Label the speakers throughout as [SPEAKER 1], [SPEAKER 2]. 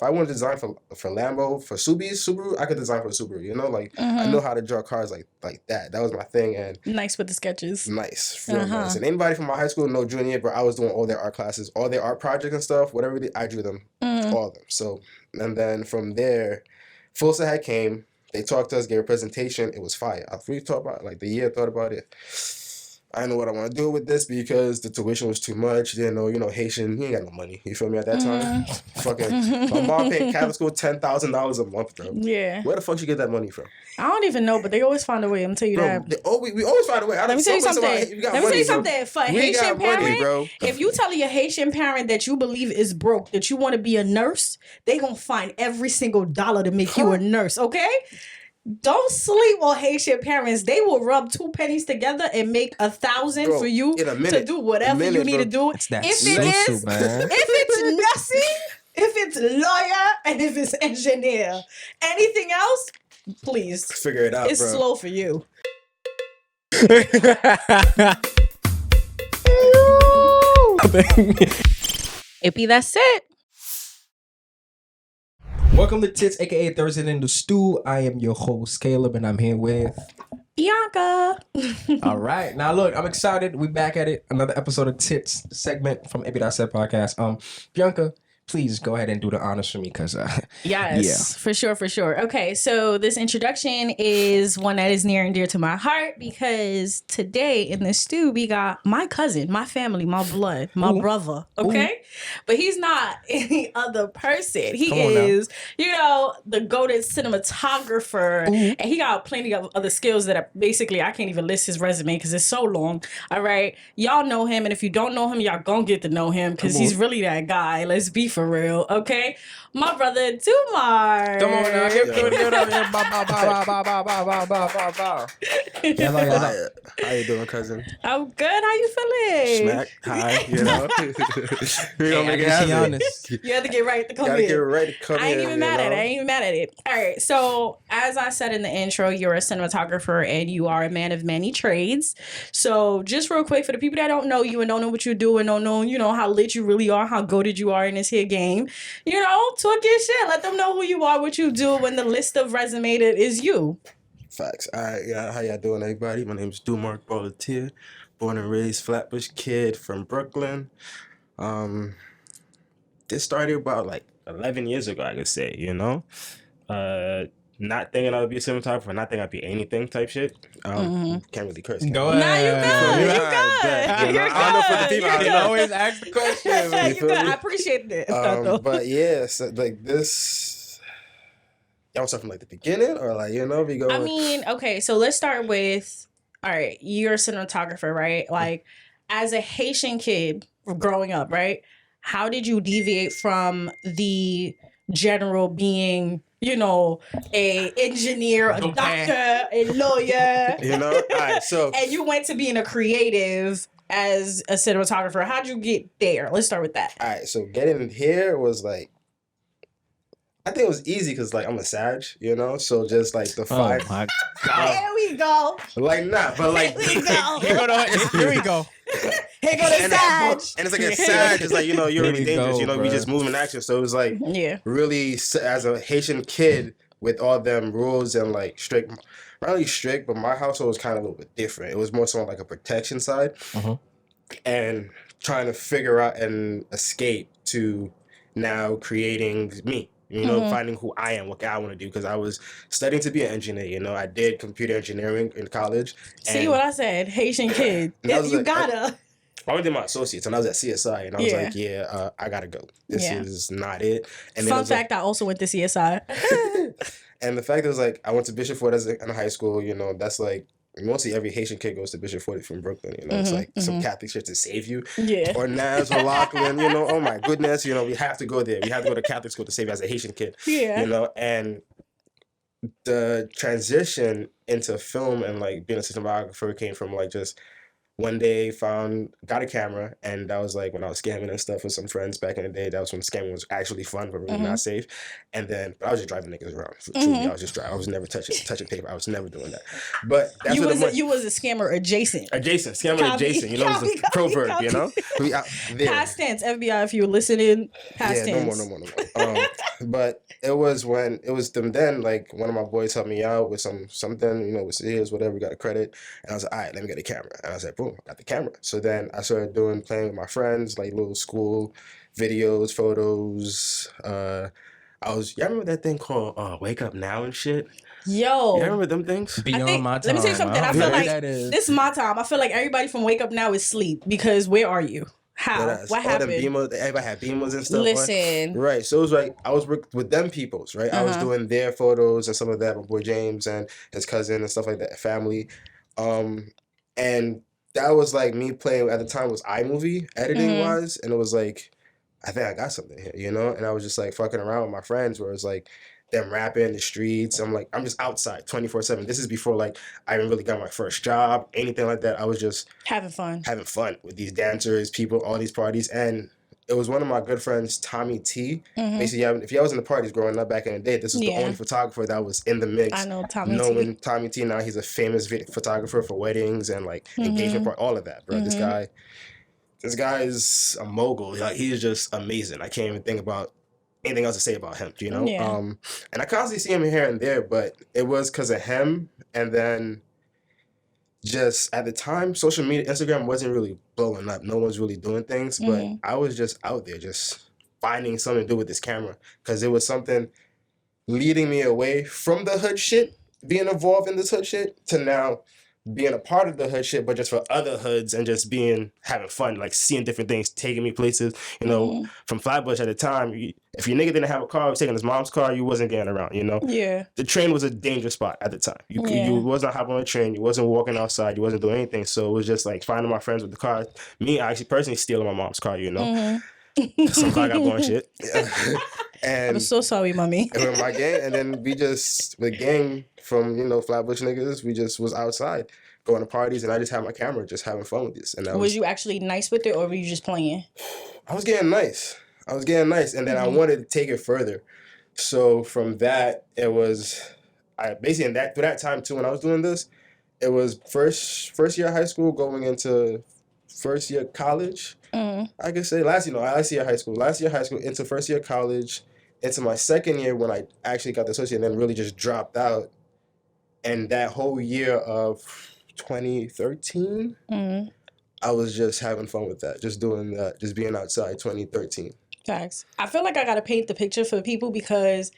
[SPEAKER 1] If I wanted to design for Lambo, for Subaru, I could design for a Subaru. You know, like I know how to draw cars like that. That was my thing. And
[SPEAKER 2] nice with the sketches.
[SPEAKER 1] Nice, real nice. And anybody from my high school know junior, but I was doing all their art classes, all their art projects and stuff. Whatever I drew them, all of them. So, and then from there, Full Said came. They talked to us, gave a presentation. It was fire. After we talked about it, like the year, thought about it. I know what I want to do with this because the tuition was too much. Didn't know, Haitian, he ain't got no money. You feel me at that time? Fucking, my mom paid Catholic school $10,000 a month, bro.
[SPEAKER 2] Yeah.
[SPEAKER 1] Where the fuck you get that money from?
[SPEAKER 2] I don't even know, but they always find a way. I'm tell you that.
[SPEAKER 1] We always find a way.
[SPEAKER 2] Let me tell you something. For a Haitian parent, bro. If you tell your Haitian parent that you believe is broke, that you want to be a nurse, they gonna find every single dollar to make you a nurse. Okay. Don't sleep on Haitian parents. They will rub 2 pennies together and make 1,000 for you to do whatever you need to do. If it's nursing, if it's lawyer, and if it's engineer, anything else, please
[SPEAKER 1] figure it out.
[SPEAKER 2] It's slow for you. Ippy, that's it.
[SPEAKER 3] Welcome to T.I.T.S, aka Thursday in the Stew. I am your host, Caleb, and I'm here with
[SPEAKER 2] Bianca.
[SPEAKER 3] All right. Now, look, I'm excited. We back at it. Another episode of T.I.T.S segment from T.I.T podcast. Bianca, please go ahead and do the honors for me because
[SPEAKER 2] for sure. Okay, so this introduction is one that is near and dear to my heart because today in the stew we got my cousin, my family, my blood, my brother, okay? But he's not any other person. He is, the goated cinematographer, and he got plenty of other skills that I can't even list his resume because it's so long. All right, y'all know him, and if you don't know him, y'all gonna get to know him because he's really that guy. Let's be for real, okay? My brother Dumar.
[SPEAKER 3] Come on now, give it up.
[SPEAKER 1] How you doing, cousin?
[SPEAKER 2] I'm good. How you feeling?
[SPEAKER 1] Smack. Hi. We gonna make it happen.
[SPEAKER 2] You have to get right to come
[SPEAKER 1] Gotta
[SPEAKER 2] in.
[SPEAKER 1] get right to come in.
[SPEAKER 2] I ain't even mad at it. All right. So as I said in the intro, you're a cinematographer and you are a man of many trades. So just real quick for the people that don't know you and don't know what you do and don't know, how lit you really are, how goated you are in this here game, talk your shit. Let them know who you are, what you do when the list of resume that is you.
[SPEAKER 1] Facts. All right, yeah. How y'all doing, everybody? My name is Dumar Volatier, born and raised Flatbush kid from Brooklyn. This started about 11 years ago, I could say, not thinking I would be a cinematographer, not thinking I'd be anything type shit. Can't really curse.
[SPEAKER 3] Go ahead.
[SPEAKER 2] Nah, you good. You're good.
[SPEAKER 1] I don't know for the people.
[SPEAKER 3] I can always ask the question.
[SPEAKER 2] You good. I appreciate that.
[SPEAKER 1] But yeah, so this, y'all start from the beginning or we go.
[SPEAKER 2] I mean, okay, so let's start with, all right, you're a cinematographer, right? As a Haitian kid growing up, right? How did you deviate from the general being, a engineer, a doctor, a lawyer,
[SPEAKER 1] all right, so
[SPEAKER 2] and you went to being a creative as a cinematographer. How'd you get there? Let's start with that.
[SPEAKER 1] All right, so getting here was I think it was easy because I'm a Sag, so just the five.
[SPEAKER 3] Oh my God.
[SPEAKER 2] There we go.
[SPEAKER 3] Here we go.
[SPEAKER 2] Here go the Sag.
[SPEAKER 1] And it's a Sag, it's you're really dangerous, we just move in action. So it was really, as a Haitian kid with all them rules and strict, not really strict, but my household was kind of a little bit different. It was more so on a protection side and trying to figure out an escape to now creating me. Finding who I am, what I want to do, because I was studying to be an engineer. I did computer engineering in college.
[SPEAKER 2] See what I said? Haitian kid. You gotta.
[SPEAKER 1] I went to my associates and I was at CSI and I was I gotta go. This is not it. And
[SPEAKER 2] fun fact, I also went to CSI.
[SPEAKER 1] And the fact is I went to Bishop Ford in high school. That's mostly every Haitian kid goes to Bishop Ford from Brooklyn. It's some Catholic shit to save you.
[SPEAKER 2] Yeah.
[SPEAKER 1] Or Naz or Lachlan. Oh my goodness. We have to go there. We have to go to Catholic school to save you as a Haitian kid.
[SPEAKER 2] Yeah.
[SPEAKER 1] And the transition into film and being a cinematographer came from just one day got a camera, and that was when I was scamming and stuff with some friends back in the day. That was when scamming was actually fun but really not safe. And then I was just driving niggas around. Truly, I was just driving. I was never touching paper. I was never doing that. But that's
[SPEAKER 2] you was a scammer adjacent.
[SPEAKER 1] Scammer adjacent. It's a proverb.
[SPEAKER 2] Past tense, FBI, if you were listening. Past tense.
[SPEAKER 1] No more. But it was them then, like, one of my boys helped me out with something, with Sears, whatever, we got a credit. And I was like, all right, let me get a camera. And I was like, boom, I got the camera. So then I started playing with my friends, like little school videos, photos. Y'all remember that thing called Wake Up Now and shit?
[SPEAKER 2] Yo.
[SPEAKER 1] You remember them things?
[SPEAKER 3] Beyond my time.
[SPEAKER 2] Let me tell you something. I feel like this is my time. I feel like everybody from Wake Up Now is asleep because where are you? How? What happened?
[SPEAKER 1] Everybody had Beamers and stuff.
[SPEAKER 2] Listen.
[SPEAKER 1] Right. So it was like, I was with them peoples, right? I was doing their photos and some of that, my boy James and his cousin and stuff like that, family. And that was like me playing, at the time, was iMovie, editing-wise. And it was like, I think I got something here, And I was just like fucking around with my friends where it was like, them rapping in the streets. I'm like, I'm just outside 24/7. This is before like I even really got my first job, anything like that. I was just
[SPEAKER 2] having fun
[SPEAKER 1] with these dancers, people, all these parties. And it was one of my good friends, Tommy T. Basically, if y'all was in the parties growing up back in the day, this was the only photographer that was in the mix.
[SPEAKER 2] I know Tommy T.
[SPEAKER 1] Now, he's a famous photographer for weddings and like engagement parties, all of that, bro. This guy is a mogul. Like, he's just amazing. I can't even think about anything else to say about him,
[SPEAKER 2] Yeah.
[SPEAKER 1] And I constantly see him here and there, but it was because of him. And then just at the time, social media, Instagram wasn't really blowing up. No one's really doing things, but I was just out there just finding something to do with this camera because it was something leading me away from the hood shit, being involved in this hood shit, to now being a part of the hood shit, but just for other hoods and just having fun, like seeing different things, taking me places, from Flatbush at the time. If your nigga didn't have a car, was taking his mom's car, you wasn't getting around,
[SPEAKER 2] Yeah.
[SPEAKER 1] The train was a dangerous spot at the time. You wasn't hopping on a train, you wasn't walking outside, you wasn't doing anything. So it was just like finding my friends with the car. Me, I actually personally stealing my mom's car, Some car got blown shit. And
[SPEAKER 2] I'm so sorry, mommy.
[SPEAKER 1] And with my gang, and then the gang from, Flatbush niggas, we just was outside going to parties, and I just had my camera, just having fun with this. And
[SPEAKER 2] was you actually nice with it, or were you just playing?
[SPEAKER 1] I was getting nice. And then I wanted to take it further. So from that, it was, through that time too, when I was doing this, it was first year of high school going into first year college. I could say last year of high school into first year of college, into my second year when I actually got the associate, and then really just dropped out. And that whole year of 2013, I was just having fun with that, just doing that, just being outside. 2013.
[SPEAKER 2] Facts. I feel like I gotta paint the picture for people because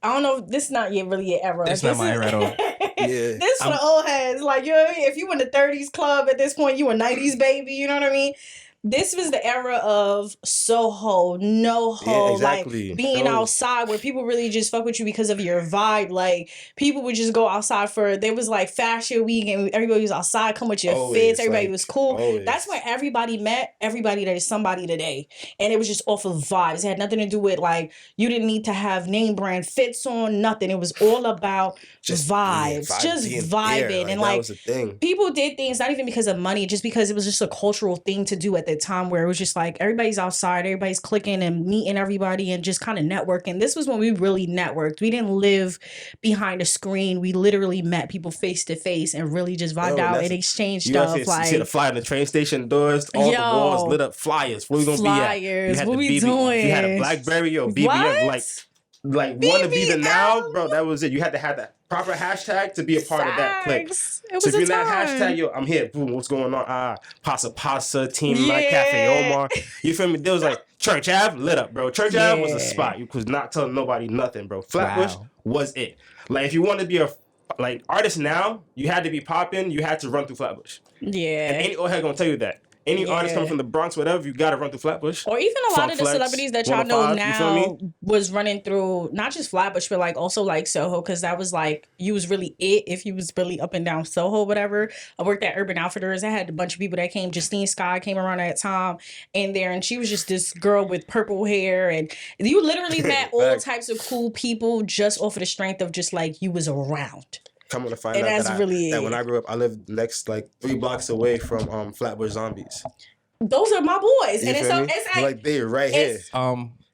[SPEAKER 2] I don't know. This is not yet really an era.
[SPEAKER 3] It's not my era at all.
[SPEAKER 1] Yeah.
[SPEAKER 2] This for the old heads. Like, you know what I mean? If you in the 30s club at this point, you a 90s baby. You know what I mean? This was the era of Soho, NoHo,
[SPEAKER 1] exactly.
[SPEAKER 2] like being outside where people really just fuck with you because of your vibe. Like, people would just go outside there was like fashion week and everybody was outside, come with your fits, everybody was cool.
[SPEAKER 1] Always.
[SPEAKER 2] That's when everybody met everybody that is somebody today. And it was just off of vibes. It had nothing to do with like, you didn't need to have name brand fits on, nothing. It was all about just vibes, just vibing. And like,
[SPEAKER 1] that was the thing.
[SPEAKER 2] People did things not even because of money, just because it was just a cultural thing to do at the time where it was just like everybody's outside, everybody's clicking and meeting everybody and just kind of networking. This was when we really networked. We didn't live behind a screen. We literally met people face to face and really just vibed out and exchanged stuff.
[SPEAKER 1] You see the flyer in the train station doors, all the walls lit up, flyers. Where we gonna be at?
[SPEAKER 2] What we doing?
[SPEAKER 1] You had a BlackBerry or BBM, like want to be the now, bro. That was it. You had to have that proper hashtag to be a part of that clique.
[SPEAKER 2] It was
[SPEAKER 1] so if you're
[SPEAKER 2] a
[SPEAKER 1] not
[SPEAKER 2] time.
[SPEAKER 1] hashtag, I'm here. Boom, what's going on? Pasa, Team Night Cafe Omar. You feel me? There was like Church Ave lit up, bro. Church Ave was a spot. You was not telling nobody nothing, bro. Flatbush was it. Like, if you want to be a artist now, you had to be popping. You had to run through Flatbush.
[SPEAKER 2] Yeah.
[SPEAKER 1] And any old head gonna tell you that. Any artist coming from the Bronx, whatever, you gotta run through Flatbush.
[SPEAKER 2] Or even a lot of the celebrities that y'all know now was running through not just Flatbush, but like also like Soho, because that was like, you was really it if you was really up and down Soho, whatever. I worked at Urban Outfitters. I had a bunch of people that came. Justine Sky came around at that time in there, and she was just this girl with purple hair, and you literally met all types of cool people just off of the strength of just like you was around.
[SPEAKER 1] Coming to find out that when I grew up, I lived next 3 blocks away from Flatbush Zombies.
[SPEAKER 2] Those are my boys, and it's
[SPEAKER 1] like they're right here.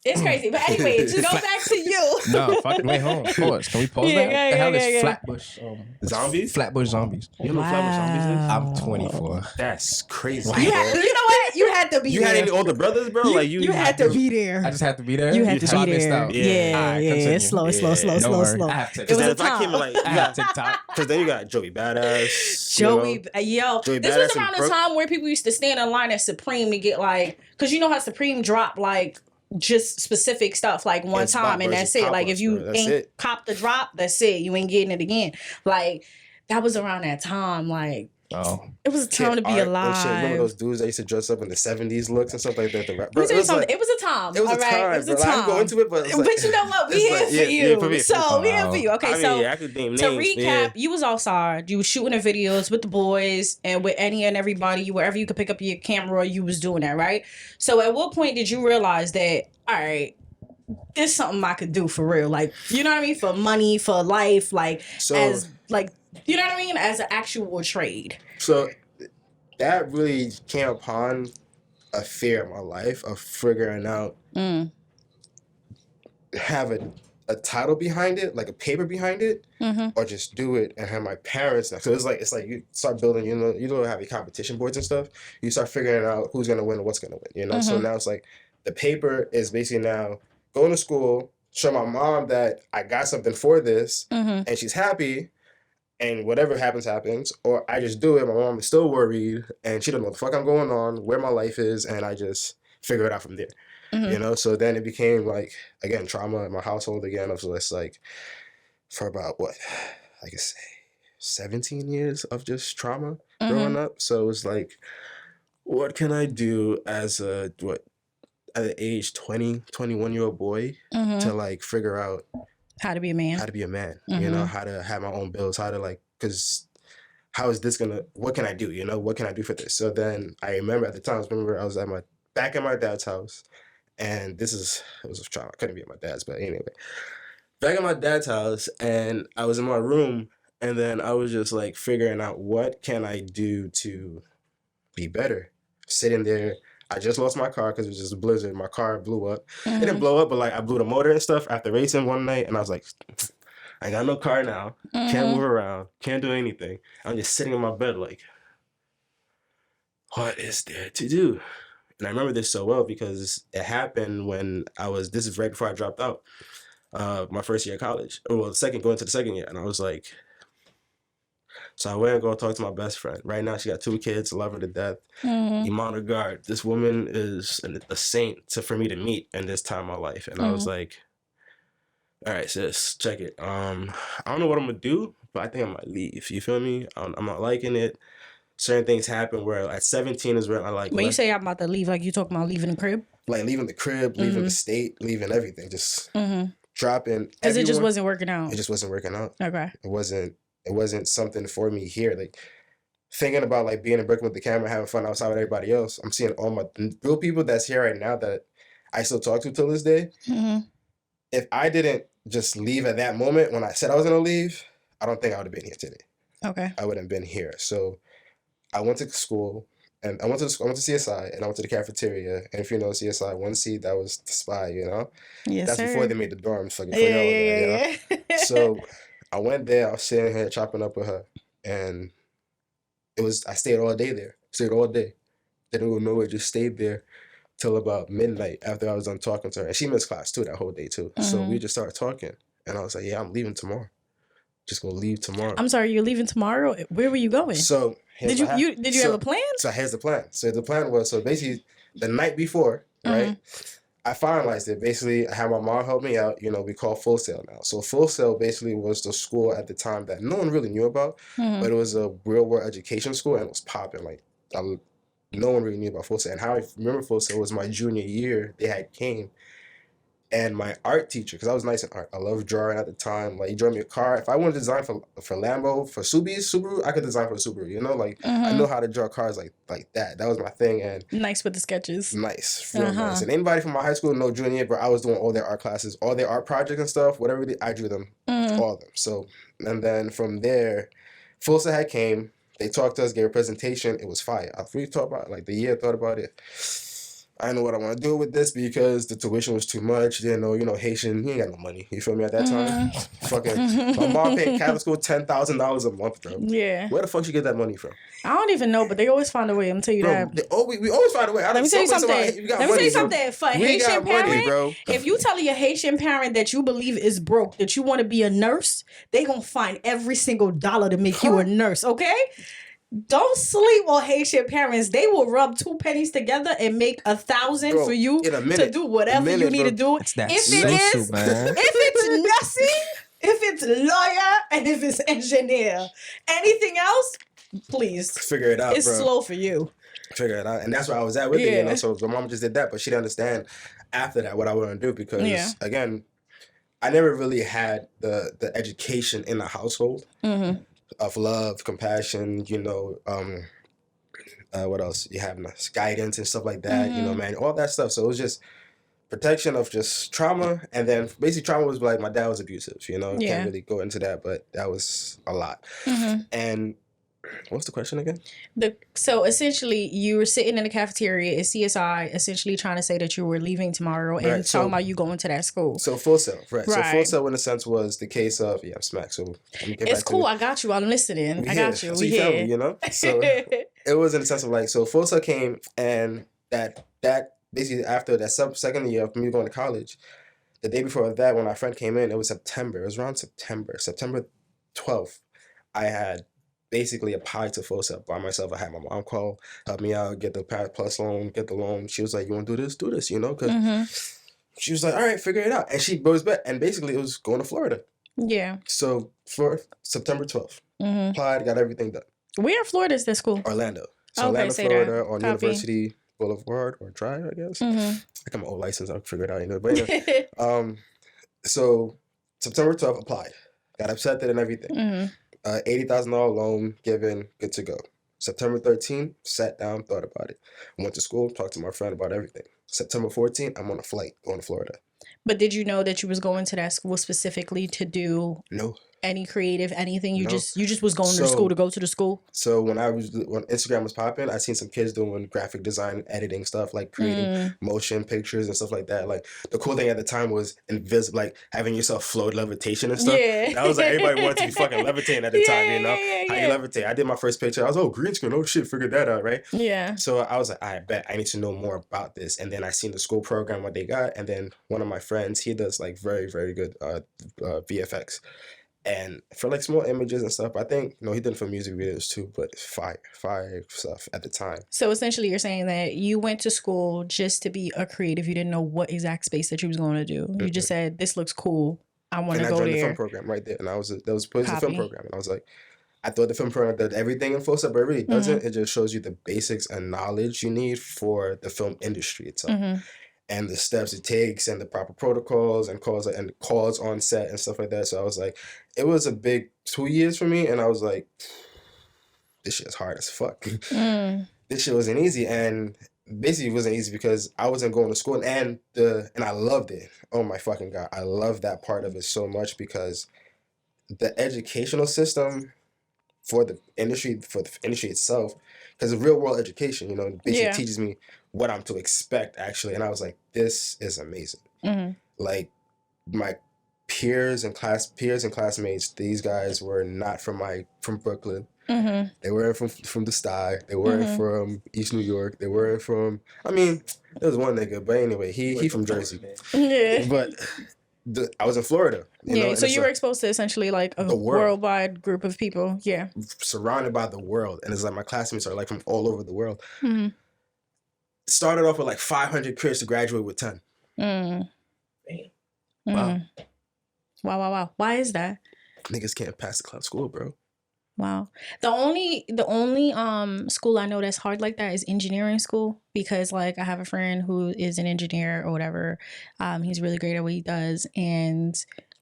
[SPEAKER 2] It's crazy. But anyway, to go back to you.
[SPEAKER 3] No, fucking way home. Pause. Can we pause that?
[SPEAKER 2] Yeah,
[SPEAKER 3] the hell
[SPEAKER 2] yeah,
[SPEAKER 3] is
[SPEAKER 2] yeah.
[SPEAKER 3] Flatbush
[SPEAKER 1] zombies?
[SPEAKER 3] Flatbush zombies.
[SPEAKER 1] You know what Flatbush zombies is?
[SPEAKER 3] I'm 24.
[SPEAKER 1] That's crazy.
[SPEAKER 2] You know what? You had to be
[SPEAKER 1] You
[SPEAKER 2] there.
[SPEAKER 1] had any older brothers, bro?
[SPEAKER 2] You had to be there.
[SPEAKER 3] I just had to be there.
[SPEAKER 2] You had to
[SPEAKER 3] So I
[SPEAKER 2] be
[SPEAKER 3] missed
[SPEAKER 2] there.
[SPEAKER 3] out.
[SPEAKER 2] Yeah, it's slow.
[SPEAKER 3] Don't worry. I have
[SPEAKER 2] It was
[SPEAKER 3] TikTok.
[SPEAKER 2] a
[SPEAKER 1] If I came in like,
[SPEAKER 3] I have TikTok.
[SPEAKER 1] because then you got Joey Badass.
[SPEAKER 2] Joey,
[SPEAKER 1] Joey
[SPEAKER 2] this
[SPEAKER 1] Badass
[SPEAKER 2] was around
[SPEAKER 1] and
[SPEAKER 2] the time where people used to stand in line at Supreme to get like, because you know how Supreme dropped like just specific stuff like one
[SPEAKER 1] It's
[SPEAKER 2] time and that's it. Like if you ain't cop the drop, that's it. You ain't getting it again. Like that was around that time. Like it was a time to be alive.
[SPEAKER 1] Remember those dudes that used to dress up in the 70s looks and stuff like that?
[SPEAKER 2] Let me tell you something. It was a time.
[SPEAKER 1] It was a time.
[SPEAKER 2] It was a time.
[SPEAKER 1] I didn't go into it, but
[SPEAKER 2] you know what? We here for you. So we here for you. Okay,
[SPEAKER 1] I could name names.
[SPEAKER 2] To recap, you was outside. You was shooting the videos with the boys and with any and everybody. Wherever you could pick up your camera, you was doing that, right? So at what point did you realize that, all right, this is something I could do for real? Like, you know what I mean? For money, for life, like, as, like, you know what I mean? As an actual trade.
[SPEAKER 1] So that really came upon a fear in my life of figuring out, have a title behind it, like a paper behind it, or just do it and have my parents. So it's like you start building, you know, have your competition boards and stuff. You start figuring out who's gonna win and what's gonna win, you know. So now it's like the paper is basically now going to school, show my mom that I got something for this, and she's happy. And whatever happens, or I just do it. My mom is still worried, and she doesn't know what the fuck I'm going on, where my life is, and I just figure it out from there. You know, so then it became like, again, trauma in my household again. Of just like, for about what, I could say, 17 years of just trauma growing up. So it was like, what can I do as at an age 20, 21-year-old boy to like figure out
[SPEAKER 2] how to be a man,
[SPEAKER 1] you know, how to have my own bills, how to like, because how is this what can I do, you know, what can I do for this? So then I remember at the time, I was back at my dad's house, and it was a trauma, I couldn't be at my dad's, but anyway, back at my dad's house, and I was in my room, and then I was just like figuring out what can I do to be better, sitting there. I just lost my car because it was just a blizzard. My car blew up. It didn't blow up, but like I blew the motor and stuff after racing one night. And I was like, I got no car now. Can't move around. Can't do anything. I'm just sitting in my bed like, what is there to do? And I remember this so well because it happened when this is right before I dropped out my first year of college. Well, going into the second year. And I was like, so I went and go talk to my best friend. Right now, she got 2 kids, love her to death. Iman Regard. This woman is a saint for me to meet in this time of my life. And I was like, all right, sis, check it. I don't know what I'm going to do, but I think I might leave. You feel me? I'm not liking it. Certain things happen where at 17 is where I like...
[SPEAKER 2] When you say I'm about to leave, like you talking about leaving the crib?
[SPEAKER 1] Like leaving the crib, leaving the state, leaving everything. Just dropping...
[SPEAKER 2] Because it just wasn't working out.
[SPEAKER 1] It just wasn't working out.
[SPEAKER 2] Okay.
[SPEAKER 1] It wasn't something for me here. Like thinking about like being in Brooklyn with the camera, having fun outside with everybody else. I'm seeing all my real people that's here right now that I still talk to till this day. If I didn't just leave at that moment when I said I was gonna leave, I don't think I would have been here today.
[SPEAKER 2] Okay.
[SPEAKER 1] I wouldn't have been here. So I went to school and I went to CSI and I went to the cafeteria. And if you know CSI, one seat that was the spy, you know?
[SPEAKER 2] Yes,
[SPEAKER 1] that's
[SPEAKER 2] sir.
[SPEAKER 1] before they made the dorms for y'all. You know? So I went there, I was sitting here chopping up with her, and I stayed all day there. Didn't go nowhere, just stayed there till about midnight after I was done talking to her. And she missed class too that whole day too. So we just started talking, and I was like, yeah, I'm leaving tomorrow. Just gonna leave tomorrow.
[SPEAKER 2] I'm sorry, you're leaving tomorrow? Where were you going?
[SPEAKER 1] So
[SPEAKER 2] did you have a plan?
[SPEAKER 1] So here's the plan. So the plan was, so basically the night before, right? I finalized it. Basically, I had my mom help me out. You know, we call Full Sail now. So Full Sail basically was the school at the time that no one really knew about, but it was a real world education school and it was popping. Like, no one really knew about Full Sail. And how I remember Full Sail was my junior year. They had came. And my art teacher, because I was nice in art, I loved drawing at the time. Like, he drew me a car. If I wanted to design for Lambo, for Subaru, I could design for a Subaru. You know, like I know how to draw cars like that. That was my thing. And
[SPEAKER 2] nice with the sketches.
[SPEAKER 1] Nice, real nice. And anybody from my high school, no junior, but I was doing all their art classes, all their art projects and stuff. Whatever I drew them, all of them. So, and then from there, Full Sail had came. They talked to us, gave a presentation. It was fire. I really thought about it, like the year I thought about it. I didn't know what I want to do with this because the tuition was too much. Didn't know, Haitian, he ain't got no money. You feel me at that time? Fucking, my mom paid Catholic school $10,000 a month, bro.
[SPEAKER 2] Yeah.
[SPEAKER 1] Where the fuck you get that money from?
[SPEAKER 2] I don't even know, but they always find a way. I'm gonna tell you that.
[SPEAKER 1] We always find a way.
[SPEAKER 2] Let me tell you something. For a Haitian parent,
[SPEAKER 1] bro.
[SPEAKER 2] If you tell your Haitian parent that you believe is broke, that you want to be a nurse, they gonna find every single dollar to make you a nurse. Okay. Don't sleep on Haitian parents. They will rub 2 pennies together and make 1,000 for you to do whatever you need to do.
[SPEAKER 3] It's that
[SPEAKER 2] if it's nursing, if it's lawyer, and if it's engineer, anything else, please
[SPEAKER 1] figure it out.
[SPEAKER 2] It's slow for you.
[SPEAKER 1] Figure it out, and that's where I was at with it. So my mom just did that, but she didn't understand after that what I want to do because again, I never really had the education in the household. Mm-hmm. Of love, compassion, what else? You have guidance and stuff like that, man, all that stuff. So it was just protection of just trauma. And then basically trauma was like my dad was abusive, Can't really go into that, but that was a lot. Mm-hmm. And what's the question again?
[SPEAKER 2] So essentially, you were sitting in the cafeteria at CSI, essentially trying to say that you were leaving tomorrow and talking about you going to that school.
[SPEAKER 1] So Full Sail, right? So Full Sail, in a sense, was the case of I'm smacked. So
[SPEAKER 2] it's cool. I got you. I'm listening. I got you.
[SPEAKER 1] So you felt me, So it was in the sense of like, so Full Sail came, and that basically after that second year of me going to college, the day before that, when our friend came in, it was September. It was around September 12th. I had basically applied to Full Sail by myself. I had my mom call, help me out, get the Plus loan, get the loan. She was like, you want to do this? Do this, because she was like, all right, figure it out. And she goes back, and basically it was going to Florida.
[SPEAKER 2] Yeah.
[SPEAKER 1] So for September 12th, applied, got everything done.
[SPEAKER 2] Where in Florida is that school?
[SPEAKER 1] Orlando. So Orlando, Florida, on University Boulevard or Drive, I guess. I got my old license. I'll figure it out, But anyway, so September 12th, applied, got accepted and everything. $80,000 loan given, good to go. September 13th, sat down, thought about it. Went to school, talked to my friend about everything. September 14th, I'm on a flight going to Florida.
[SPEAKER 2] But did you know that you was going to that school specifically to do any creative, anything? You just was going to school to go to the school? So when
[SPEAKER 1] Instagram was popping, I seen some kids doing graphic design, editing stuff, like creating motion pictures and stuff like that. Like the cool thing at the time was invisible, like having yourself float levitation and stuff. Yeah. That was like everybody wanted to be fucking levitating at the time, How you levitate. I did my first picture. I was, green screen. Oh shit, figured that out, right? Yeah. So I was like, I bet I need to know more about this. And then I seen the school program, what they got. And then one of my friends, he does like very, very good VFX. And for like small images and stuff, I think, he did it for music videos too, but fire stuff at the time.
[SPEAKER 2] So essentially you're saying that you went to school just to be a creative. You didn't know what exact space that you was going to do. You just said, this looks cool. I want to go there. And I joined the film
[SPEAKER 1] program right there. And that was the film program. And I was like, I thought the film program did everything in Full Sail, but it really doesn't. It just shows you the basics and knowledge you need for the film industry itself. And the steps it takes and the proper protocols and calls on set and stuff like that. So I was like, it was a big 2 years for me. And I was like, this shit is hard as fuck. This shit wasn't easy. And basically it wasn't easy because I wasn't going to school and I loved it. Oh my fucking God. I love that part of it so much because the educational system for the industry itself, because the real world education, basically teaches me what I'm to expect actually. And I was like, this is amazing. Like my peers and classmates, these guys were not from Brooklyn. They weren't from the Sty. They weren't from East New York. They weren't from, there was one nigga, but anyway, he from Jersey. Yeah. But I was in Florida.
[SPEAKER 2] So you were exposed to essentially like a worldwide group of people. Yeah.
[SPEAKER 1] Surrounded by the world. And it's like my classmates are like from all over the world. Started off with like 500 kids to graduate with 10.
[SPEAKER 2] Wow. Wow. Why is that?
[SPEAKER 1] Niggas can't pass the club school, bro.
[SPEAKER 2] Wow. The only school I know that's hard like that is engineering school, because like I have a friend who is an engineer or whatever. He's really great at what he does, and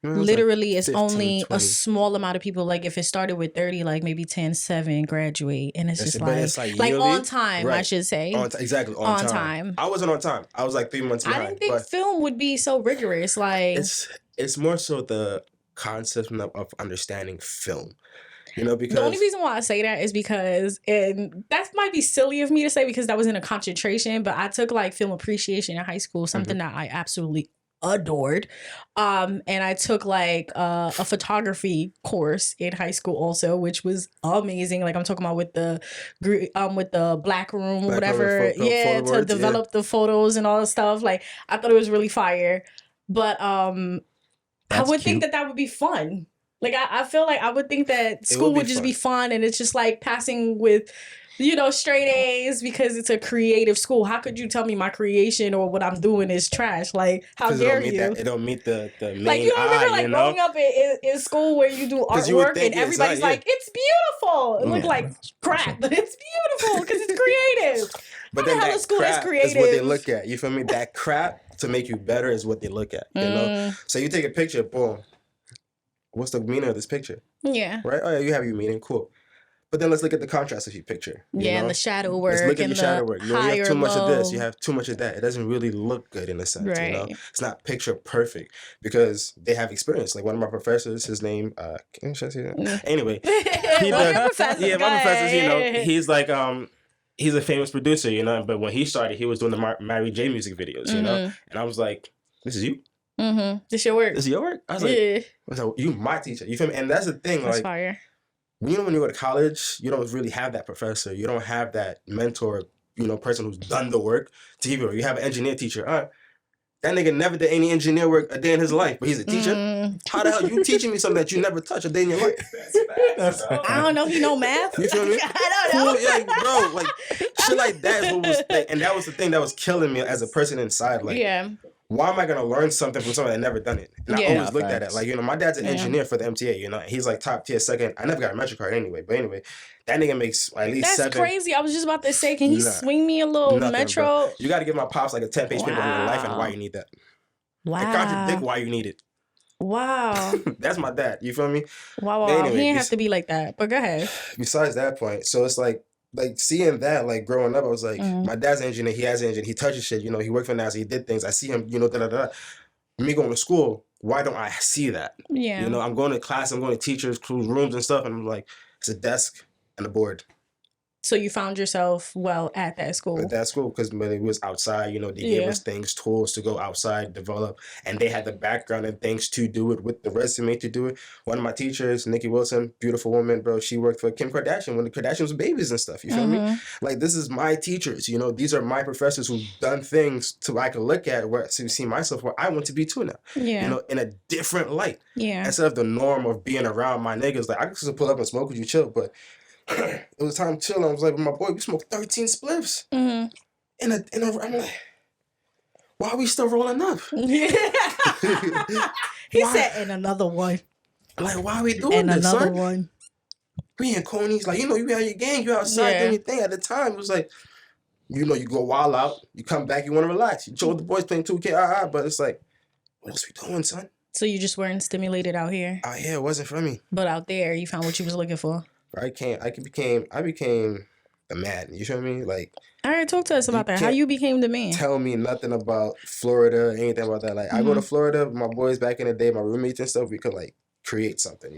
[SPEAKER 2] literally it's 15, only 20. A small amount of people. Like if it started with 30, like maybe 10, 7 graduate, and it's like on time, right. I should say.
[SPEAKER 1] Exactly on time. I wasn't on time. I was like 3 months behind.
[SPEAKER 2] I didn't think film would be so rigorous. Like
[SPEAKER 1] it's more so the concept of understanding film. Because
[SPEAKER 2] the only reason why I say that is because, and that might be silly of me to say because that was in a concentration, but I took like film appreciation in high school, something that I absolutely adored. And I took like a photography course in high school also, which was amazing. Like I'm talking about with the black room or whatever. To develop the photos and all the stuff. Like I thought it was really fire. But I would think that would be fun. Like I feel like I would think that school would just be fun, and it's just like passing with, straight A's because it's a creative school. How could you tell me my creation or what I'm doing is trash? Like, how dare you?
[SPEAKER 1] It don't meet the main
[SPEAKER 2] like, you don't remember like growing up in school where you do artwork and everybody's like, it's beautiful. It looked like crap, but it's beautiful because it's creative.
[SPEAKER 1] But then that school crap is what they look at. You feel me? That crap to make you better is what they look at. You know? So you take a picture, boom. What's the meaning of this picture?
[SPEAKER 2] Yeah.
[SPEAKER 1] Right? Oh, yeah, you have your meaning. Cool. But then let's look at the contrast of your picture.
[SPEAKER 2] And the shadow work.
[SPEAKER 1] Let's look at
[SPEAKER 2] the
[SPEAKER 1] shadow work. You have too much of this. You have too much of that. It doesn't really look good in a sense.
[SPEAKER 2] Right.
[SPEAKER 1] It's not picture perfect because they have experience. Like one of my professors, his name, should I say that? Anyway. My professors, he's like, he's a famous producer, but when he started, he was doing the Mary J music videos, and I was like, this is you?
[SPEAKER 2] This your work?
[SPEAKER 1] This is your work? I was like, you my teacher. You feel me? And that's the thing.
[SPEAKER 2] That's
[SPEAKER 1] like,
[SPEAKER 2] fire.
[SPEAKER 1] When you go to college, you don't really have that professor. You don't have that mentor, person who's done the work to give you. You have an engineer teacher. That nigga never did any engineer work a day in his life, but he's a teacher. How the hell you teaching me something that you never touched a day in your life?
[SPEAKER 2] I don't know. He know math.
[SPEAKER 1] You feel me?
[SPEAKER 2] I don't know.
[SPEAKER 1] Like, bro, like shit like that is what was, like, and that was the thing that was killing me as a person inside. Like, why am I gonna learn something from someone that never done it? And I always looked at it like, my dad's an engineer for the MTA. He's like top tier second. I never got a Metro card anyway, but anyway, that nigga makes at least
[SPEAKER 2] That's
[SPEAKER 1] 7.
[SPEAKER 2] That's crazy. I was just about to say, can he swing me a little Metro? Bro.
[SPEAKER 1] You got to give my pops like a 10-page paper on your life and why you need that.
[SPEAKER 2] Wow.
[SPEAKER 1] And contradict why you need it.
[SPEAKER 2] Wow.
[SPEAKER 1] That's my dad. You feel me?
[SPEAKER 2] Wow. Anyway, he didn't have to be like that. But go ahead. Besides
[SPEAKER 1] that point, so it's like seeing that, like growing up, I was like, my dad's an engineer. He has an engineer. He touches shit. He worked for NASA. He did things. I see him. Me going to school, why don't I see that?
[SPEAKER 2] Yeah.
[SPEAKER 1] I'm going to class. I'm going to teachers' rooms and stuff, and I'm like, it's a desk and a board.
[SPEAKER 2] So you found yourself at that school?
[SPEAKER 1] At that school, because it was outside, they gave us things, tools to go outside, develop, and they had the background and things to do it with the resume to do it. One of my teachers, Nikki Wilson, beautiful woman, bro, she worked for Kim Kardashian when the Kardashians was babies and stuff, you feel me? Like, this is my teachers, these are my professors who've done things I can look at to see myself where I want to be too now.
[SPEAKER 2] Yeah.
[SPEAKER 1] In a different light.
[SPEAKER 2] Yeah.
[SPEAKER 1] Instead of the norm of being around my niggas, like, I could just pull up and smoke with you, chill, but it was time to chill. I was like, with my boy, we smoked 13 spliffs. I'm like, why are we still rolling up?
[SPEAKER 2] He said, and another one.
[SPEAKER 1] Like, why are we doing this,
[SPEAKER 2] another
[SPEAKER 1] son?
[SPEAKER 2] One.
[SPEAKER 1] We in Coney's, like, you have your gang, you outside doing your thing. At the time, it was like, you go wild out, you come back, you want to relax. You chill with the boys playing 2K, but it's like, what else we doing, son?
[SPEAKER 2] So you just weren't stimulated out here?
[SPEAKER 1] Out here, it wasn't for me.
[SPEAKER 2] But out there, you found what you was looking for?
[SPEAKER 1] I became the man. You feel me? Like,
[SPEAKER 2] all right, talk to us about that. How you became the man?
[SPEAKER 1] Tell me nothing about Florida, anything about that. Like, I go to Florida, my boys back in the day, my roommates and stuff. We could like create something,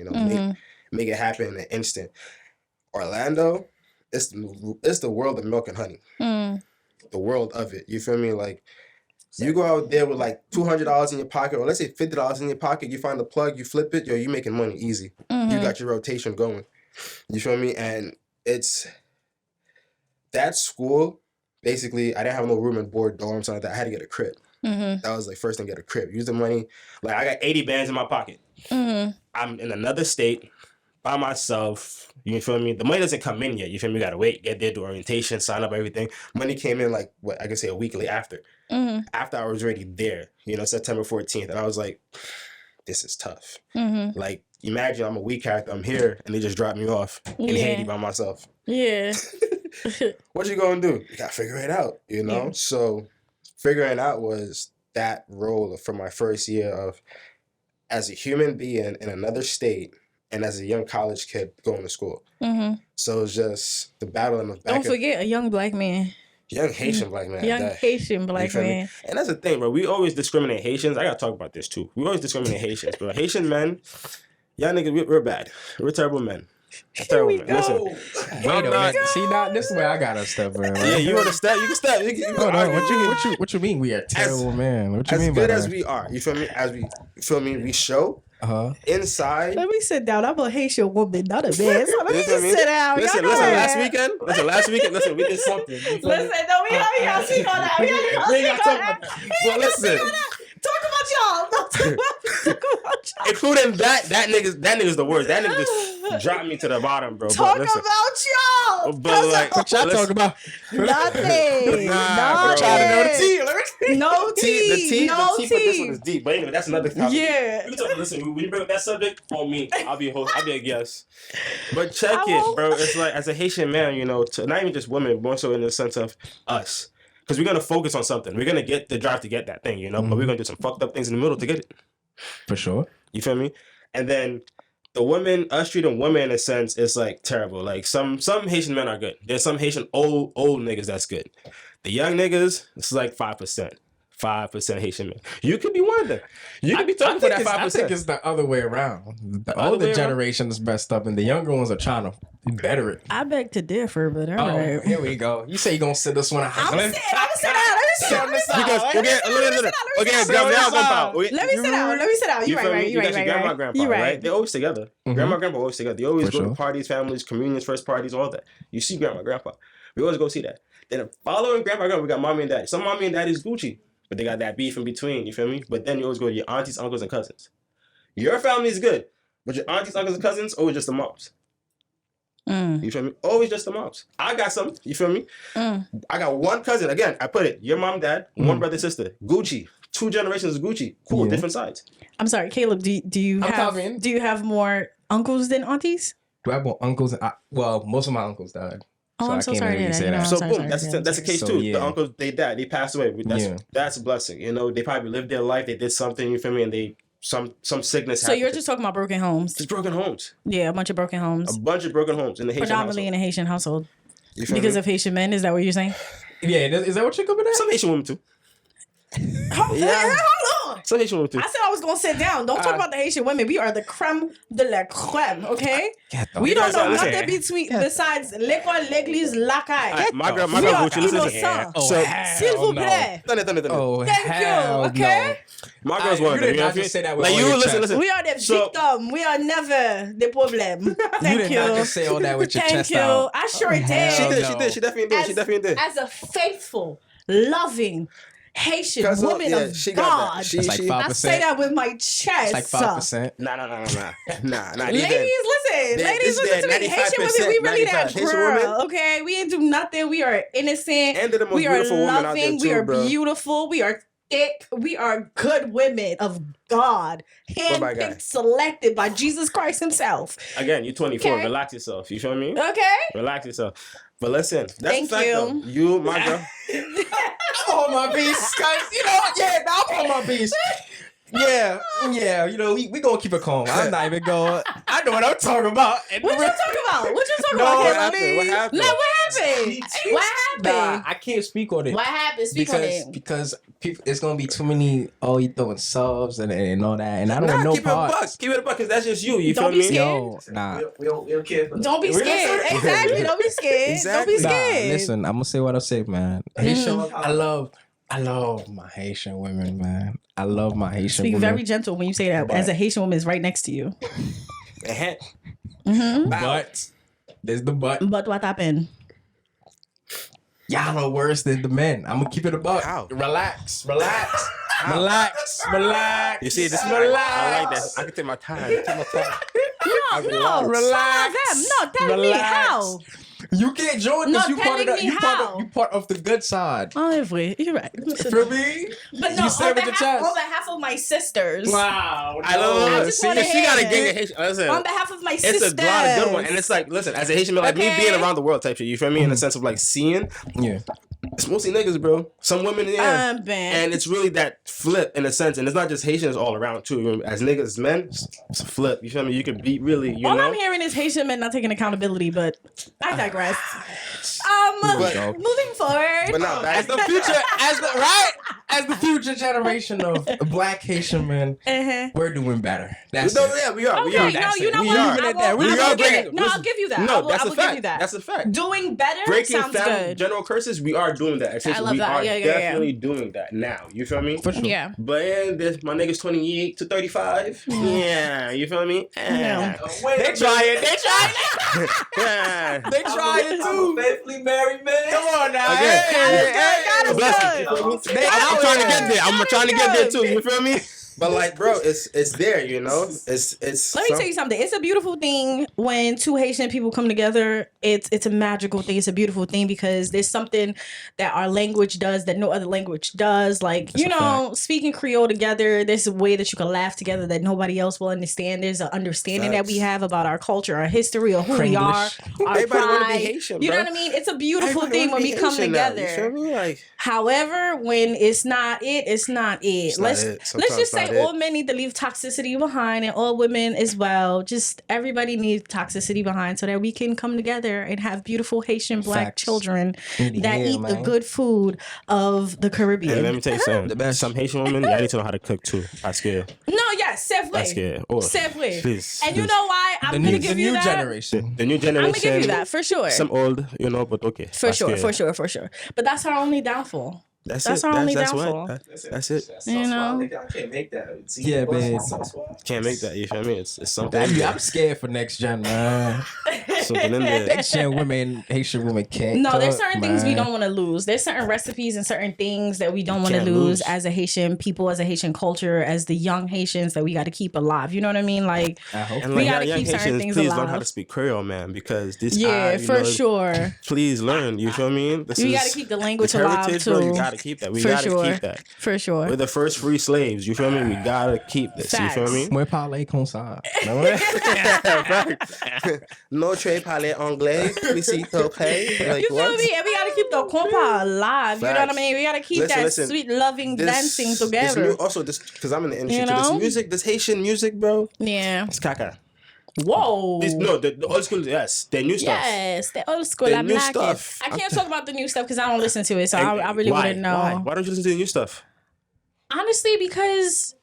[SPEAKER 1] make it happen in an instant. Orlando, it's the world of milk and honey. The world of it. You feel me? Like, you go out there with like $200 in your pocket, or let's say $50 in your pocket. You find the plug, you flip it, you making money easy. You got your rotation going. You feel me? And it's that school. Basically, I didn't have no room and board dorms like that. I had to get a crib. That was like first thing, get a crib. Use the money. Like, I got 80 bands in my pocket. I'm in another state by myself. You feel me? The money doesn't come in yet. You feel me? You gotta wait, get there, do orientation, sign up, everything. Money came in like I can say a weekly after. After I was already there. September 14th, and I was like, this is tough. Like, imagine I'm a weak character. I'm here, and they just dropped me off in Haiti by myself.
[SPEAKER 2] Yeah.
[SPEAKER 1] What you gonna do? You gotta figure it out, Yeah. So, figuring out was that role for my first year of as a human being in another state and as a young college kid going to school. So it's just the battle in the back.
[SPEAKER 2] Don't forget a young black man.
[SPEAKER 1] Young Haitian black man.
[SPEAKER 2] Haitian black man.
[SPEAKER 1] And that's the thing, bro. We always discriminate Haitians. I gotta talk about this too. We always discriminate Haitians, bro. Haitian men, y'all niggas, we're bad. We're terrible men. Terrible, man. Listen.
[SPEAKER 3] Wait a minute. See, now this is where I gotta step in. Right?
[SPEAKER 1] Yeah, you want to step? You can step.
[SPEAKER 3] Hold on. What you mean we are terrible, man? What you mean by that?
[SPEAKER 1] As good as we are, you feel me? We show inside.
[SPEAKER 2] Let me sit down. I'm a Haitian woman, not a man. So let me just sit down.
[SPEAKER 1] Listen, last weekend, we did something.
[SPEAKER 2] Listen, no, we don't speak on that. We don't speak on that.
[SPEAKER 1] Well, listen.
[SPEAKER 2] Talk about y'all. Don't talk about y'all.
[SPEAKER 1] Including that nigga's the worst. That nigga just dropped me to the bottom, bro.
[SPEAKER 2] Talk about y'all.
[SPEAKER 1] But like,
[SPEAKER 3] what y'all talking about?
[SPEAKER 2] Nothing.
[SPEAKER 1] Nah,
[SPEAKER 3] trying to know the tea.
[SPEAKER 2] No tea.
[SPEAKER 1] The tea,
[SPEAKER 2] No
[SPEAKER 1] but this one is deep. But anyway, that's another topic.
[SPEAKER 2] Yeah.
[SPEAKER 1] Listen, when you bring up that subject, on me, I'll be a host. I'll be a guest. But check it, bro. It's like, as a Haitian man, you know, not even just women, more so in the sense of us. Because we're going to focus on something. We're going to get the drive to get that thing, you know? But we're going to do some fucked up things in the middle to get it.
[SPEAKER 3] For sure.
[SPEAKER 1] You feel me? And then the women, us treating women in a sense, is like terrible. Like some Haitian men are good. There's some Haitian old niggas that's good. The young niggas, it's like 5%. 5% Haitian men. You could be one of them. You could be talking for that 5%.
[SPEAKER 3] I think it's the other way around. The older generation is messed up, and the younger ones are trying to better it.
[SPEAKER 2] I beg to differ, but all right.
[SPEAKER 3] Here we go. You say you're going to sit this one out.
[SPEAKER 2] I'm going to sit down. Let me sit down.
[SPEAKER 1] Let
[SPEAKER 2] me sit down. You're right.
[SPEAKER 1] You got your grandma, grandpa, right? They're always together. Grandma, grandpa always together. They always go to parties, families, communions, first parties, all that. You see grandma, grandpa. We always go see that. Then following grandpa, grandpa, we got mommy and daddy. Some mommy and daddy's Gucci, but they got that beef in between. You feel me? But then you always go to your aunties, uncles, and cousins. Your family is good, but your aunties, uncles, and cousins always just the moms. You feel me? Always just the moms. I got some. You feel me? I got one cousin. Again, I put it. Your mom, dad, one brother, sister. Gucci. 2 generations of Gucci. Cool. Different sides.
[SPEAKER 2] I'm sorry, Caleb. Do you have more uncles than aunties?
[SPEAKER 3] Do I have more uncles? Well, most of my uncles died.
[SPEAKER 2] Oh, I'm so sorry to hear that.
[SPEAKER 1] So boom, that's the case too. Yeah. The uncles, they died. They passed away. That's a blessing. You know, they probably lived their life. They did something. You feel me? And they some sickness.
[SPEAKER 2] So you're just talking about broken homes.
[SPEAKER 1] Just broken homes.
[SPEAKER 2] Yeah, a bunch of broken homes.
[SPEAKER 1] A bunch of broken homes in the Haitian
[SPEAKER 2] predominantly
[SPEAKER 1] household.
[SPEAKER 2] in a Haitian household.
[SPEAKER 1] Because
[SPEAKER 2] of Haitian men. Is that what you're saying?
[SPEAKER 3] Yeah. Is that what you're coming at?
[SPEAKER 1] Some Haitian women too.
[SPEAKER 2] Hold on.
[SPEAKER 1] Some Haitian women too.
[SPEAKER 2] I said I was gonna sit down. Don't talk about the Haitian women. We are the creme de la creme, okay?
[SPEAKER 3] We
[SPEAKER 2] don't know nothing besides l'école, l'église, la caille.
[SPEAKER 1] My girl, Gucci, listen.
[SPEAKER 2] S'il vous plaît. Thank you, okay?
[SPEAKER 1] My girl's one of them. You know what I'm saying? Like you listen.
[SPEAKER 2] We are the victim. We are never the problem. Thank you.
[SPEAKER 3] You did not just say all that with your chest out.
[SPEAKER 2] I sure did.
[SPEAKER 1] She definitely did.
[SPEAKER 2] As a faithful, loving Haitian woman of God.
[SPEAKER 3] That's like 5%.
[SPEAKER 2] I say that with my chest.
[SPEAKER 3] It's like 5%.
[SPEAKER 1] Nah.
[SPEAKER 2] Ladies, listen to me. Haitian women, we really that girl. Okay, we ain't do nothing. We are innocent.
[SPEAKER 1] And the most
[SPEAKER 2] we are
[SPEAKER 1] beautiful women out there
[SPEAKER 2] loving.
[SPEAKER 1] too,
[SPEAKER 2] We are
[SPEAKER 1] bro.
[SPEAKER 2] beautiful. We are thick. We are good women of God, handpicked, selected by Jesus Christ Himself.
[SPEAKER 1] Again, you're 24.
[SPEAKER 2] Okay.
[SPEAKER 1] Relax yourself. You feel me?
[SPEAKER 2] Okay.
[SPEAKER 1] Relax yourself. But listen, that's
[SPEAKER 2] Thank
[SPEAKER 1] the fact
[SPEAKER 2] you.
[SPEAKER 1] though. You, my girl.
[SPEAKER 3] I'm on my beast, guys. You know, I'm on my beast. Yeah, you know, we gonna keep it calm. I'm not even going. I know what I'm talking about.
[SPEAKER 2] What you talking about? What
[SPEAKER 1] happened?
[SPEAKER 2] What happened?
[SPEAKER 3] Nah, I can't speak on it.
[SPEAKER 2] What happened? Speak on it.
[SPEAKER 3] Because people, it's gonna be too many. Oh, you throwing subs and all that, and I don't want no parts.
[SPEAKER 1] Keep it a buck, because that's just you. You
[SPEAKER 2] Don't
[SPEAKER 1] feel
[SPEAKER 2] be
[SPEAKER 1] me?
[SPEAKER 2] scared.
[SPEAKER 3] Nah.
[SPEAKER 1] We don't care.
[SPEAKER 2] Don't be scared. Exactly. Don't be scared.
[SPEAKER 1] Exactly.
[SPEAKER 2] Don't be scared.
[SPEAKER 3] Nah, listen, I'm gonna say what I say, man. Haitian, I love my Haitian women, man. I love my Haitian
[SPEAKER 2] women. Speak
[SPEAKER 3] women.
[SPEAKER 2] very gentle when you say that. As a Haitian woman is right next to you.
[SPEAKER 3] But there's the but.
[SPEAKER 2] But what happened?
[SPEAKER 3] Y'all are worse than the men. I'm gonna keep it a buck.
[SPEAKER 1] How?
[SPEAKER 3] Relax.
[SPEAKER 1] You see, this
[SPEAKER 3] relax.
[SPEAKER 1] I like that. I can take my time.
[SPEAKER 2] No.
[SPEAKER 3] Relax.
[SPEAKER 2] No, tell me how.
[SPEAKER 3] You can't join
[SPEAKER 2] No,
[SPEAKER 3] this. You
[SPEAKER 2] telling
[SPEAKER 3] part of the good side.
[SPEAKER 2] Oh, you're right.
[SPEAKER 3] For me?
[SPEAKER 2] But no,
[SPEAKER 3] You said with your chest.
[SPEAKER 2] on behalf of my sisters.
[SPEAKER 3] Wow.
[SPEAKER 1] I love
[SPEAKER 2] I
[SPEAKER 1] it.
[SPEAKER 2] just
[SPEAKER 1] See,
[SPEAKER 2] wanna
[SPEAKER 1] she got a
[SPEAKER 2] hear
[SPEAKER 1] gang of Haitian. Listen,
[SPEAKER 2] on behalf of my sisters.
[SPEAKER 1] it's a lot of good one, and it's like, listen, as a Haitian man, like me being around the world type shit. You feel me? In the sense of like seeing.
[SPEAKER 3] Yeah.
[SPEAKER 1] It's mostly niggas, bro. Some women, and it's really that flip in a sense, and it's not just Haitians all around too. As niggas, men, it's a flip. You feel me? You could be really, you
[SPEAKER 2] all
[SPEAKER 1] know.
[SPEAKER 2] I'm hearing is Haitian men not taking accountability, but I digress. Moving forward.
[SPEAKER 1] But no,
[SPEAKER 3] As the as the future generation of Black Haitian men, we're doing better. That's it.
[SPEAKER 1] Yeah, we are.
[SPEAKER 2] Okay, you know what? I'll give you that.
[SPEAKER 1] No, that's a fact.
[SPEAKER 2] Give you that.
[SPEAKER 1] That's a fact.
[SPEAKER 2] Doing better
[SPEAKER 1] Breaking
[SPEAKER 2] sounds
[SPEAKER 1] family
[SPEAKER 2] good.
[SPEAKER 1] general curses, we are doing that.
[SPEAKER 2] I love
[SPEAKER 1] we
[SPEAKER 2] that.
[SPEAKER 1] are
[SPEAKER 2] Yeah,
[SPEAKER 1] definitely doing that now. You feel me?
[SPEAKER 3] For sure.
[SPEAKER 2] Yeah.
[SPEAKER 1] But this, my niggas 28 to 35. Yeah, you feel me?
[SPEAKER 2] Yeah.
[SPEAKER 3] They try it.
[SPEAKER 1] Yeah.
[SPEAKER 3] They try it too.
[SPEAKER 4] Faithfully married man.
[SPEAKER 3] Come on now.
[SPEAKER 1] Okay.
[SPEAKER 2] God is
[SPEAKER 1] Bless
[SPEAKER 2] good.
[SPEAKER 1] you. You feel me? I'm trying to get there. I'm trying to get there too. You feel me? But like, bro, it's there, you know. It's.
[SPEAKER 2] Let me tell you something. It's a beautiful thing when two Haitian people come together. It's a magical thing. It's a beautiful thing because there's something that our language does that no other language does. Like, that's speaking Creole together, there's a way that you can laugh together that nobody else will understand. There's an understanding that we have about our culture, our history, or who we are, our
[SPEAKER 1] Everybody want to be
[SPEAKER 2] pride.
[SPEAKER 1] Haitian,
[SPEAKER 2] You
[SPEAKER 1] bro.
[SPEAKER 2] know what I mean? It's a beautiful thing when we come
[SPEAKER 1] Haitian now,
[SPEAKER 2] together.
[SPEAKER 1] you feel me? Like,
[SPEAKER 2] however, when it's not it, it's not it. Let's just say all men need to leave toxicity behind, and all women as well. Just everybody needs toxicity behind so that we can come together and have beautiful Haitian Black children that eat the good food of the Caribbean.
[SPEAKER 1] and let me tell you something. Some Haitian women, y'all need to know how to cook too. I scared.
[SPEAKER 2] No, yes, safe way.
[SPEAKER 1] I scared. Oh,
[SPEAKER 2] safe way.
[SPEAKER 1] please.
[SPEAKER 2] And you know why? I'm gonna give you that.
[SPEAKER 3] Generation.
[SPEAKER 1] The new
[SPEAKER 2] I'm
[SPEAKER 1] generation.
[SPEAKER 2] gonna give you that for sure.
[SPEAKER 1] Some old, but okay.
[SPEAKER 2] For sure. But that's our only downfall. That's our only downfall.
[SPEAKER 1] That's it.
[SPEAKER 2] You know?
[SPEAKER 4] I can't make that.
[SPEAKER 3] Yeah, man.
[SPEAKER 1] Can't make that. You feel me? It's something.
[SPEAKER 3] I'm scared for next gen, man.
[SPEAKER 1] Something in there.
[SPEAKER 3] Next gen women, Haitian women can't.
[SPEAKER 2] No, there's
[SPEAKER 3] cook,
[SPEAKER 2] certain things we
[SPEAKER 3] man.
[SPEAKER 2] don't want to lose. There's certain recipes and certain things that we don't want to lose as a Haitian people, as a Haitian culture, as the young Haitians that we got to keep alive. You know what I mean? Like,
[SPEAKER 1] And
[SPEAKER 2] we
[SPEAKER 1] like,
[SPEAKER 2] gotta
[SPEAKER 1] young
[SPEAKER 2] keep certain
[SPEAKER 1] Haitians,
[SPEAKER 2] things
[SPEAKER 1] please
[SPEAKER 2] alive.
[SPEAKER 1] learn how to speak Creole, man, because this.
[SPEAKER 2] for sure.
[SPEAKER 1] Please learn. You feel me? This
[SPEAKER 2] We
[SPEAKER 1] is
[SPEAKER 2] got to keep the language
[SPEAKER 1] this
[SPEAKER 2] alive
[SPEAKER 1] heritage,
[SPEAKER 2] too.
[SPEAKER 1] bro. You gotta keep that. We gotta keep that.
[SPEAKER 2] For sure.
[SPEAKER 1] We're the first free slaves. You feel me? We gotta keep this.
[SPEAKER 2] Facts.
[SPEAKER 1] You feel me?
[SPEAKER 3] Moi parler comme ça.
[SPEAKER 1] No trade parler anglais. Felicito pay. Like,
[SPEAKER 2] You feel me? And we gotta keep the compa alive. You know what I mean? We gotta keep
[SPEAKER 1] Listen,
[SPEAKER 2] sweet, loving dancing together.
[SPEAKER 1] This because I'm in the industry.
[SPEAKER 2] You
[SPEAKER 1] too.
[SPEAKER 2] know?
[SPEAKER 1] This music, this Haitian music, bro.
[SPEAKER 2] Yeah.
[SPEAKER 1] It's caca.
[SPEAKER 2] Whoa.
[SPEAKER 1] The old school, yes, the new stuff.
[SPEAKER 2] Yes, the old school.
[SPEAKER 1] The
[SPEAKER 2] I'm
[SPEAKER 1] new
[SPEAKER 2] like
[SPEAKER 1] stuff.
[SPEAKER 2] it. I can't talk about the new stuff because I don't listen to it, so I really wouldn't know.
[SPEAKER 1] Why don't you listen to the new stuff?
[SPEAKER 2] Honestly, because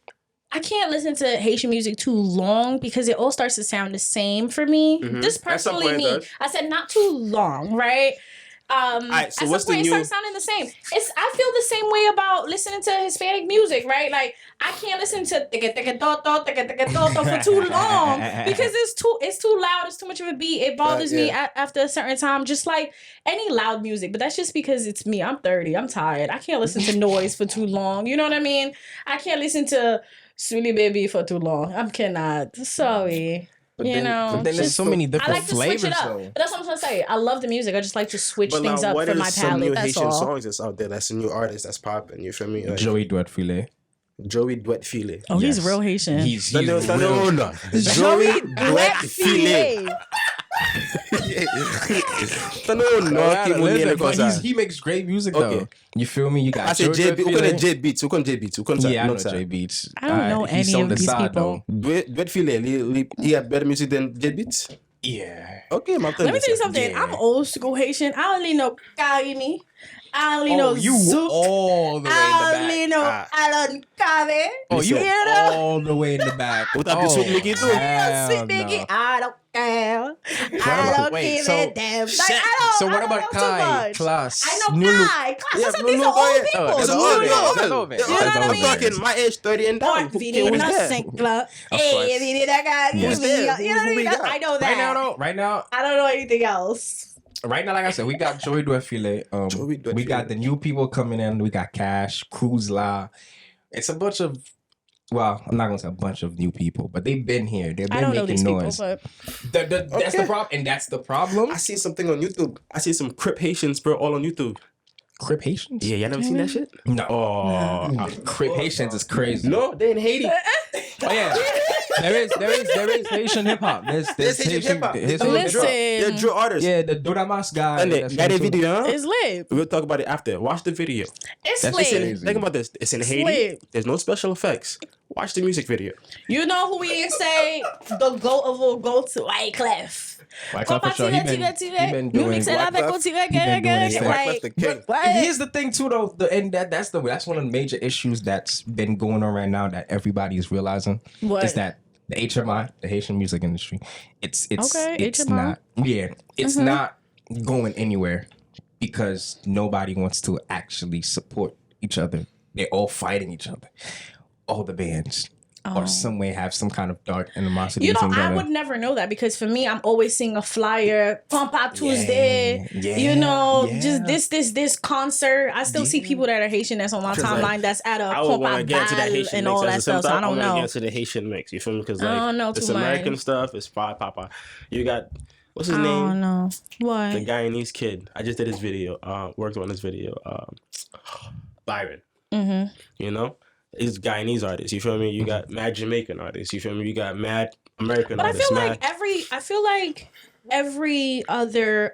[SPEAKER 2] I can't listen to Haitian music too long because it all starts to sound the same for me. This personally
[SPEAKER 1] point,
[SPEAKER 2] me.
[SPEAKER 1] it does.
[SPEAKER 2] I said not too long, right?
[SPEAKER 1] Right, so
[SPEAKER 2] at
[SPEAKER 1] what's
[SPEAKER 2] some
[SPEAKER 1] the
[SPEAKER 2] point
[SPEAKER 1] new?
[SPEAKER 2] it starts sounding the same. I feel the same way about listening to Hispanic music, right? Like I can't listen to for too long because it's too loud. It's too much of a beat. It bothers me after a certain time. Just like any loud music, but that's just because it's me. I'm 30. I'm tired. I can't listen to noise for too long. You know what I mean? I can't listen to Sweetie Baby for too long. I cannot. Sorry.
[SPEAKER 3] But
[SPEAKER 2] you know,
[SPEAKER 3] then there's so many
[SPEAKER 2] I
[SPEAKER 3] different
[SPEAKER 2] like to
[SPEAKER 3] flavors.
[SPEAKER 2] switch it up.
[SPEAKER 3] Though.
[SPEAKER 2] But that's what I'm trying to say. I love the music. I just like to switch things up
[SPEAKER 1] what
[SPEAKER 2] for
[SPEAKER 1] is
[SPEAKER 2] my
[SPEAKER 1] some
[SPEAKER 2] palate.
[SPEAKER 1] new
[SPEAKER 2] That's
[SPEAKER 1] Haitian
[SPEAKER 2] all.
[SPEAKER 1] songs that's out there? That's a new artist that's popping. You feel me? Like,
[SPEAKER 3] Joey Duet-Filet.
[SPEAKER 1] Joey Duet-Filet.
[SPEAKER 2] Oh, he's real Haitian.
[SPEAKER 3] He's
[SPEAKER 1] No.
[SPEAKER 2] Joey Duet-Filet.
[SPEAKER 3] He makes great music though.
[SPEAKER 1] Okay.
[SPEAKER 3] You feel me? You got.
[SPEAKER 1] I said J Beats. Who can J Beats?
[SPEAKER 3] Yeah, I know J Beats.
[SPEAKER 2] I don't know any of these people.
[SPEAKER 1] Duet-Filet. He have better music than J Beats.
[SPEAKER 3] Yeah.
[SPEAKER 1] Okay, my
[SPEAKER 2] Let me tell you something.
[SPEAKER 3] Yeah.
[SPEAKER 2] I'm old school Haitian. I only know Karimi. I only know
[SPEAKER 3] you
[SPEAKER 2] Zouk.
[SPEAKER 3] all the way in the
[SPEAKER 2] I only
[SPEAKER 3] back.
[SPEAKER 2] know Alon Kave.
[SPEAKER 3] Oh, you
[SPEAKER 2] You know?
[SPEAKER 3] all the way in the back.
[SPEAKER 1] What up, Sweet Mickey too?
[SPEAKER 2] Yeah, Sweet Mickey.
[SPEAKER 3] no.
[SPEAKER 2] I don't care. I don't give a damn. Like,
[SPEAKER 3] So what
[SPEAKER 2] I don't
[SPEAKER 3] about
[SPEAKER 2] know
[SPEAKER 3] Kai,
[SPEAKER 2] too much.
[SPEAKER 3] Class,
[SPEAKER 2] I know
[SPEAKER 3] Nulu?
[SPEAKER 2] Kai. Class.
[SPEAKER 1] Yeah,
[SPEAKER 2] I said these
[SPEAKER 1] Nulu,
[SPEAKER 2] are
[SPEAKER 1] oh,
[SPEAKER 2] old
[SPEAKER 1] yeah.
[SPEAKER 2] people.
[SPEAKER 1] It's
[SPEAKER 2] You
[SPEAKER 1] old,
[SPEAKER 2] know?
[SPEAKER 3] That's over.
[SPEAKER 2] You know what I
[SPEAKER 1] I'm
[SPEAKER 2] mean?
[SPEAKER 1] talking my age, 30 and down. Who
[SPEAKER 2] Vini
[SPEAKER 1] cares?
[SPEAKER 2] Sinclair.
[SPEAKER 3] Of
[SPEAKER 2] Hey,
[SPEAKER 3] course.
[SPEAKER 2] Vini Daga.
[SPEAKER 1] Yes.
[SPEAKER 2] You know what I
[SPEAKER 1] Who we
[SPEAKER 2] mean?
[SPEAKER 1] got?
[SPEAKER 2] I know that.
[SPEAKER 3] Right now,
[SPEAKER 2] I don't know anything else.
[SPEAKER 3] like I said, we got Joey Duet-Filet.
[SPEAKER 1] Joey Duet-Filet.
[SPEAKER 3] We got the new people coming in. We got Cash, Cruz La. It's a bunch of. Well, I'm not gonna say a bunch of new people, but they've been here. They've
[SPEAKER 2] I
[SPEAKER 3] been
[SPEAKER 2] don't know
[SPEAKER 3] making
[SPEAKER 2] these
[SPEAKER 3] noise.
[SPEAKER 2] people, but
[SPEAKER 3] That's the problem, and that's the problem.
[SPEAKER 1] I see something on YouTube. I see some Crip Haitians, bro, all on YouTube.
[SPEAKER 3] Crip Haitians?
[SPEAKER 1] Yeah, y'all never seen that shit?
[SPEAKER 3] No.
[SPEAKER 1] Oh,
[SPEAKER 3] Crip Haitians is crazy.
[SPEAKER 1] no, they in Haiti.
[SPEAKER 3] Oh yeah. There is Haitian hip hop. There's
[SPEAKER 1] Haitian hip-hop.
[SPEAKER 2] Listen.
[SPEAKER 1] They're drill artists.
[SPEAKER 3] Yeah, the Dodamas guy.
[SPEAKER 1] And they
[SPEAKER 3] that's
[SPEAKER 1] got a
[SPEAKER 3] from-
[SPEAKER 1] video, huh?
[SPEAKER 2] it's lit.
[SPEAKER 1] We'll talk about it after. Watch the video.
[SPEAKER 2] It's
[SPEAKER 3] That's
[SPEAKER 2] lit.
[SPEAKER 3] crazy.
[SPEAKER 1] Think about this. It's in Haiti.
[SPEAKER 2] lit.
[SPEAKER 1] There's no special effects. Watch the music video.
[SPEAKER 2] You know who we didn't say the goat of all goats? Wyclef.
[SPEAKER 3] For sure. He been doing his
[SPEAKER 2] Here's
[SPEAKER 3] the thing too, though, that's one of the major issues that's been going on right now that everybody is realizing is that the HMI, the Haitian music industry, it's
[SPEAKER 2] HMI.
[SPEAKER 3] It's not going anywhere because nobody wants to actually support each other. They're all fighting each other. All the bands. Or some way have some kind of dark animosity.
[SPEAKER 2] I would never know that because for me, I'm always seeing a flyer, Compa Tuesday, just this concert. I still see people that are Haitian that's on my timeline that's at a Compa Bal and all that stuff. So I don't know.
[SPEAKER 1] I want to get into the Haitian mix. You feel me? Because
[SPEAKER 2] I don't know
[SPEAKER 1] this
[SPEAKER 2] too
[SPEAKER 1] American
[SPEAKER 2] much.
[SPEAKER 1] Stuff is Papa. You got, what's his
[SPEAKER 2] I
[SPEAKER 1] name?
[SPEAKER 2] don't know. What?
[SPEAKER 1] The Guyanese kid. I just did his video. Worked on his video. Byron.
[SPEAKER 2] Mm-hmm.
[SPEAKER 1] You know? It's Guyanese artists, you feel me? You got mad Jamaican artists, you feel me? You got mad American artists.
[SPEAKER 2] But I feel like every other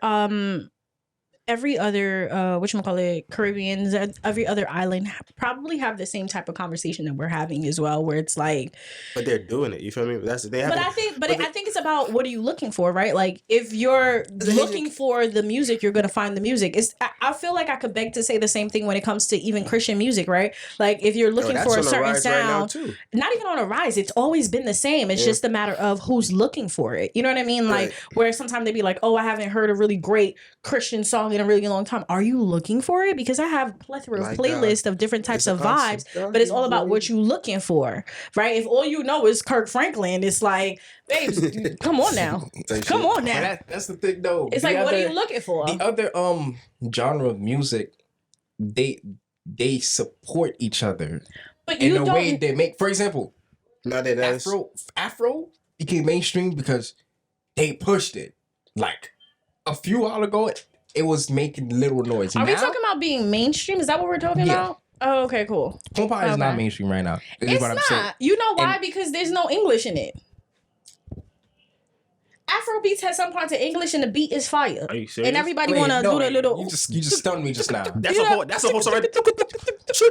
[SPEAKER 2] whatchamacallit, Caribbeans, every other island probably have the same type of conversation that we're having as well, where it's like,
[SPEAKER 1] but they're doing it. You feel me? I
[SPEAKER 2] think it's about what are you looking for, right? Like if you're looking for the music, you're gonna find the music. I feel like I could beg to say the same thing when it comes to even Christian music, right? Like if you're looking for a certain sound, right, not even on a rise, it's always been the same. It's just a matter of who's looking for it. You know what I mean? Like where sometimes they'd be like, oh, I haven't heard a really great Christian song in a really long time. Are you looking for it? Because I have a plethora of playlists of different types of vibes, but it's all about what you're looking for, right? If all you know is Kirk Franklin, it's like, babes, come on now. Come on now.
[SPEAKER 3] That's the thing though.
[SPEAKER 2] It's like, what are you looking for?
[SPEAKER 3] The other genre of music, they support each other
[SPEAKER 2] but
[SPEAKER 3] in a way they make, for example,
[SPEAKER 1] Afro
[SPEAKER 3] became mainstream because they pushed it. Like a few while ago, it was making little noise.
[SPEAKER 2] Are we talking about being mainstream? Is that what we're talking about? Oh, okay, cool.
[SPEAKER 3] Compa is not mainstream right now.
[SPEAKER 2] It's not. Saying. You know why? Because there's no English in it. Afrobeats has some parts of English and the beat is fire.
[SPEAKER 1] Are you serious?
[SPEAKER 2] And everybody wanna do the little.
[SPEAKER 3] You just stunned me just now.
[SPEAKER 1] That's a whole song right there. That's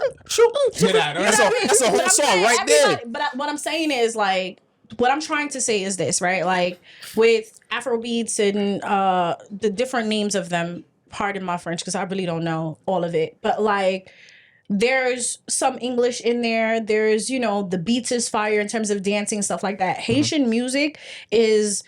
[SPEAKER 1] a whole song right there.
[SPEAKER 2] But what I'm saying is like, what I'm trying to say is this, right? Like with Afrobeats and the different names of them. Pardon my French because I really don't know all of it, but like. There's some English in there. There's, the beats is fire in terms of dancing, stuff like that. Haitian music is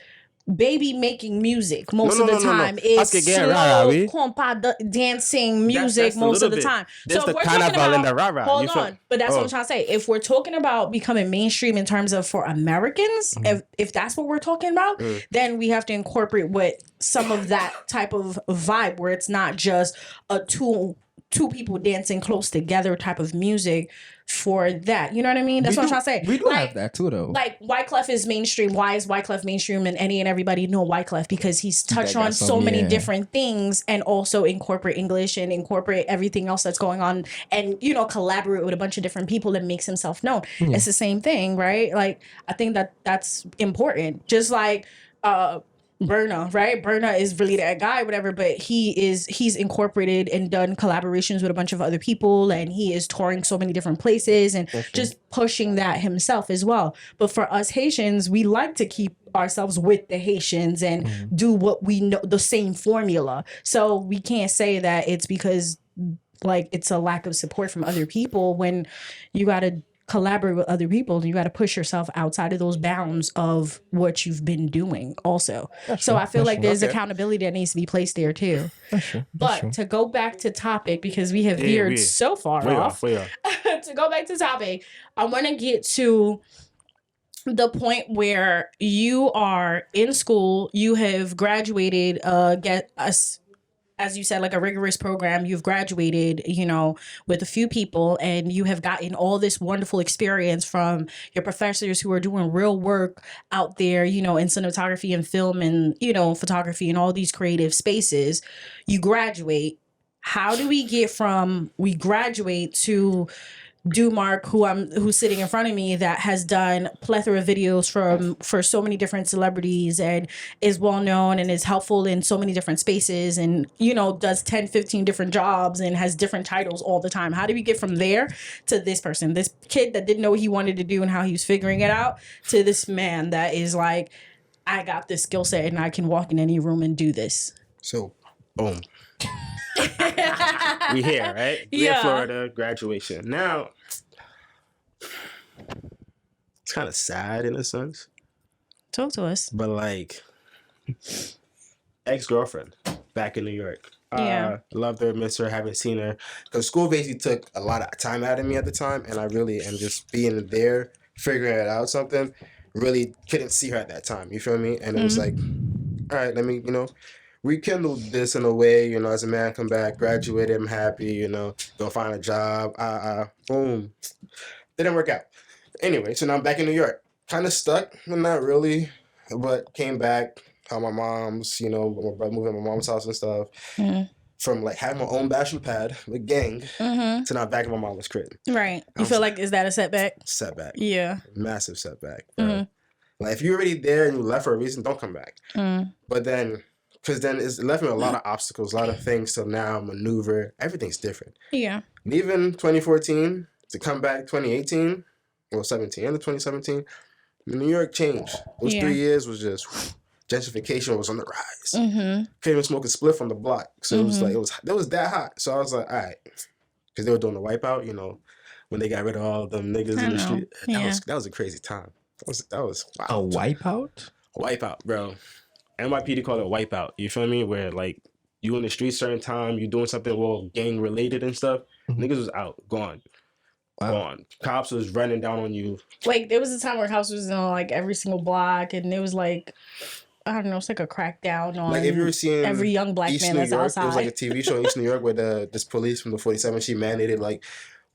[SPEAKER 2] baby making music most of the time. It's slow, compa dancing music most of the time.
[SPEAKER 1] There's the carnival and the rara.
[SPEAKER 2] Hold on. But that's what I'm trying to say. If we're talking about becoming mainstream in terms of for Americans, if that's what we're talking about, then we have to incorporate what some of that type of vibe where it's not just a two people dancing close together type of music for that. You know what I mean? That's what I'm trying to say.
[SPEAKER 3] We do have that too, though.
[SPEAKER 2] Like Wyclef is mainstream. Why is Wyclef mainstream? And any and everybody know Wyclef because he's touched on so many different things and also incorporate English and incorporate everything else that's going on and, collaborate with a bunch of different people that makes himself known. It's the same thing, right? Like, I think that's important. Just like, Burna, right? Burna is really that guy, whatever, but he's incorporated and done collaborations with a bunch of other people and he is touring so many different places and just pushing that himself as well. But for us Haitians, we like to keep ourselves with the Haitians and do what we know, the same formula. So we can't say that it's because like it's a lack of support from other people when you got to collaborate with other people and you got to push yourself outside of those bounds of what you've been doing also. So I feel like there's accountability that needs to be placed there too. But to go back to topic, because we have veered so far off. To go back to topic, I want to get to the point where you are in school, you have graduated, as you said, like a rigorous program, you've graduated, with a few people and you have gotten all this wonderful experience from your professors who are doing real work out there, in cinematography and film and, photography and all these creative spaces. You graduate. How do we get from we graduate to Dumark, who's sitting in front of me, that has done plethora of videos for so many different celebrities and is well known and is helpful in so many different spaces and does 10, 15 different jobs and has different titles all the time? How do we get from there to this person, this kid that didn't know what he wanted to do and how he was figuring it out, to this man that is like I got this skill set and I can walk in any room and do this.
[SPEAKER 1] So, boom. We here, right? We in Florida, graduation. Now, it's kind of sad in a sense.
[SPEAKER 2] Talk to us.
[SPEAKER 1] But like, ex-girlfriend back in New York. Loved her, miss her, haven't seen her. Because school basically took a lot of time out of me at the time, and I really, and just being there, figuring it out something, really couldn't see her at that time. You feel me? And it was like, all right, let me, rekindle this in a way, as a man, come back, graduated, I'm happy, go find a job, boom. Didn't work out. Anyway, so now I'm back in New York. Kind of stuck, but not really, but came back. How my mom's, moving to my mom's house and stuff. From like having my own bachelor pad with gang to now back in my mom's crib.
[SPEAKER 2] Right. You feel like, is that a setback?
[SPEAKER 1] Setback.
[SPEAKER 2] Yeah.
[SPEAKER 1] Massive setback. Like if you're already there and you left for a reason, don't come back. But then, because then it's left me a lot of obstacles, a lot of things to now maneuver. Everything's different. Yeah. Leaving 2014 to come back 2018, well 17, end of 2017, New York changed. Those 3 years was just... gentrification was on the rise. Couldn't even smoke a spliff on the block. So it was like, it was that hot. So I was like, all right. Because they were doing the wipeout, when they got rid of all of them niggas in the street. That was a crazy time. That was
[SPEAKER 3] wow. A wipeout?
[SPEAKER 1] A wipeout, bro. NYPD called it wipeout. You feel me? Where like you in the street certain time, you doing something gang related and stuff. Niggas was out, gone. Wow. Gone. Cops was running down on you.
[SPEAKER 2] Like there was a time where cops was on like every single block, and it was like, I don't know, it's like a crackdown on
[SPEAKER 1] like if you were seeing
[SPEAKER 2] every young black
[SPEAKER 1] East
[SPEAKER 2] man
[SPEAKER 1] New
[SPEAKER 2] that's
[SPEAKER 1] York,
[SPEAKER 2] outside.
[SPEAKER 1] It was like a TV show in East New York where this police from the 47, she mandated like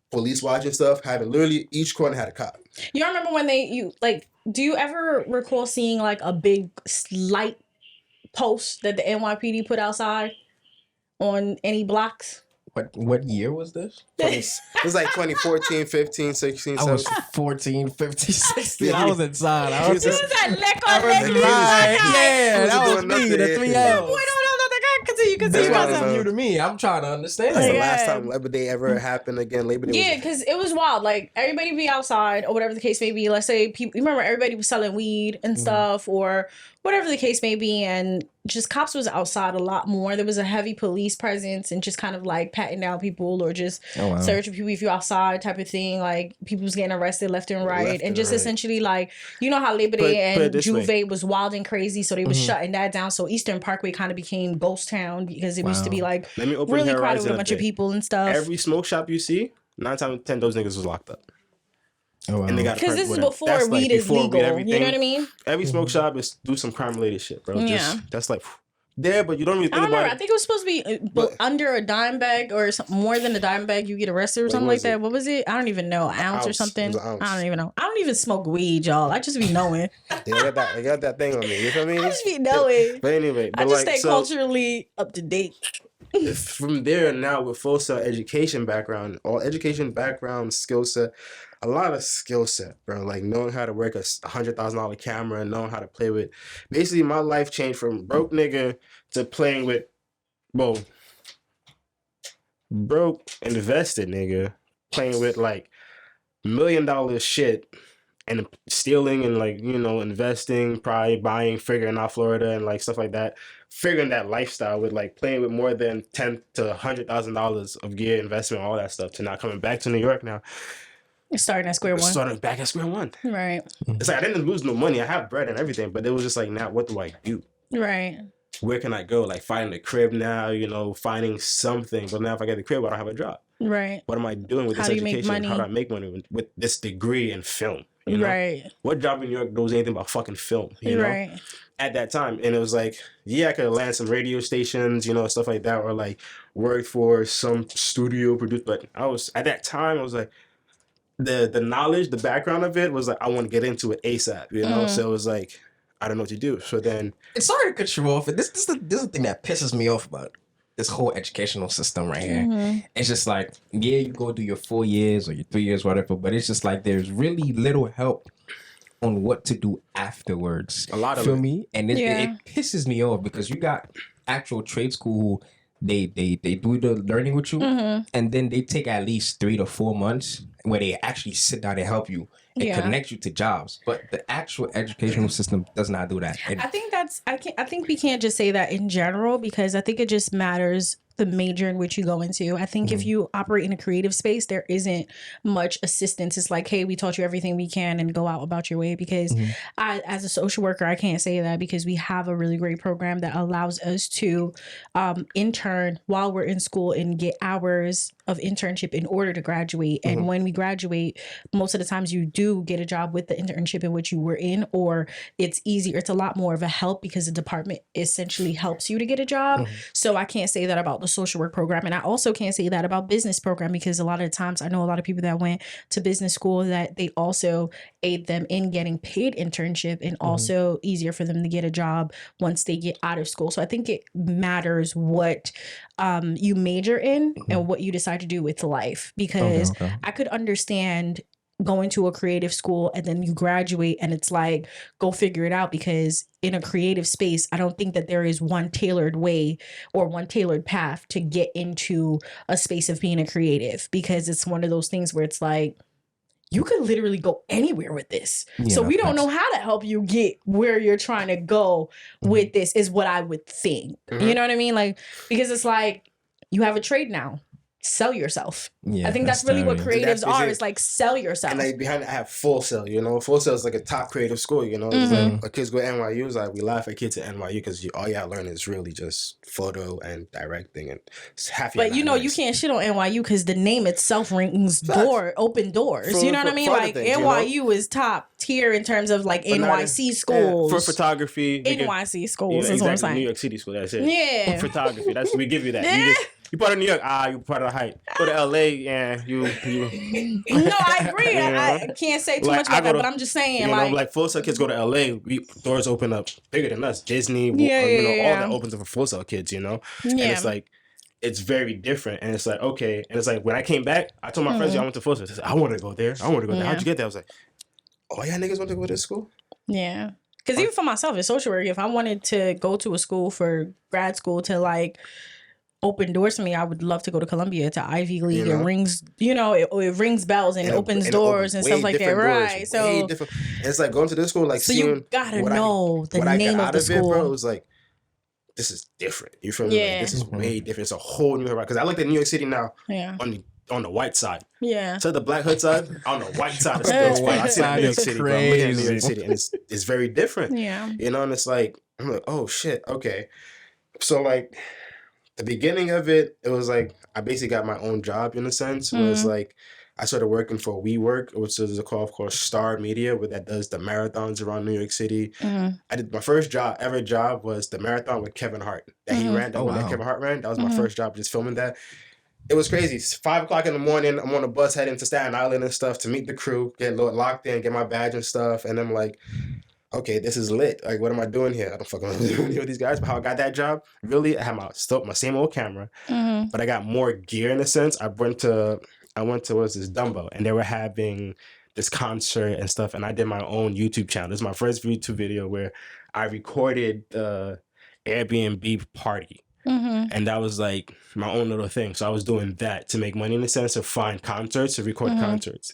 [SPEAKER 1] police watch and stuff, having literally each corner had a cop.
[SPEAKER 2] You remember when do you ever recall seeing like a big light post that the NYPD put outside on any blocks?
[SPEAKER 3] What year was this?
[SPEAKER 1] It was like 2014, 15, 16, 17.
[SPEAKER 3] I was 14, 15, 16. I was inside. I was inside.
[SPEAKER 1] Yeah,
[SPEAKER 3] that was me, the 3L.
[SPEAKER 2] Wait, continue.
[SPEAKER 3] That's new to me. I'm trying to understand.
[SPEAKER 1] That's the last time Labor Day ever happened again. Labor Day.
[SPEAKER 2] Yeah, because it was wild. Like everybody be outside or whatever the case may be. Let's say people. You remember everybody was selling weed and stuff, or whatever the case may be, and just cops was outside a lot more. There was a heavy police presence and just kind of like patting down people or just searching people if you're outside type of thing. Like people was getting arrested left and right, and just essentially like how Labor Day and Juve was wild and crazy, so they was shutting that down. So Eastern Parkway kind of became ghost town because it used to be like really crowded with a bunch of people and stuff.
[SPEAKER 1] Every smoke shop you see, 9 times out of 10 those niggas was locked up.
[SPEAKER 3] Oh, wow.
[SPEAKER 2] Because this is before weed is legal. You know what I mean?
[SPEAKER 1] Every smoke shop is do some crime related shit, bro. That's like there, but you don't really think about it.
[SPEAKER 2] I think it was supposed to be under a dime bag or more than a dime bag, you get arrested or something like that. What was it? I don't even know. An ounce or something. I don't even know. I don't even smoke weed, y'all. I just be knowing.
[SPEAKER 1] I got that thing on me. You feel me?
[SPEAKER 2] I just be knowing.
[SPEAKER 1] But anyway,
[SPEAKER 2] I just stay culturally up to date.
[SPEAKER 1] From there now with full set education background, skill set, a lot of skill set, bro. Like knowing how to work a $100,000 camera and knowing how to play with. Basically, my life changed from broke nigga to playing with, broke invested nigga, playing with like $1 million shit and stealing and like investing, probably buying, figuring out Florida and like stuff like that. Figuring that lifestyle with like playing with more than $10,000 to $100,000 of gear investment, all that stuff, to now coming back to New York now.
[SPEAKER 2] You're starting at square one.
[SPEAKER 1] Starting back at square one.
[SPEAKER 2] Right.
[SPEAKER 1] It's like I didn't lose no money. I have bread and everything, but it was just like, now what do I do?
[SPEAKER 2] Right.
[SPEAKER 1] Where can I go? Like finding a crib now, finding something. But now if I get a crib, I don't have a job.
[SPEAKER 2] Right.
[SPEAKER 1] What am I doing with this education? How do I make money with this degree in film?
[SPEAKER 2] Right.
[SPEAKER 1] What job in New York knows anything about fucking film?
[SPEAKER 2] Right.
[SPEAKER 1] At that time. And it was like, I could land some radio stations, stuff like that, or like work for some studio producer. But at that time, I was like, the knowledge, the background of it was like, I want to get into it ASAP, So it was like, I don't know what to do. So then,
[SPEAKER 3] sorry to cut you off. This is the thing that pisses me off about this whole educational system right here. It's just like, you go do your 4 years or your 3 years, whatever, but it's just like there's really little help on what to do afterwards.
[SPEAKER 1] A lot of
[SPEAKER 3] Feel me? And it pisses me off because you got actual trade school who they do the learning with you, and then they take at least 3 to 4 months where they actually sit down and help you. and connect you to jobs. But the actual educational system does not do that. And
[SPEAKER 2] I think we can't just say that in general, because I think it just matters the major in which you go into. I think if you operate in a creative space, there isn't much assistance. It's like, hey, we taught you everything we can and go out about your way. Because I, as a social worker, I can't say that, because we have a really great program that allows us to intern while we're in school and get hours of internship in order to graduate. And when we graduate, most of the times you do get a job with the internship in which you were in, or it's easier. It's a lot more of a help because the department essentially helps you to get a job. So I can't say that about the social work program. And I also can't say that about business program, because a lot of the times I know a lot of people that went to business school that they also aid them in getting paid internship, and also easier for them to get a job once they get out of school. So I think it matters what you major in and what you decide to do with life, because I could understand going to a creative school and then you graduate and it's like, go figure it out, because in a creative space, I don't think that there is one tailored way or one tailored path to get into a space of being a creative, because it's one of those things where it's like, you could literally go anywhere with this. So we don't know how to help you get where you're trying to go with this, is what I would think. You know what I mean? Like, because it's like, you have a trade now. Sell yourself. I think that's really what creatives are. Is like, sell yourself.
[SPEAKER 1] And like behind it, I have Full Sail. Full Sail is like a top creative school. It's like, my kids go to NYU. It's like, we laugh at kids at NYU because all y'all learn is really just photo and directing, and it's half.
[SPEAKER 2] But you can't shit on NYU because the name itself rings open doors. You know what I mean? Like things, NYU is top tier in terms of like NYC schools
[SPEAKER 1] for photography.
[SPEAKER 2] NYC schools is what I'm saying.
[SPEAKER 1] New York City school. That's it.
[SPEAKER 2] Yeah.
[SPEAKER 1] For photography. We give you that. You part of New York, you part of the hype. Go to LA, you.
[SPEAKER 2] No, I agree. I can't say too much about that, but I'm just saying,
[SPEAKER 1] like Full Sail kids go to LA, doors open up bigger than us. Disney, all that opens up for Full Sail kids, And it's like, it's very different. And it's like, okay. And it's like, when I came back, I told my friends, I went to Full Sail. I said, I want to go there. How'd you get there? I was like, oh, yeah, niggas want to go to this school?
[SPEAKER 2] Yeah. Because even for myself, as social work, if I wanted to go to a school for grad school to like open doors for me, I would love to go to Columbia, to Ivy League. It rings, it rings bells and opens doors and stuff like that, right? So
[SPEAKER 1] it's like going to this school, like,
[SPEAKER 2] so you gotta know the name of the school.
[SPEAKER 1] Bro, it was like, this is different. You feel me? Like, this is way different. It's a whole new horizon. Because I looked at New York City now on the white side.
[SPEAKER 2] Yeah.
[SPEAKER 1] So the black hood side, on the white side of the I see New York City, bro. I'm looking at New York City, and it's very different.
[SPEAKER 2] Yeah.
[SPEAKER 1] And it's like, I'm like, oh shit, okay. So like, the beginning of it, it was like, I basically got my own job in a sense. It was like, I started working for WeWork, which is a call called Star Media, that does the marathons around New York City. I did my first job was the marathon with Kevin Hart that he ran. That Kevin Hart ran. That was my first job, just filming that. It was crazy. It's 5:00 in the morning. I'm on a bus heading to Staten Island and stuff to meet the crew, get locked in, get my badge and stuff. And I'm like, okay, this is lit. Like, what am I doing here? I don't fucking know with these guys. But how I got that job, really, I had my same old camera, but I got more gear in a sense. I went to Dumbo, and they were having this concert and stuff, and I did my own YouTube channel. This is my first YouTube video where I recorded the Airbnb party. And that was like my own little thing. So I was doing that to make money in a sense, to find concerts, to record concerts.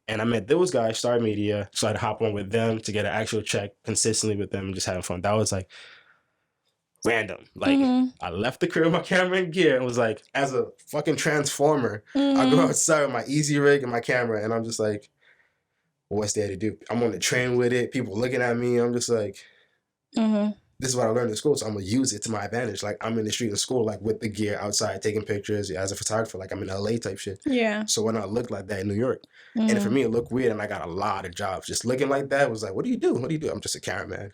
[SPEAKER 1] And I met those guys, Star Media, so I'd hop on with them to get an actual check consistently with them and just having fun. That was like random. Like, I left the crib with my camera and gear and was like, as a fucking transformer, I go outside with my easy rig and my camera, and I'm just like, well, what's there to do? I'm on the train with it, people looking at me, I'm just like, this is what I learned in school, so I'm gonna use it to my advantage. Like, I'm in the street of school, like with the gear outside, taking pictures as a photographer, like I'm in LA type shit.
[SPEAKER 2] Yeah.
[SPEAKER 1] So when I look like that in New York, and for me it looked weird, and I got a lot of jobs. Just looking like that was like, what do you do? What do you do? I'm just a cameraman.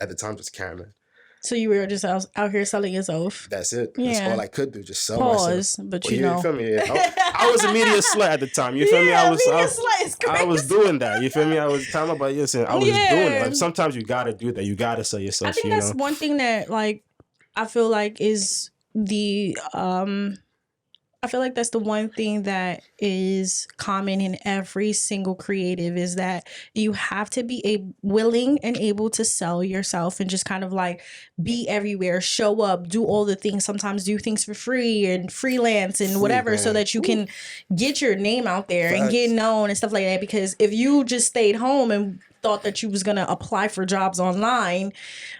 [SPEAKER 1] At the time, just a cameraman.
[SPEAKER 2] So you were just out here selling yourself.
[SPEAKER 1] That's it.
[SPEAKER 2] Yeah.
[SPEAKER 1] That's all I could do. Just sell myself.
[SPEAKER 2] But
[SPEAKER 1] well, you feel me? I was a media slut at the time. You feel me? I was doing that. You feel me? I was telling about I was doing it. Like, sometimes you gotta do that. You gotta sell yourself.
[SPEAKER 2] I think that's one thing that, like, I feel like is the I feel like that's the one thing that is common in every single creative is that you have to be willing and able to sell yourself and just kind of like be everywhere, show up, do all the things, sometimes do things for free and freelance and whatever so that you can get your name out there and get known and stuff like that. Because if you just stayed home and thought that you was gonna apply for jobs online,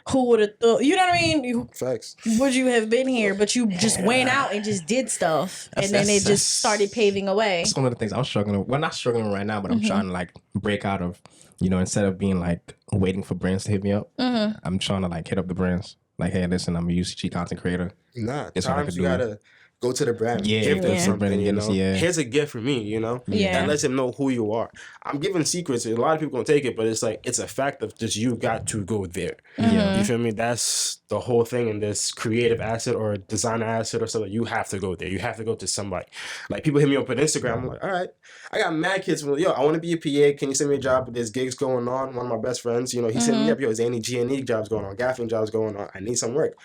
[SPEAKER 2] who would have thought? You know what I mean?
[SPEAKER 1] Facts.
[SPEAKER 2] Would you have been here? But you just went out and just did stuff, and then it just started paving a way.
[SPEAKER 3] That's one of the things I'm struggling with. Well, not struggling right now, but I'm trying to like break out of. You know, instead of being like waiting for brands to hit me up, I'm trying to like hit up the brands. Like, hey, listen, I'm a UCG content creator.
[SPEAKER 1] Nah, sometimes you gotta go to the brand,
[SPEAKER 3] give them something, you know.
[SPEAKER 1] Here's a gift for me, you know. That lets them know who you are. I'm giving secrets. A lot of people gonna take it, but it's like it's a fact of just you got to go there. You feel me? That's the whole thing in this creative asset or designer asset or something. You have to go there. You have to go to somebody. Like people hit me up on Instagram. I'm like, all right, I got mad kids. Yo, I want to be a PA. Can you send me a job? There's gigs going on. One of my best friends, you know, he sent me up. Yo, is there any G&E jobs going on? Gaffing jobs going on? I need some work.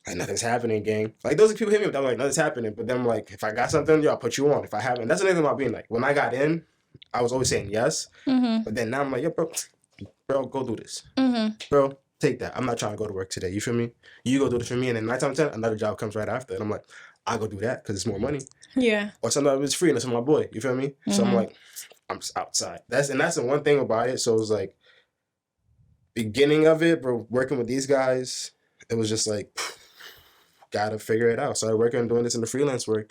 [SPEAKER 1] Like, nothing's happening, gang. Like, those people hit me up. I'm like, nothing's happening. But then, like, if I got something, yo, I'll put you on. If I haven't, that's the thing about being like, when I got in, I was always saying yes. But then now I'm like, yo, bro, go do this. Bro, take that. I'm not trying to go to work today. You feel me? You go do this for me. And then 9 times 10, another job comes right after. And I'm like, I'll go do that because it's more money.
[SPEAKER 2] Yeah.
[SPEAKER 1] Or sometimes it's free and it's my boy. You feel me? So I'm like, I'm just outside. That's the one thing about it. So it was like, beginning of it, bro, working with these guys, it was just like, gotta figure it out. Started working and doing this in the freelance work.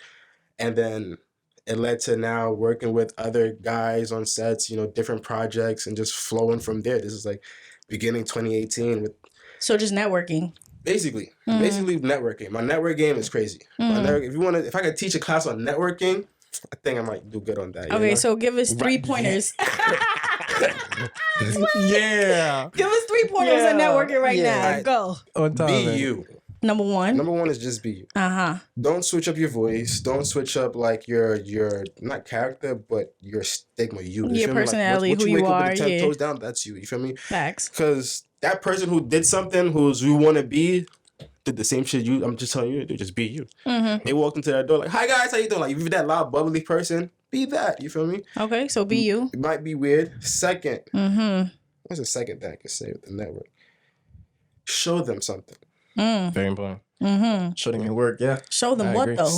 [SPEAKER 1] And then it led to now working with other guys on sets, you know, different projects and just flowing from there. This is like beginning 2018 with.
[SPEAKER 2] So just networking.
[SPEAKER 1] Basically networking. My network game is crazy. If I could teach a class on networking, I think I might do good on that.
[SPEAKER 2] Okay, so give us 3 pointers.
[SPEAKER 3] Yeah.
[SPEAKER 2] Give us 3 pointers on networking right now. Go.
[SPEAKER 3] On time,
[SPEAKER 1] be you.
[SPEAKER 2] Number one
[SPEAKER 1] is just be you. Don't switch up your voice. Don't switch up like your not character, but your stigma.
[SPEAKER 2] Your personality,
[SPEAKER 1] like, what
[SPEAKER 2] who you are.
[SPEAKER 1] With 10 toes down, that's you. You feel me?
[SPEAKER 2] Facts.
[SPEAKER 1] Because that person who did something, who's you want to be, did the same shit I'm just telling you to do. Just be you. They walked into that door like, "Hi guys, how you doing?" Like, if you're that loud, bubbly person, be that. You feel me? Okay,
[SPEAKER 2] so be you.
[SPEAKER 1] It might be weird. Second, what's the second thing I can say with the network? Show them something.
[SPEAKER 3] Very important. Show them your work. Yeah.
[SPEAKER 2] Show them what though?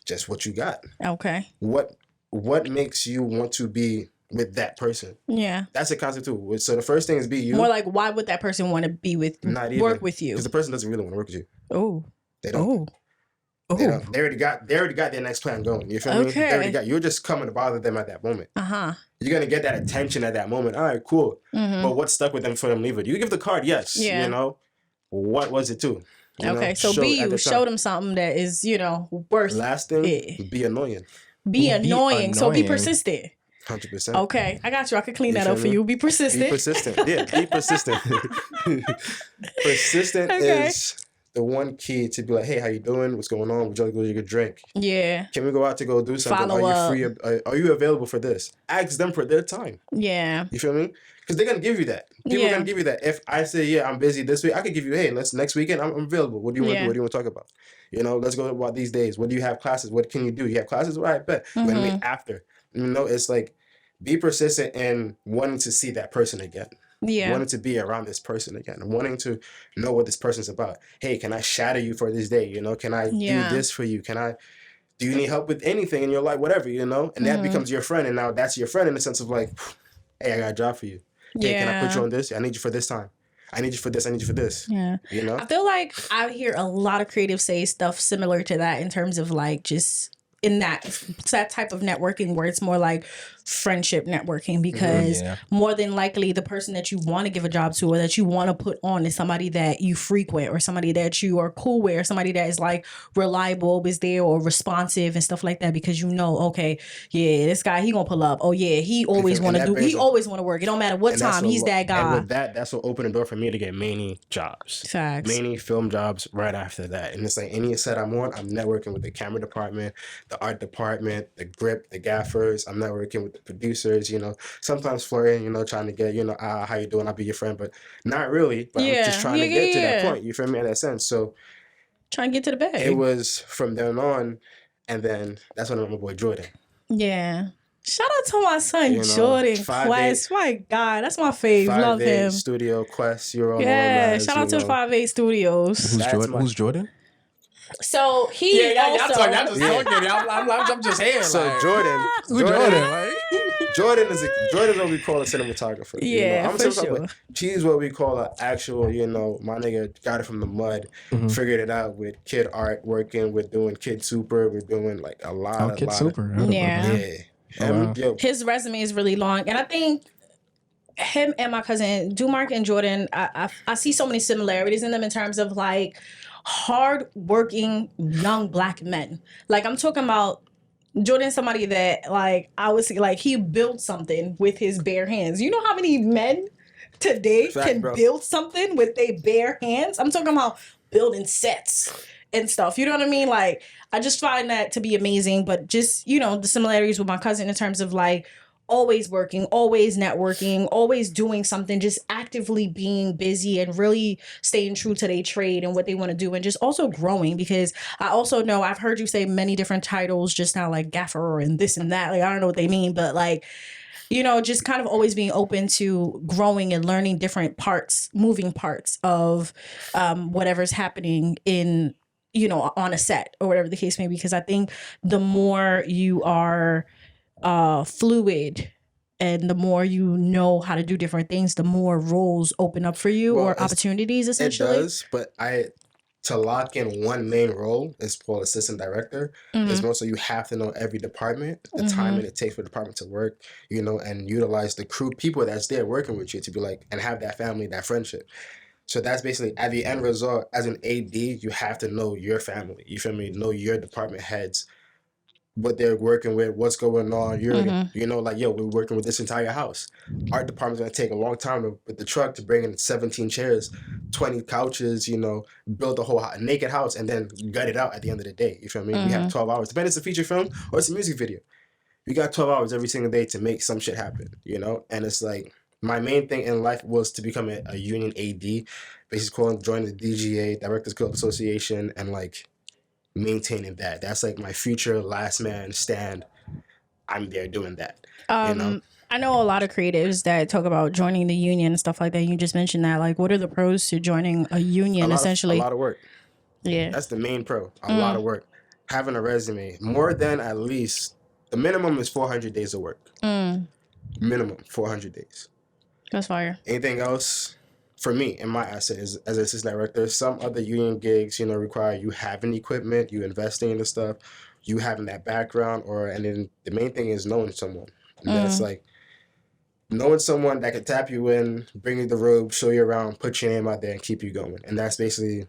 [SPEAKER 1] Just what you got.
[SPEAKER 2] Okay.
[SPEAKER 1] What makes you want to be with that person? Yeah. That's a concept too. So the first thing is be you.
[SPEAKER 2] More like, why would that person want to be with? Work with you?
[SPEAKER 1] Because the person doesn't really want to work with you.
[SPEAKER 2] Oh.
[SPEAKER 1] They don't. Oh. They don't. They already got their next plan going. You feel me? They already got. You're just coming to bother them at that moment. You're gonna get that attention at that moment. All right, cool. But what stuck with them for them to leave it? You give the card, yes. Yeah. You know. What was it too?
[SPEAKER 2] Okay, so be you. Show them something that is, you know, worth
[SPEAKER 1] lasting. Be annoying.
[SPEAKER 2] Be annoying. So be persistent.
[SPEAKER 1] 100%.
[SPEAKER 2] Okay, I got you. I could clean that up for you. Be persistent.
[SPEAKER 1] Be persistent. Yeah, be persistent. Persistent is the one key to be like, hey, how you doing? What's going on? Would you like to go get a drink? Yeah. Can we go out to go do something?
[SPEAKER 2] Follow up.
[SPEAKER 1] Are you free? Are you available for this? Ask them for their time. Yeah. You feel me? Because they're going to give you that. People are going to give you that. If I say, yeah, I'm busy this week, I could give you, hey, next weekend, I'm available. What do you want to do? What do you want to talk about? You know, let's go about these days. What do you have classes? What can you do? You have classes? All right, bet. We're going to meet after. You know, it's like, be persistent in wanting to see that person again. Yeah. Wanting to be around this person again. Wanting to know what this person's about. Hey, can I shadow you for this day? You know, can I do this for you? Do you need help with anything in your life? Whatever, you know? And that becomes your friend. And now that's your friend in the sense of like, hey, I got a job for you. Hey, can I put you on this? I need you for this time. I need you for this. I need you for this. Yeah. You know?
[SPEAKER 2] I feel like I hear a lot of creatives say stuff similar to that in terms of like just in that type of networking where it's more like friendship networking, because more than likely the person that you want to give a job to or that you want to put on is somebody that you frequent or somebody that you are cool with or somebody that is like reliable, always there or responsive and stuff like that, because you know, okay, yeah, this guy, he gonna pull up. Oh yeah, he always want to always want to work. It don't matter what time, he's that guy.
[SPEAKER 1] And with that's what opened the door for me to get many jobs. Facts. Many film jobs right after that. And it's like any set I'm on, I'm networking with the camera department, the art department, the grip, the gaffers. I'm networking with the producers, you know, sometimes flirting, you know, trying to get, you know, how you doing? I'll be your friend, but not really. But I'm just trying to get to that point. You feel me? In that sense. So
[SPEAKER 2] trying to get to the bag.
[SPEAKER 1] It was from then on, And then that's when I met my boy Jordan.
[SPEAKER 2] Yeah. Shout out to my son Jordan Quest. My God, that's my fave. Love him.
[SPEAKER 1] Studio Quest. You're on
[SPEAKER 2] shout out to 5-8 Studios.
[SPEAKER 3] Who's Jordan?
[SPEAKER 2] So he also.
[SPEAKER 3] I'm just here.
[SPEAKER 1] So like, Jordan is what we call a cinematographer.
[SPEAKER 2] Yeah,
[SPEAKER 1] I'm
[SPEAKER 2] for sure.
[SPEAKER 1] She's what we call an actual, my nigga got it from the mud, figured it out with kid art, working with doing Kid Super, we're doing like a lot of
[SPEAKER 3] Kid Super.
[SPEAKER 2] His resume is really long, and I think him and my cousin Dumark and Jordan, I see so many similarities in them in terms of like hard-working young Black men. Like I'm talking about Jordan, somebody that like I would say like he built something with his bare hands. You know how many men today can build something with their bare hands? I'm talking about building sets and stuff. You know what I mean? Like I just find that to be amazing. But just the similarities with my cousin in terms of like always working, always networking, always doing something, just actively being busy and really staying true to their trade and what they want to do, and just also growing. Because I also know I've heard you say many different titles just now, like gaffer and this and that. Like I don't know what they mean, but like just kind of always being open to growing and learning different parts, moving parts of whatever's happening in on a set or whatever the case may be. Because I think the more you are fluid and the more you know how to do different things, the more roles open up for you or opportunities essentially.
[SPEAKER 1] It does, but to lock in one main role is called assistant director. It's more so you have to know every department, the time it takes for the department to work, and utilize the crew people that's there working with you to be like, and have that family, that friendship. So that's basically at the end result. As an AD, you have to know your family. You feel me? Know your department heads, what they're working with, what's going on. We're working with this entire house. Art department's gonna take a long time with the truck to bring in 17 chairs, 20 couches, build a whole naked house and then gut it out at the end of the day. You feel me? We have 12 hours. Depending if it's a feature film or it's a music video. You got 12 hours every single day to make some shit happen, And it's like, my main thing in life was to become a union AD, basically join the DGA, Directors Guild Association, and like maintaining that. That's like my future last man stand. I'm there doing that. I
[SPEAKER 2] know a lot of creatives that talk about joining the union and stuff like that. You just mentioned that. Like, what are the pros to joining a union? Essentially,
[SPEAKER 1] a lot of work.
[SPEAKER 2] Yeah,
[SPEAKER 1] that's the main pro. A lot of work. Having a resume, more than at least the minimum is 400 days of work. Minimum 400 days.
[SPEAKER 2] That's fire.
[SPEAKER 1] Anything else? For me, in my asset as an assistant director, some other union gigs, require you having equipment, you investing in the stuff, you having that background, and then the main thing is knowing someone. And that's like knowing someone that can tap you in, bring you the robe, show you around, put your name out there, and keep you going. And that's basically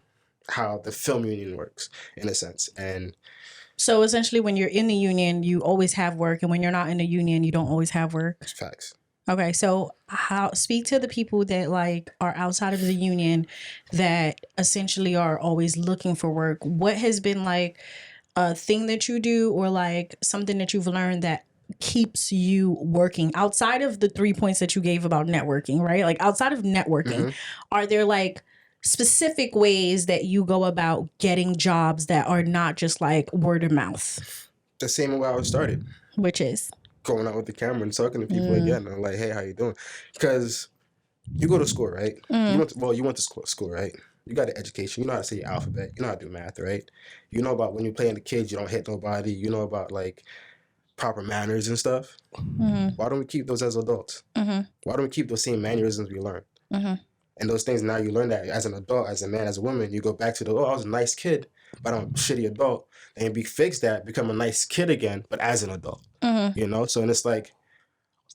[SPEAKER 1] how the film union works, in a sense. And
[SPEAKER 2] so essentially, when you're in the union, you always have work, and when you're not in the union, you don't always have work.
[SPEAKER 1] Facts.
[SPEAKER 2] Okay, so speak to the people that like are outside of the union that essentially are always looking for work. What has been like a thing that you do or like something that you've learned that keeps you working outside of the 3 points that you gave about networking, right? Like outside of networking, are there like specific ways that you go about getting jobs that are not just like word of mouth?
[SPEAKER 1] The same way I was started.
[SPEAKER 2] Which is?
[SPEAKER 1] Going out with the camera and talking to people again. I'm like, hey, how you doing? Because you go to school, right? You went to school, right? You got an education. You know how to say your alphabet. You know how to do math, right? You know about when you're playing the kids, you don't hit nobody. You know about like proper manners and stuff. Why don't we keep those as adults? Why don't we keep those same mannerisms we learned? And those things, now you learn that as an adult, as a man, as a woman, you go back to I was a nice kid, but I'm a shitty adult. And fix that, become a nice kid again, but as an adult. So, and it's like,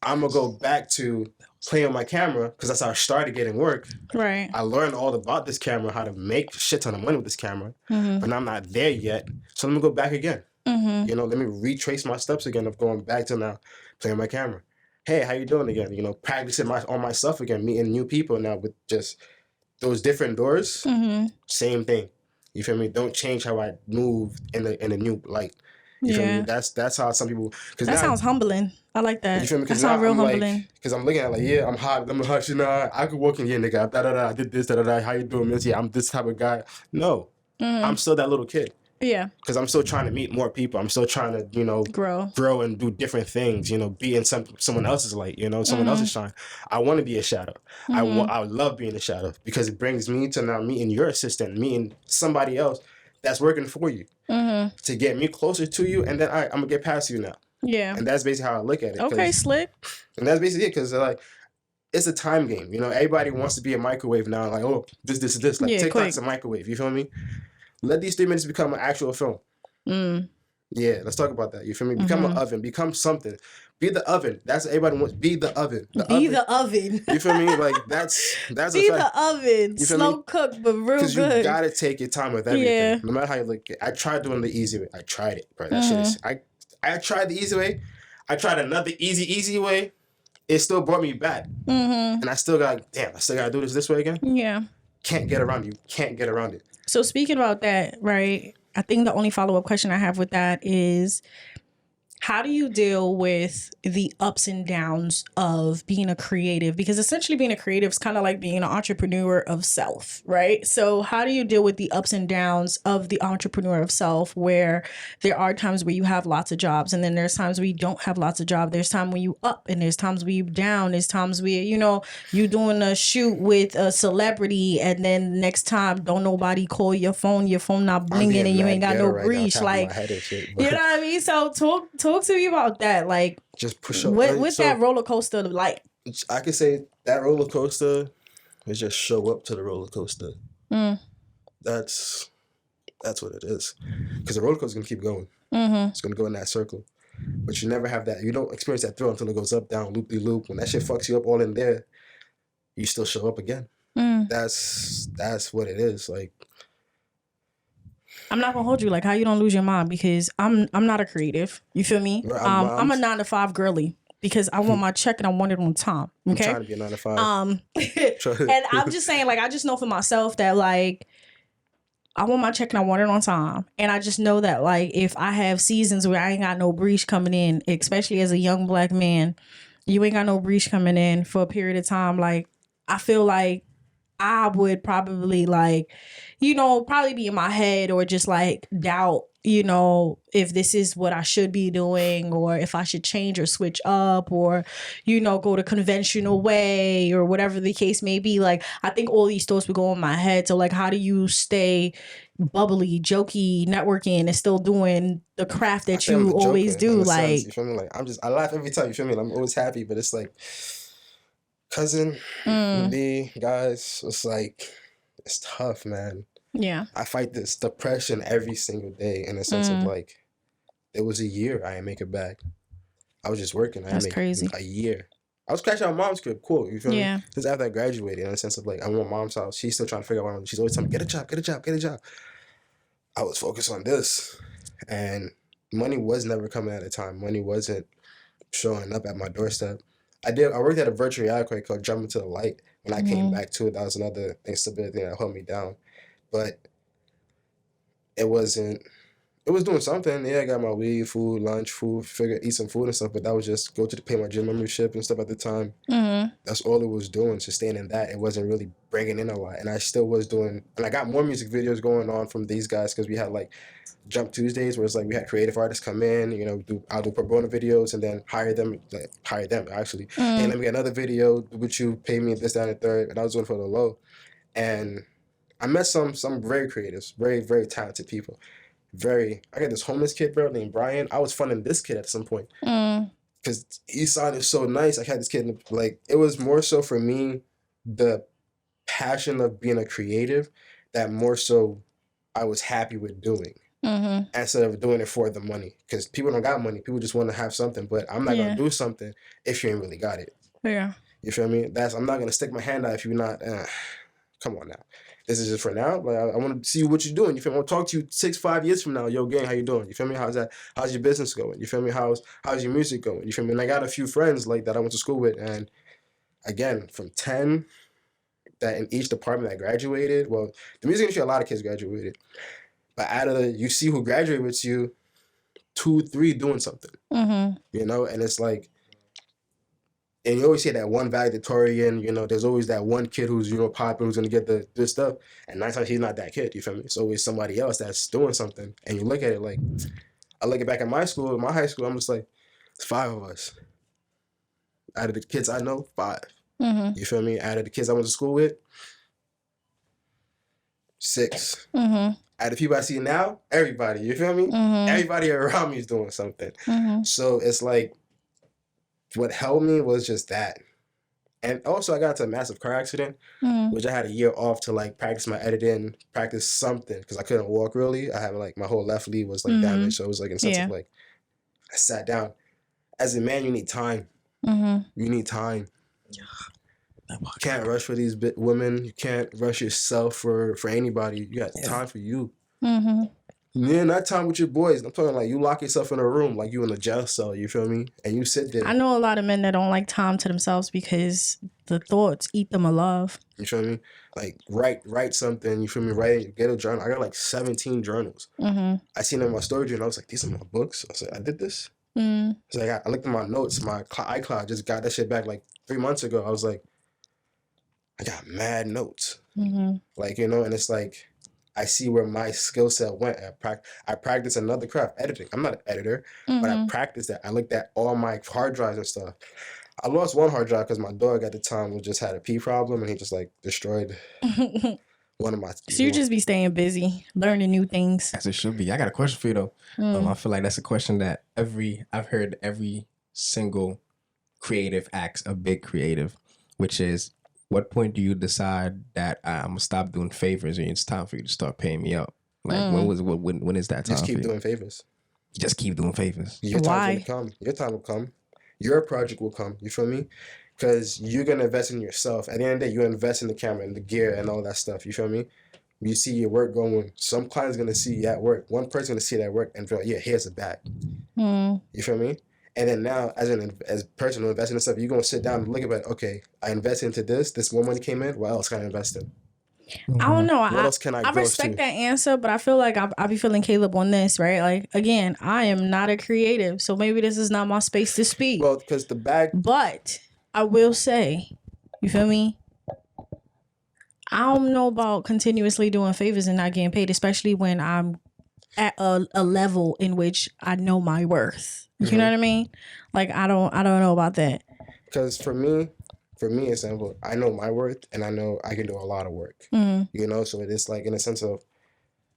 [SPEAKER 1] I'm going to go back to playing on my camera because that's how I started getting work.
[SPEAKER 2] Right.
[SPEAKER 1] I learned all about this camera, how to make shit ton of money with this camera, but I'm not there yet. So let me go back again. Let me retrace my steps again of going back to now playing my camera. Hey, how you doing again? Practicing on my stuff again, meeting new people now with just those different doors. Same thing. You feel me? Don't change how I move in a new light. You feel me? That's how some people.
[SPEAKER 2] That sounds humbling. I like that.
[SPEAKER 1] You feel me?
[SPEAKER 2] That sounds real humbling.
[SPEAKER 1] Because I'm looking at like, yeah, I'm hot. I'm hot. I could walk in here, nigga. I did this. How you doing, miss? Yeah, I'm this type of guy. No, I'm still that little kid.
[SPEAKER 2] Yeah.
[SPEAKER 1] Because I'm still trying to meet more people. I'm still trying to, grow and do different things, be in someone else's light, someone else's shine. I want to be a shadow. I love being a shadow because it brings me to now meeting your assistant, meeting somebody else that's working for you to get me closer to you. And then I'm going to get past you now.
[SPEAKER 2] Yeah.
[SPEAKER 1] And that's basically how I look at it.
[SPEAKER 2] Okay, slick.
[SPEAKER 1] And that's basically it. Because it's a time game. Everybody wants to be a microwave now. Like, oh, this. Like, TikTok's quick. A microwave. You feel me? Let these 3 minutes become an actual film. Yeah, let's talk about that. You feel me? Become an oven. Become something. Be the oven. That's what everybody wants. Be the oven.
[SPEAKER 2] The oven.
[SPEAKER 1] You feel me? Like that's
[SPEAKER 2] Be
[SPEAKER 1] a fact.
[SPEAKER 2] the oven. Slow cook, but real good.
[SPEAKER 1] Because you gotta take your time with everything. Yeah. No matter how you look at it. I tried doing the easy way. I tried it, bro. That shit is. I tried the easy way. I tried another easy way. It still brought me back. And I still gotta do this way again.
[SPEAKER 2] Yeah.
[SPEAKER 1] Can't get around it. You can't get around it.
[SPEAKER 2] So speaking about that, right? I think the only follow-up question I have with that is, how do you deal with the ups and downs of being a creative? Because essentially being a creative is kind of like being an entrepreneur of self, right? So how do you deal with the ups and downs of the entrepreneur of self, where there are times where you have lots of jobs and then there's times where you don't have lots of jobs. There's time when you up and there's times where you down. There's times where, you doing a shoot with a celebrity and then next time don't nobody call your phone not blinging and you ain't got no breach. Like, you know what I mean? So talk to me about that. Like,
[SPEAKER 1] just push up.
[SPEAKER 2] What's that roller coaster like?
[SPEAKER 1] I could say that roller coaster is just show up to the roller coaster. That's what it is. Because the roller coaster is gonna keep going. It's gonna go in that circle, but you never have that. You don't experience that thrill until it goes up, down, loop de loop. When that shit fucks you up all in there, you still show up again. That's what it is. Like,
[SPEAKER 2] I'm not gonna hold you. Like, how you don't lose your mind? Because I'm not a creative. You feel me? I'm a 9-to-5 girly because I want my check and I want it on time. Okay?
[SPEAKER 1] I'm trying to be a 9-to-5.
[SPEAKER 2] And I'm just saying, like, I just know for myself that, like, I want my check and I want it on time. And I just know that, like, if I have seasons where I ain't got no breach coming in, especially as a young Black man, you ain't got no breach coming in for a period of time. Like, I feel like I would probably, like, probably be in my head or just, like, doubt, if this is what I should be doing or if I should change or switch up or, go the conventional way or whatever the case may be. Like, I think all these thoughts would go in my head. So, like, how do you stay bubbly, jokey, networking and still doing the craft that you always do? Like,
[SPEAKER 1] you feel me? Like, I laugh every time, you feel me? I'm always happy, but it's like, cousin, me, guys, it's like, it's tough, man.
[SPEAKER 2] Yeah.
[SPEAKER 1] I fight this depression every single day in a sense of like, it was a year I didn't make it back. I was just working.
[SPEAKER 2] That's crazy.
[SPEAKER 1] A year. I was crashing out mom's crib, cool, you feel me? Since after I graduated, in a sense of like, I'm at mom's house. She's still trying to figure out what I'm. She's always telling me, get a job. I was focused on this. And money was never coming at a time. Money wasn't showing up at my doorstep. I worked at a virtual reality called Jump Into the Light. When I came back to it, that was another instability that held me down. But it was doing something. Yeah, I got my weed, food, lunch, eat some food and stuff, but that was just go to pay my gym membership and stuff at the time. That's all it was doing, sustaining that. It wasn't really bringing in a lot. And I still was doing, and I got more music videos going on from these guys because we had like Jump Tuesdays where it's like we had creative artists come in, I'll do pro bono videos and then hire them actually. And let me get another video, would you pay me this, that, and the third? And I was doing it for the low. And I met some very creatives, very, very talented people. I got this homeless kid, bro, named Brian. I was funding this kid at some point. Because he sounded so nice. I had this kid, like, it was more so for me, the passion of being a creative that more so I was happy with doing. Instead of doing it for the money. Because people don't got money. People just want to have something. But I'm not going to do something if you ain't really got it.
[SPEAKER 2] Yeah.
[SPEAKER 1] You feel me? I'm not going to stick my hand out if you're not, come on now. This is just for now. Like, I want to see what you're doing. You feel me? I want to talk to you 6-5 years from now. Yo, gang, how you doing? You feel me? How's your business going? You feel me? How's your music going? You feel me? And I got a few friends like that I went to school with. And again, from 10 that in each department that graduated, well, the music industry, a lot of kids graduated. But out of you see who graduated with you, 2, 3 doing something. And it's like, And you always say that one valedictorian, there's always that one kid who's, popular, who's going to get this stuff. And 9 times he's not that kid, you feel me? It's always somebody else that's doing something. And you look at it like, I look back at my school, my high school, I'm just like, it's 5 of us. Out of the kids I know, 5. You feel me? Out of the kids I went to school with, 6. Out of the people I see now, everybody, you feel me? Everybody around me is doing something. So it's like, what helped me was just that. And also I got into a massive car accident, which I had a year off to like practice my editing, practice something, because I couldn't walk really. I had like my whole left leg was like damaged. So it was like in sense of like, I sat down. As a man, you need time. You need time. You can't rush for these women. You can't rush yourself for anybody. You got time for you. Yeah, not time with your boys. I'm talking like you lock yourself in a room like you in a jail cell, you feel me? And you sit there.
[SPEAKER 2] I know a lot of men that don't like time to themselves because the thoughts eat them alive.
[SPEAKER 1] You feel me? Like write something, you feel me? Get a journal. I got like 17 journals. I seen them in my storage and I was like, these are my books. I said, I did this. So I looked at my notes, my iCloud, just got that shit back like 3 months ago. I was like, I got mad notes. Like, and it's like, I see where my skill set went. I practice another craft, editing. I'm not an editor, but I practiced that. I looked at all my hard drives and stuff. I lost one hard drive because my dog at the time just had a pee problem and he just like destroyed one of my...
[SPEAKER 2] So you just be staying busy, learning new things.
[SPEAKER 3] As it should be. I got a question for you though. I feel like that's a question that I've heard every single creative asks a big creative, which is, what point do you decide that I'm gonna stop doing favors and it's time for you to start paying me up? Like when is that time?
[SPEAKER 1] Just keep doing favors.
[SPEAKER 3] You just keep doing favors.
[SPEAKER 1] Your time will come. Your time will come. Your project will come. You feel me? Because you're gonna invest in yourself. At the end of the day, you invest in the camera and the gear and all that stuff. You feel me? You see your work going. Some client's gonna see you at work. One person gonna see that work and feel like, yeah, here's a bag. You feel me? And then now, as a person who invests in stuff, you're going to sit down and look at it. Okay, I invested into this. This more money came in. What else can I invest in?
[SPEAKER 2] I don't know.
[SPEAKER 1] What else can I
[SPEAKER 2] respect that answer, but I feel like I be feeling Caleb on this, right? Like, again, I am not a creative, so maybe this is not my space to speak.
[SPEAKER 1] Well, because the bag...
[SPEAKER 2] But I will say, you feel me? I don't know about continuously doing favors and not getting paid, especially when I'm at a level in which I know my worth. You know what I mean? Like, I don't know about that. Because
[SPEAKER 1] for me, example, I know my worth and I know I can do a lot of work. So it's like in a sense of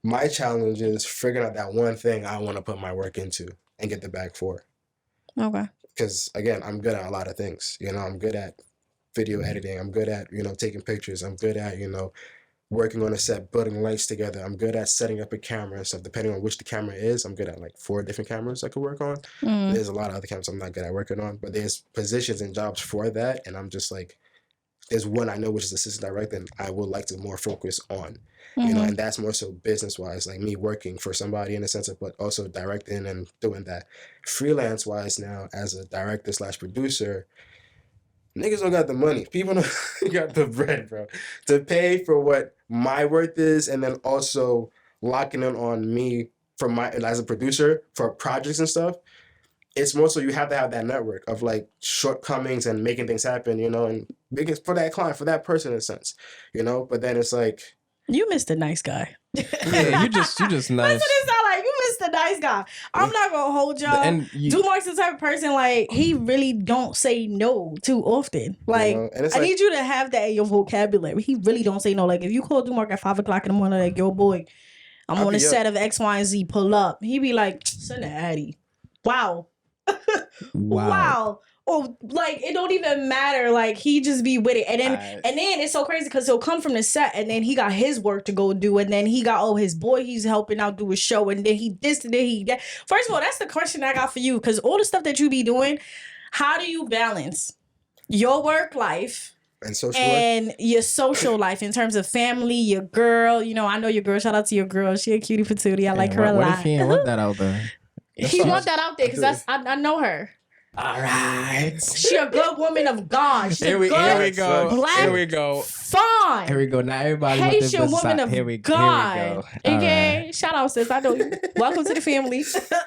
[SPEAKER 1] my challenge is figuring out that one thing I want to put my work into and get the bag for.
[SPEAKER 2] Okay.
[SPEAKER 1] Because again, I'm good at a lot of things. I'm good at video editing. I'm good at, taking pictures. I'm good at, working on a set, building lights together. I'm good at setting up a camera and stuff. Depending on which the camera is, I'm good at like 4 different cameras I could work on. There's a lot of other cameras I'm not good at working on, but there's positions and jobs for that. And I'm just like, there's one I know, which is assistant director, and I would like to more focus on, and that's more so business-wise, like me working for somebody in a sense of, but also directing and doing that. Freelance-wise now, as a director/producer, niggas don't got the money. People don't got the bread, bro, to pay for what my worth is, and then also locking in on me as a producer for projects and stuff. It's more so you have to have that network of like shortcomings and making things happen, and because for that client, for that person in a sense, But then it's like,
[SPEAKER 2] you missed a nice guy.
[SPEAKER 3] Yeah, you just nice.
[SPEAKER 2] That's what it sound like. You missed a nice guy. I'm not gonna hold y'all. Dumark's the type of person like he really don't say no too often. Like, I need you to have that in your vocabulary. He really don't say no. Like if you call Dumark at 5 o'clock in the morning, like, yo boy, I'm on a set of X, Y, and Z. Pull up. He be like, send that Addy. Wow. Wow. Oh, like it don't even matter. Like he just be with it, and then it's so crazy because he'll come from the set, and then he got his work to go do, and then he got his boy he's helping out do a show, and then he this, and then he that. First of all, that's the question I got for you, because all the stuff that you be doing, how do you balance your work life and your social life in terms of family, your girl? I know your girl. Shout out to your girl. She a cutie patootie. I like her a lot.
[SPEAKER 3] What if he ain't want that out there?
[SPEAKER 2] He want that out there because I know her.
[SPEAKER 3] All right.
[SPEAKER 2] She a good woman of God.
[SPEAKER 3] Here we go.
[SPEAKER 2] Black,
[SPEAKER 3] here we go.
[SPEAKER 2] Fine.
[SPEAKER 3] Here we go. Now everybody
[SPEAKER 2] Haitian woman of God.
[SPEAKER 3] Here we go.
[SPEAKER 2] Okay. Right. Shout out, sis. I know you. Welcome to the family.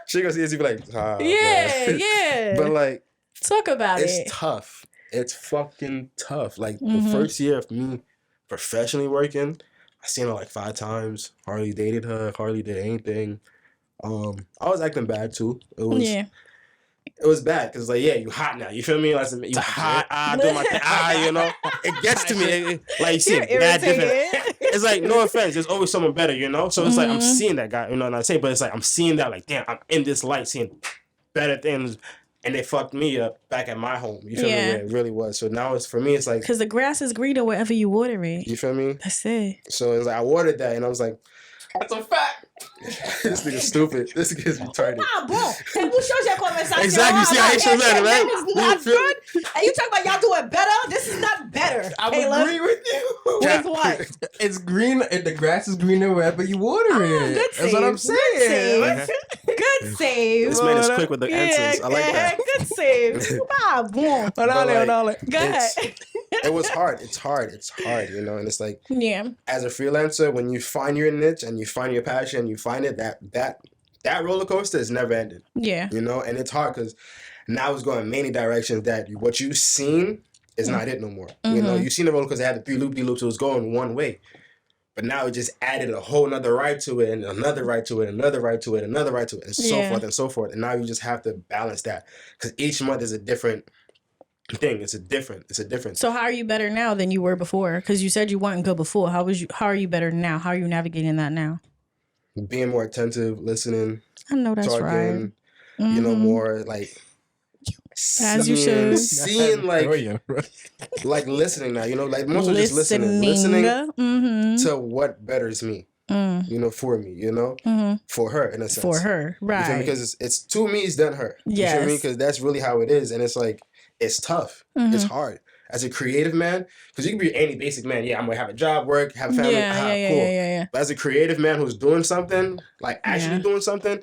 [SPEAKER 1] She gonna see us and be like,
[SPEAKER 2] yeah.
[SPEAKER 1] But like,
[SPEAKER 2] talk about it.
[SPEAKER 1] It's tough. It's fucking tough. Like the first year of me professionally working, I seen her like 5 times. Hardly dated her. Hardly did anything. I was acting bad too. It was bad because like you hot now. You feel me? Like you hot. Do my thing. You know. It gets to me. Like you see bad different. It's like no offense. There's always someone better. You know. So it's like I'm seeing that guy. You know what I'm saying? But it's like I'm seeing that like damn. I'm in this light seeing better things. And they fucked me up back at my home. You feel me? Where it really was. So now it's for me. It's like
[SPEAKER 2] because the grass is greener wherever you water it.
[SPEAKER 1] You feel me?
[SPEAKER 2] That's it.
[SPEAKER 1] So it's like I watered that, and I was like, "That's a fact." This nigga's stupid. This nigga's retarded.
[SPEAKER 2] Nah, bro.
[SPEAKER 1] Exactly. You see how he shows that, right?
[SPEAKER 2] Not good. And you talk about y'all doing better. This is not better.
[SPEAKER 3] I agree with you.
[SPEAKER 2] With what?
[SPEAKER 3] It's green. And the grass is greener wherever you water it.
[SPEAKER 2] Good
[SPEAKER 3] That's what I'm saying.
[SPEAKER 2] Good save.
[SPEAKER 1] This man is quick with the answers. I like that.
[SPEAKER 2] Good save. Wow, boom.
[SPEAKER 3] Go
[SPEAKER 2] ahead.
[SPEAKER 1] It was hard. It's hard. You know, and it's like
[SPEAKER 2] yeah.
[SPEAKER 1] As a freelancer, when you find your niche and you find your passion, you find it that roller coaster is never ended.
[SPEAKER 2] Yeah.
[SPEAKER 1] You know, and it's hard because now it's going many directions that what you've seen is not it no more. You know, you've seen the roller coaster had the 3 loop-de-loops, it was going one way. But now it just added a whole nother ride to it, and another ride to it, another ride to it, another ride to it, and so forth and so forth. And now you just have to balance that because each month is a different thing. It's a different.
[SPEAKER 2] So how are you better now than you were before? Because you said you weren't good before. How are you better now? How are you navigating that now?
[SPEAKER 1] Being more attentive, listening.
[SPEAKER 2] I know that's
[SPEAKER 1] talking,
[SPEAKER 2] right.
[SPEAKER 1] You know, more like
[SPEAKER 2] as you should.
[SPEAKER 1] Seeing like listening now. You know, like most of just listening to what betters me. You know, for me, you know, for her in a sense.
[SPEAKER 2] For her, right?
[SPEAKER 1] You feel me? Because it's 2 me's done her.
[SPEAKER 2] Yes.
[SPEAKER 1] You feel me? Because that's really how it is, and it's like it's tough. It's hard as a creative man. Because you can be any basic man. Yeah, I'm gonna have a job, work, have a family. Cool.
[SPEAKER 2] Yeah.
[SPEAKER 1] But as a creative man who's doing something, like actually doing something,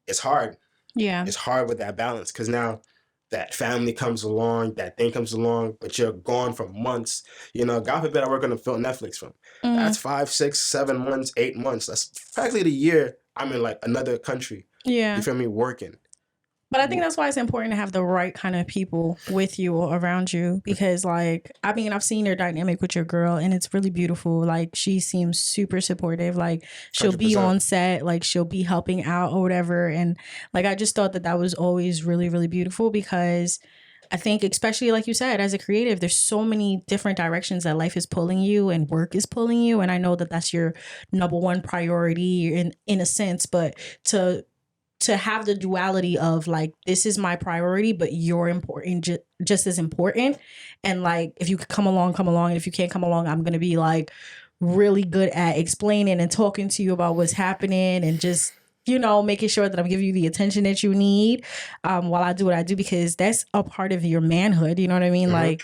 [SPEAKER 1] it's hard.
[SPEAKER 2] Yeah,
[SPEAKER 1] it's hard with that balance because now that family comes along, that thing comes along, but you're gone for months. You know, God forbid I work on a film Netflix film. That's 5, 6, 7 months, 8 months. That's practically the year I'm in like another country.
[SPEAKER 2] Yeah.
[SPEAKER 1] You feel me? Working.
[SPEAKER 2] But I think that's why it's important to have the right kind of people with you or around you because, like, I mean, I've seen your dynamic with your girl and it's really beautiful. Like, she seems super supportive. Like, she'll
[SPEAKER 1] 100%.
[SPEAKER 2] be on set, like, she'll be helping out or whatever. And, like, I just thought that was always really, really beautiful because I think, especially like you said, as a creative, there's so many different directions that life is pulling you and work is pulling you. And I know that that's your number one priority in a sense, but to have the duality of like, this is my priority, but you're important, just as important. And like, if you could come along. And if you can't come along, I'm going to be like really good at explaining and talking to you about what's happening and just, you know, making sure that I'm giving you the attention that you need while I do what I do, because that's a part of your manhood. You know what I mean? Like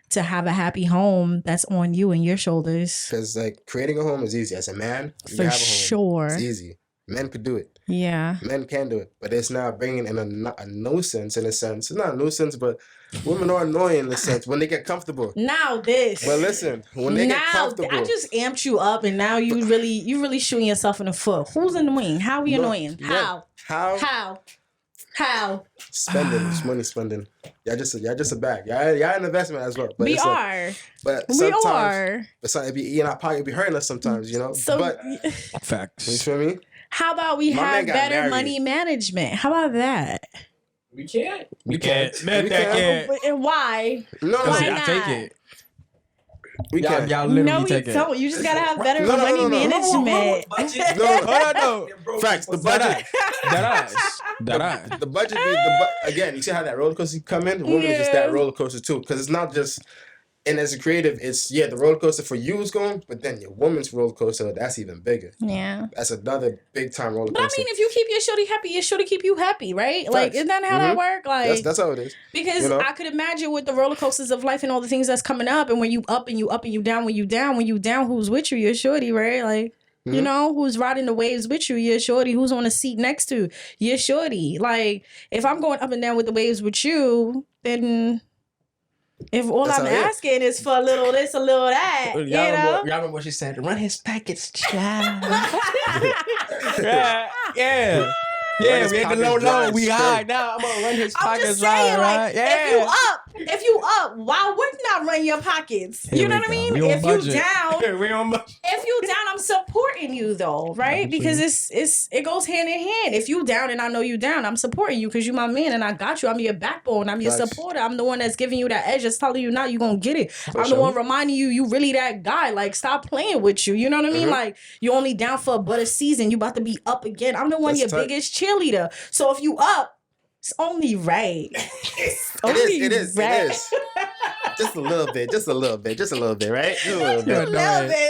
[SPEAKER 2] to have a happy home, that's on you and your shoulders.
[SPEAKER 1] Because like creating a home is easy. As a man, you
[SPEAKER 2] For
[SPEAKER 1] have a home.
[SPEAKER 2] sure.
[SPEAKER 1] It's easy. Men could do it.
[SPEAKER 2] Yeah.
[SPEAKER 1] Men can do it. But it's now bringing in a nuisance in a sense. It's not a nuisance, but women are annoying in a sense when they get comfortable.
[SPEAKER 2] Now this.
[SPEAKER 1] But listen, when they get comfortable.
[SPEAKER 2] I just amped you up and now you really shooting yourself in the foot. Who's annoying? How are we annoying? How?
[SPEAKER 1] Spending. It's money spending. Y'all just a bag. Y'all an investment as well. But
[SPEAKER 2] we are.
[SPEAKER 1] But sometimes, but it be in our pocket, it be hurting us sometimes, you know?
[SPEAKER 2] So,
[SPEAKER 1] but
[SPEAKER 3] facts.
[SPEAKER 1] You feel me?
[SPEAKER 2] How about we have better money management? How about that?
[SPEAKER 4] We can't.
[SPEAKER 3] We can't.
[SPEAKER 2] And why?
[SPEAKER 1] No,
[SPEAKER 2] why not?
[SPEAKER 3] Take it.
[SPEAKER 1] We can't.
[SPEAKER 3] Y'all literally
[SPEAKER 2] no,
[SPEAKER 3] take
[SPEAKER 2] we
[SPEAKER 3] it.
[SPEAKER 2] don't. You just gotta have better money management.
[SPEAKER 1] No. Facts. The budget.
[SPEAKER 3] That
[SPEAKER 1] The budget. Again, you see how that roller coaster come in? Women is just that roller coaster too, because it's not just. And as a creative, it's the roller coaster for you is going, but then your woman's roller coaster, that's even bigger.
[SPEAKER 2] Yeah.
[SPEAKER 1] That's another big time roller coaster.
[SPEAKER 2] But I mean, if you keep your shorty happy, your shorty keep you happy, right?
[SPEAKER 1] Facts.
[SPEAKER 2] Like, isn't that how that work? Like,
[SPEAKER 1] that's how it is.
[SPEAKER 2] Because I could imagine with the roller coasters of life and all the things that's coming up, and when you up and you up and you down, when you down, who's with you? Your shorty, right? Like, you know, who's riding the waves with you? Your shorty. Who's on the seat next to your shorty? Like, if I'm going up and down with the waves with you, then. If all I'm asking is for a little this, a little that,
[SPEAKER 3] y'all
[SPEAKER 2] you know?
[SPEAKER 3] Y'all remember what she said? Run his packets, child. Yeah, we at the low. We high now. I'm gonna run his pockets
[SPEAKER 2] saying,
[SPEAKER 3] right.
[SPEAKER 2] If you why wouldn't I run your pockets?
[SPEAKER 3] Here
[SPEAKER 2] You know
[SPEAKER 3] we
[SPEAKER 2] what I
[SPEAKER 3] go.
[SPEAKER 2] mean?
[SPEAKER 3] We on
[SPEAKER 2] If
[SPEAKER 3] budget.
[SPEAKER 2] you down,
[SPEAKER 3] We on budget.
[SPEAKER 2] if you down, I'm supporting you though, right? Because it goes hand in hand. If you down and I know you down, I'm supporting you because you my man and I got you. I'm your backbone. I'm your supporter. I'm the one that's giving you that edge, just telling you now you gonna get it. I'm the one reminding you really that guy. Like, stop playing with you. You know what I mean? Like, you only down for but a season. You about to be up again. I'm the one your biggest cheerleader. So if you up, it's only right.
[SPEAKER 1] It is. Just a little bit, right? Just a little bit. Just a little bit.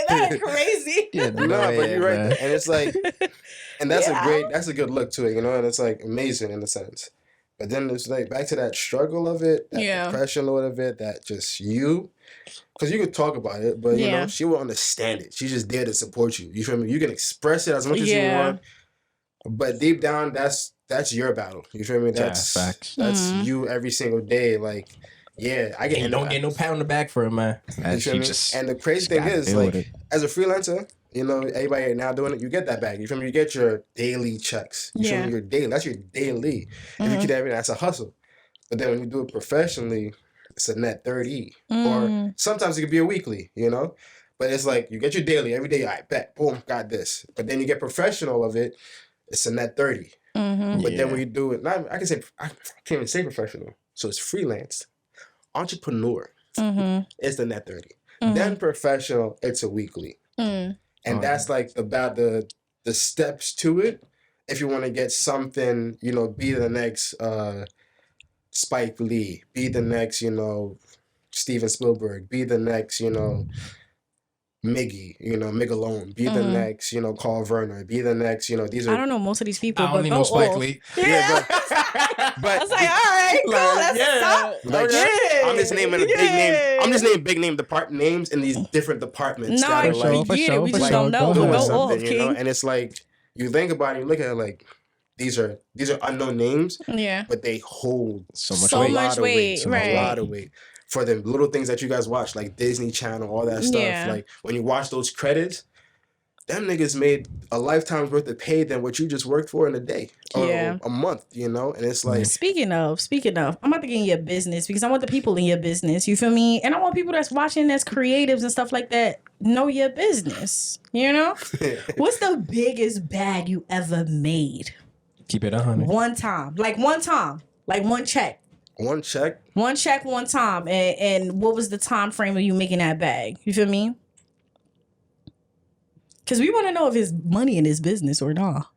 [SPEAKER 2] That's crazy.
[SPEAKER 1] No, but you're right. And it's like, and that's that's a good look to it, you know, and it's like amazing in a sense. But then it's like back to that struggle of it, that depression load of it, that just because you could talk about it, but you know, she will understand it. She's just there to support you. You feel me? You can express it as much as you want, but deep down, that's your battle. You feel me? That's facts. That's you every single day. Like, I get
[SPEAKER 3] don't get no pat on the back for it, man.
[SPEAKER 1] And the crazy thing is, like, as a freelancer, you know, everybody now doing it, you get that bag. You feel me? You get your daily checks. You feel me? Your daily. That's your daily. If you keep everything, that's a hustle. But then when you do it professionally, it's a net 30. Or sometimes it could be a weekly, you know? But it's like, you get your daily every day. I bet, boom, got this. But then you get professional of it, it's a net 30. But then when you do it, I can't even say professional. So it's freelance. Entrepreneur, it's the net 30. Then professional, it's a weekly. And that's like about the steps to it. If you want to get something, you know, be the next Spike Lee, be the next, you know, Steven Spielberg, be the next, you know, Miggy, you know, Migalone, be the next, you know, Carl Werner, be the next, you know, these are...
[SPEAKER 2] I don't know most of these people,
[SPEAKER 3] I don't need no Spike Lee.
[SPEAKER 2] Yeah, but I was like, all right, cool, that's what's up.
[SPEAKER 1] I'm just naming big name. I'm just naming big name names in these different departments.
[SPEAKER 2] No, I get it. We just don't know. Go off,
[SPEAKER 1] you know? And it's like, you think about it, you look at it like, these are unknown names, but they hold so much weight, right? A lot of weight. For the little things that you guys watch, like Disney Channel, all that stuff. Like, when you watch those credits, them niggas made a lifetime's worth of pay than what you just worked for in a day or a month, you know? And it's like...
[SPEAKER 2] Speaking of, I'm about to get in your business because I want the people in your business, you feel me? And I want people that's watching, that's creatives and stuff like that, know your business, you know? What's the biggest bag you ever made?
[SPEAKER 3] Keep it 100.
[SPEAKER 2] One time. Like one check.
[SPEAKER 1] One check?
[SPEAKER 2] One check, one time. And what was the time frame of you making that bag? You feel me? Because we want to know if it's money in his business or not.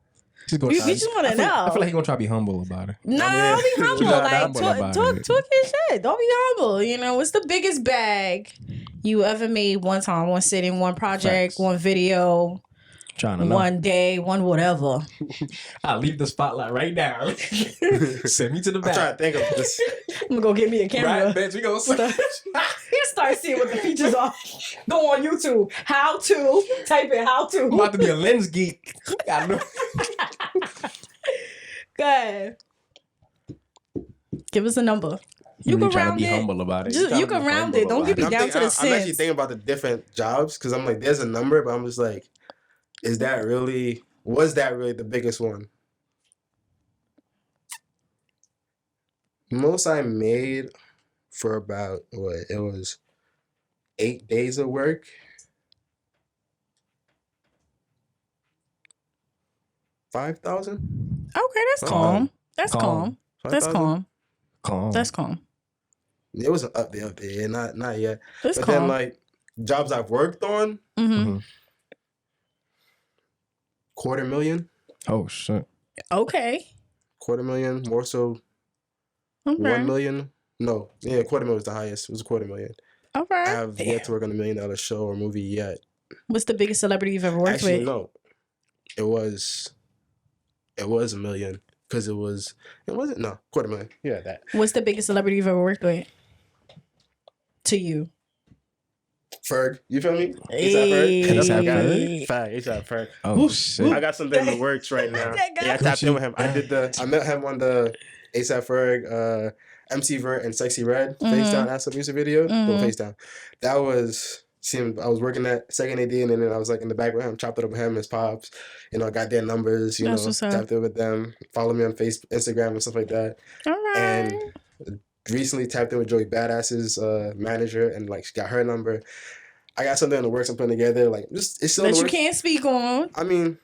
[SPEAKER 2] We just want to know.
[SPEAKER 3] I feel like he's going to try to be humble about it.
[SPEAKER 2] No, don't be humble. Like, talk your shit. Don't be humble. You know, what's the biggest bag you ever made one time, one sitting, one project, one video, one day, one whatever?
[SPEAKER 3] I'll leave the spotlight right now. Send me to the back.
[SPEAKER 1] I'm trying to think of this.
[SPEAKER 2] I'm going to go get me a camera.
[SPEAKER 3] Right, bitch. We going to
[SPEAKER 2] start seeing what the features are. Go on YouTube. How to. Type in how to.
[SPEAKER 3] I'm about to be a lens geek. I know.
[SPEAKER 2] Good. Give us a number. You can round it.
[SPEAKER 3] Humble about it.
[SPEAKER 2] You can round it. Don't get me down to the cents.
[SPEAKER 1] I'm actually thinking about the different jobs because I'm like, there's a number, but I'm just like, was that really the biggest one? Most I made for about, it was 8 days of work. $5,000.
[SPEAKER 2] Okay, that's calm. That's calm. That's calm. That's calm.
[SPEAKER 1] It wasn't up there, not yet.
[SPEAKER 2] That's
[SPEAKER 1] but
[SPEAKER 2] calm.
[SPEAKER 1] then like jobs I've worked on, $250,000.
[SPEAKER 3] Oh shit.
[SPEAKER 2] Okay.
[SPEAKER 1] $250,000, more so.
[SPEAKER 2] Okay.
[SPEAKER 1] 1 million. No, yeah, $250,000 was the highest. It was $250,000.
[SPEAKER 2] All right.
[SPEAKER 1] I have yet to work on $1 million show or movie yet.
[SPEAKER 2] What's the biggest celebrity you've ever worked with?
[SPEAKER 1] No. It was $1 million because it wasn't $250,000. Yeah, that.
[SPEAKER 2] What's the biggest celebrity you've ever worked with? To you.
[SPEAKER 1] Ferg, you feel me?
[SPEAKER 2] A$AP
[SPEAKER 1] Ferg. A$AP Ferg.
[SPEAKER 3] Oh shit!
[SPEAKER 1] I got something in the works right now. I tapped in with him. I met him on the A$AP Ferg, MC Vert and Sexy Red FaceTime Acid music video. FaceTime. That was. I was working at Second AD, and then I was like in the back with him, chopped it up with him, his pops. You know, got their numbers. You know, tapped it with them. Follow me on Facebook, Instagram, and stuff like that.
[SPEAKER 2] All right.
[SPEAKER 1] And recently tapped in with Joey Badass's manager and like got her number. I got something in the works I'm putting together. Like, just it's still in the works.
[SPEAKER 2] That you can't speak on.
[SPEAKER 1] I mean,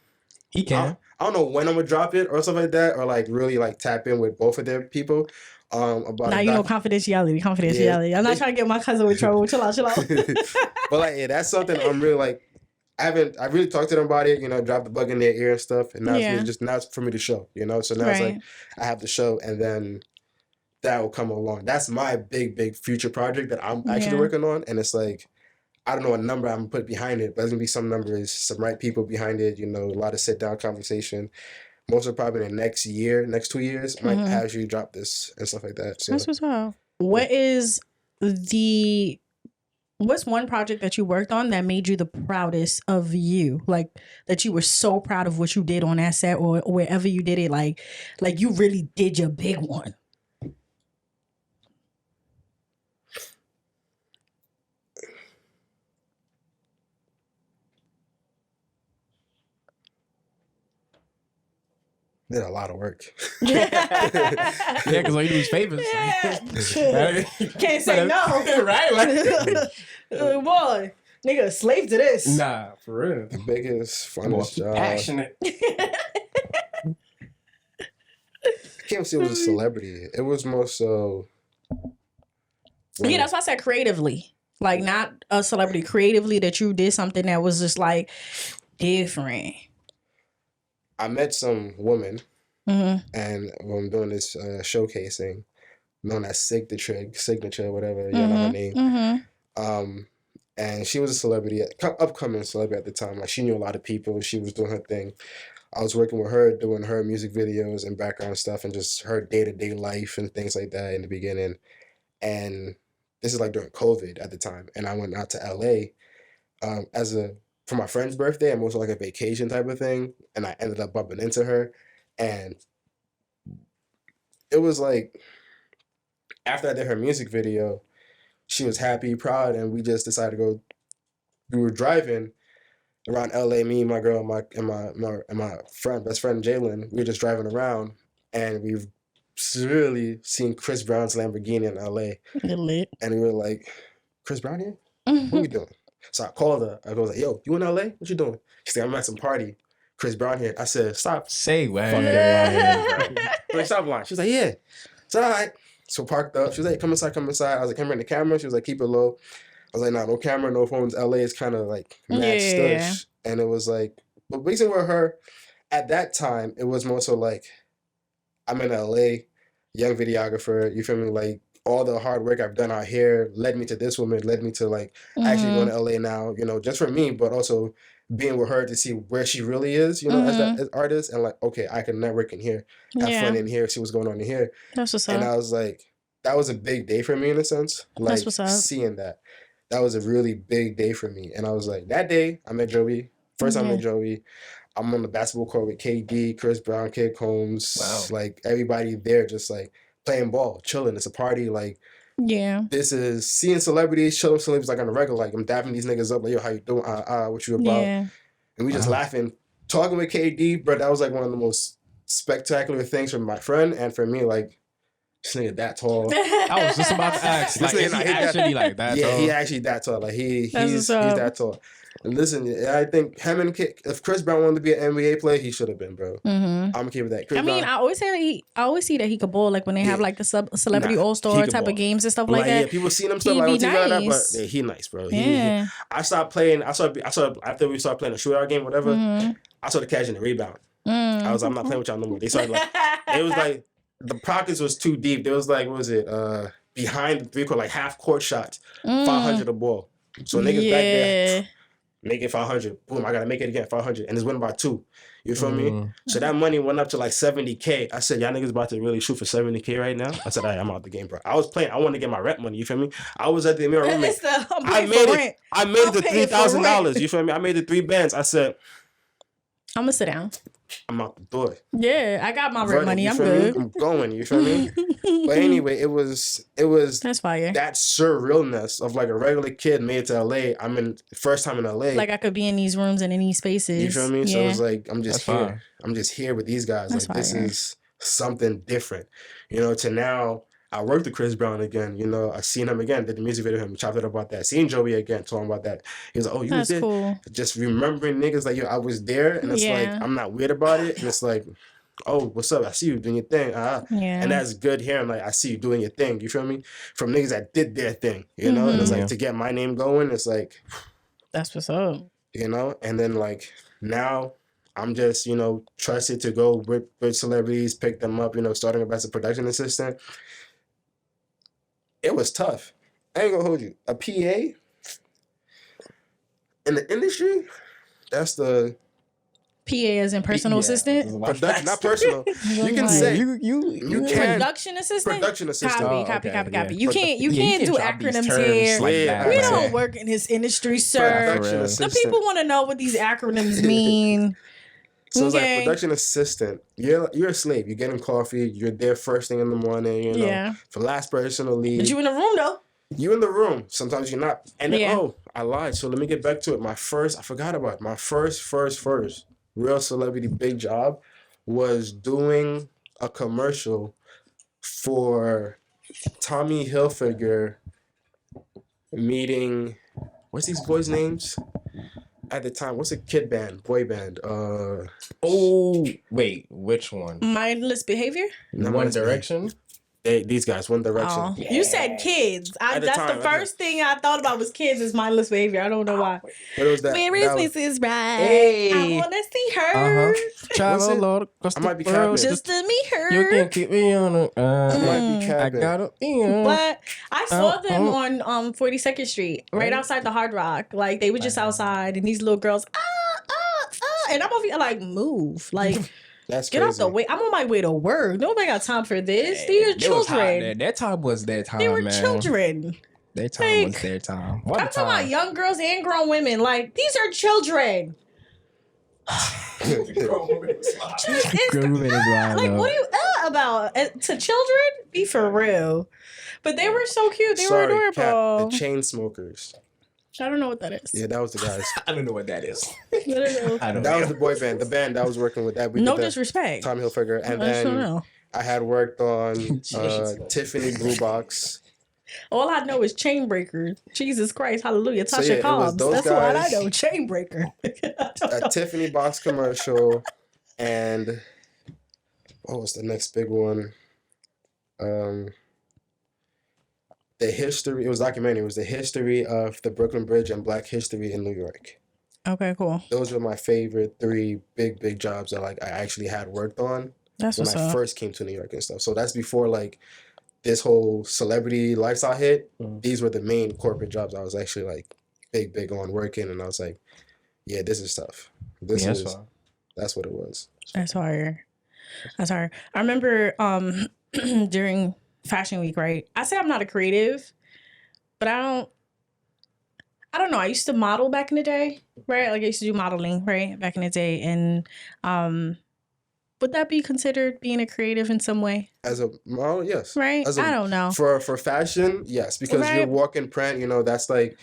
[SPEAKER 3] he can.
[SPEAKER 1] I don't know when I'm gonna drop it or something like that, or like really like tap in with both of their people. About
[SPEAKER 2] now you know confidentiality. Yeah. I'm not trying to get my cousin with trouble. Chill out.
[SPEAKER 1] But like, yeah, that's something I'm really like. I really talked to them about it, dropped the bug in their ear and stuff, and now it's for me to show, So now it's like I have to show, and then that will come along. That's my big future project that I'm actually working on, and it's like I don't know what number I'm gonna put behind it, but there's gonna be some numbers, some right people behind it, a lot of sit down conversation. Most of probably in the next 2 years, I might actually drop this and stuff like that. So
[SPEAKER 2] that's what's up. What's one project that you worked on that made you the proudest of you? Like that you were so proud of what you did on that set or wherever you did it, like you really did your big one.
[SPEAKER 1] Did a lot of work.
[SPEAKER 3] Yeah, because all you do is favors.
[SPEAKER 2] Yeah. Can't say no.
[SPEAKER 3] Right? Like,
[SPEAKER 2] boy, nigga, a slave to this.
[SPEAKER 3] Nah, for real.
[SPEAKER 1] The biggest, funnest job.
[SPEAKER 3] Passionate.
[SPEAKER 1] I can't say it was a celebrity. It was more so.
[SPEAKER 2] Yeah, that's why I said creatively. Like, not a celebrity. Creatively, that you did something that was just like different.
[SPEAKER 1] I met some woman, and I'm doing this showcasing, known as Signature, whatever, you know her name. And she was a celebrity, upcoming celebrity at the time. Like, she knew a lot of people. She was doing her thing. I was working with her, doing her music videos and background stuff, and just her day-to-day life and things like that in the beginning. And this is like during COVID at the time, and I went out to LA for my friend's birthday, and also like a vacation type of thing, and I ended up bumping into her, and it was like after I did her music video, she was happy, proud, and we just decided to go. We were driving around LA, me, my girl, and my best friend Jalen. We were just driving around, and we've really seen Chris Brown's Lamborghini in LA, and we were like, "Chris Brown here? What are we doing?" So I called her. I was like, "Yo, you in LA? What you doing?" She said, "I'm at some party. Chris Brown here." I said, "Stop.
[SPEAKER 3] Say what?
[SPEAKER 1] Like, stop lying." She was like, "Yeah." So all right. So parked up. She was like, come inside. I was like, "Come in the camera." She was like, "Keep it low." I was like, "Nah, no camera, no phones. LA is kind of like mad stush." And it was like, but basically with her, at that time, it was more so like, I'm in LA, young videographer. You feel me? Like, all the hard work I've done out here led me to this woman, led me to like actually going to LA now, just for me, but also being with her to see where she really is, as an artist, and like, okay, I can network in here, have fun in here, see what's going on in here.
[SPEAKER 2] That's what's up.
[SPEAKER 1] And I was like, that was a big day for me in a sense. Like,
[SPEAKER 2] that's what's up.
[SPEAKER 1] Seeing that. That was a really big day for me. And I was like, that day, I met Joey. First time I met Joey. I'm on the basketball court with KD, Chris Brown, Kid Combs. Wow. Like, everybody there just like playing ball, chilling. It's a party. Like, this is seeing celebrities, chilling celebrities like on the regular. Like, I'm dapping these niggas up. Like, yo, how you doing? What you about? Yeah. And we just laughing, talking with KD. Bro, that was like one of the most spectacular things for my friend and for me. Like, this nigga that tall.
[SPEAKER 3] I was just about to ask. Like, is he actually like that tall?
[SPEAKER 1] Yeah, he actually that tall. Like, he's that tall. And listen, I think him and if Chris Brown wanted to be an NBA player, he should have been, bro. I'm gonna keep it that. Chris Brown,
[SPEAKER 2] I always see that he could ball, like when they have like the celebrity all-star type of games and stuff like that.
[SPEAKER 1] Yeah, people seen him stuff like on TV like that, but yeah, he nice, bro. Yeah. I stopped playing. I saw after we started playing a shootout game, whatever. I started catching the rebound. I was like, I'm not playing with y'all no more. They started like, it was like the pockets was too deep. There was like, what was it? Behind the three-court, like half-court shots, 500 a ball. So niggas back there. Make it 500. Boom, I gotta make it again, 500. And it's winning by 2. You feel me? So that money went up to like 70K. I said, y'all niggas about to really shoot for 70K right now? I said, all right, I'm out the game, bro. I was playing. I wanted to get my rent money. You feel me? I was at the mirror roommate. I made it to $3,000. You feel me? I made it 3 bands. I said,
[SPEAKER 2] I'm gonna sit down.
[SPEAKER 1] I'm out the door.
[SPEAKER 2] Yeah, I got my rent money. I'm good.
[SPEAKER 1] I'm going. You feel me? But anyway, it was
[SPEAKER 2] that's fire.
[SPEAKER 1] That surrealness of like a regular kid made it to LA. I'm in first time in LA.
[SPEAKER 2] Like, I could be in these rooms and in these spaces.
[SPEAKER 1] You feel me?
[SPEAKER 2] Yeah.
[SPEAKER 1] So it was like, I'm just
[SPEAKER 3] that's
[SPEAKER 1] here.
[SPEAKER 3] fire.
[SPEAKER 1] I'm just here with these guys.
[SPEAKER 2] That's
[SPEAKER 1] like, this is something different. To now I worked with Chris Brown again. You know, I seen him again. Did the music video with him. We chopped it up about that. Seen Joey again. Told him about that. He was like, "Oh, you was
[SPEAKER 2] That's
[SPEAKER 1] there."
[SPEAKER 2] cool.
[SPEAKER 1] Just remembering niggas like, yo, I was there, and it's like I'm not weird about it, and it's like, oh, what's up? I see you doing your thing. And that's good hearing. Like, I see you doing your thing. You feel me? From niggas that did their thing. You know, and it's like to get my name going. It's like,
[SPEAKER 2] that's what's up.
[SPEAKER 1] You know, and then like now. I'm just, you know, trusted to go with celebrities, pick them up, you know, starting up as a production assistant. It was tough. I ain't gonna hold you. A PA in the industry, that's the
[SPEAKER 2] PA as in personal assistant?
[SPEAKER 1] Production, not personal. You can say you can
[SPEAKER 2] production assistant.
[SPEAKER 1] Production assistant.
[SPEAKER 2] Copy. You can't do acronyms here.
[SPEAKER 3] Like
[SPEAKER 2] we don't work in this industry, sir. The people want to know what these acronyms mean.
[SPEAKER 1] So it's like production assistant. You're a slave. You're getting coffee. You're there first thing in the morning. You know, for last person to leave.
[SPEAKER 2] But you in the room though.
[SPEAKER 1] You in the room. Sometimes you're not. And then, I lied. So let me get back to it. I forgot about it. My first real celebrity big job was doing a commercial for Tommy Hilfiger meeting. What's these boys' names? At the time, what's a boy band?
[SPEAKER 3] Oh, wait, which one?
[SPEAKER 2] Mindless Behavior?
[SPEAKER 3] One Direction?
[SPEAKER 1] These guys, One Direction.
[SPEAKER 2] Oh. Yeah. You said kids. That's the first thing I thought about was kids is Mindless Behavior. I don't know why.
[SPEAKER 1] What was that?
[SPEAKER 2] Where is Mrs. Right?
[SPEAKER 3] Hey.
[SPEAKER 2] I want to see her.
[SPEAKER 3] Travel Lord across
[SPEAKER 1] I might be
[SPEAKER 3] the world
[SPEAKER 2] just to meet her.
[SPEAKER 3] You can keep me on it.
[SPEAKER 1] I might be capping.
[SPEAKER 3] I got it.
[SPEAKER 2] But I saw them on 42nd Street, right outside the Hard Rock. Like they were just outside, and these little girls, and I'm over here like, move, like.
[SPEAKER 1] That's
[SPEAKER 2] Get
[SPEAKER 1] crazy.
[SPEAKER 2] out the way. I'm on my way to work. Nobody got time for this. These are children.
[SPEAKER 3] That time was their time,
[SPEAKER 2] They were
[SPEAKER 3] man.
[SPEAKER 2] children.
[SPEAKER 3] Their time was their time.
[SPEAKER 2] I'm talking about young girls and grown women. Like, these are children.
[SPEAKER 3] Grown women is wild,
[SPEAKER 2] like, what are you about? To children? Be for real. But they were so cute. They were adorable.
[SPEAKER 1] Cap, the Chainsmokers.
[SPEAKER 2] I don't know what that is.
[SPEAKER 1] Yeah, that was the guys.
[SPEAKER 3] I don't know what that is.
[SPEAKER 2] I don't know.
[SPEAKER 1] That was the boy band. The band that I was working with. That we
[SPEAKER 2] no
[SPEAKER 1] did
[SPEAKER 2] disrespect.
[SPEAKER 1] Tommy Hilfiger. And then I had worked on Tiffany Blue Box.
[SPEAKER 2] All I know is Chainbreaker. Jesus Christ. Hallelujah. Tasha Cobbs. That's what I know. Chainbreaker.
[SPEAKER 1] A Tiffany box commercial. And what was the next big one? The history, it was documentary. It was the history of the Brooklyn Bridge and Black history in New York.
[SPEAKER 2] Okay, cool.
[SPEAKER 1] Those were my favorite 3 big jobs that like I actually had worked on when I first came to New York and stuff. So that's before like this whole celebrity lifestyle hit. These were the main corporate jobs I was actually like big on working, and I was like, yeah, this is tough. That's what it was. That's hard.
[SPEAKER 2] I remember during Fashion Week, right? I say I'm not a creative, but I don't know. I used to model back in the day, right? Like I used to do modeling, right? Back in the day. And would that be considered being a creative in some way?
[SPEAKER 1] As a model, yes.
[SPEAKER 2] Right? I don't know.
[SPEAKER 1] For fashion, yes. Because you're walking print, you know, that's like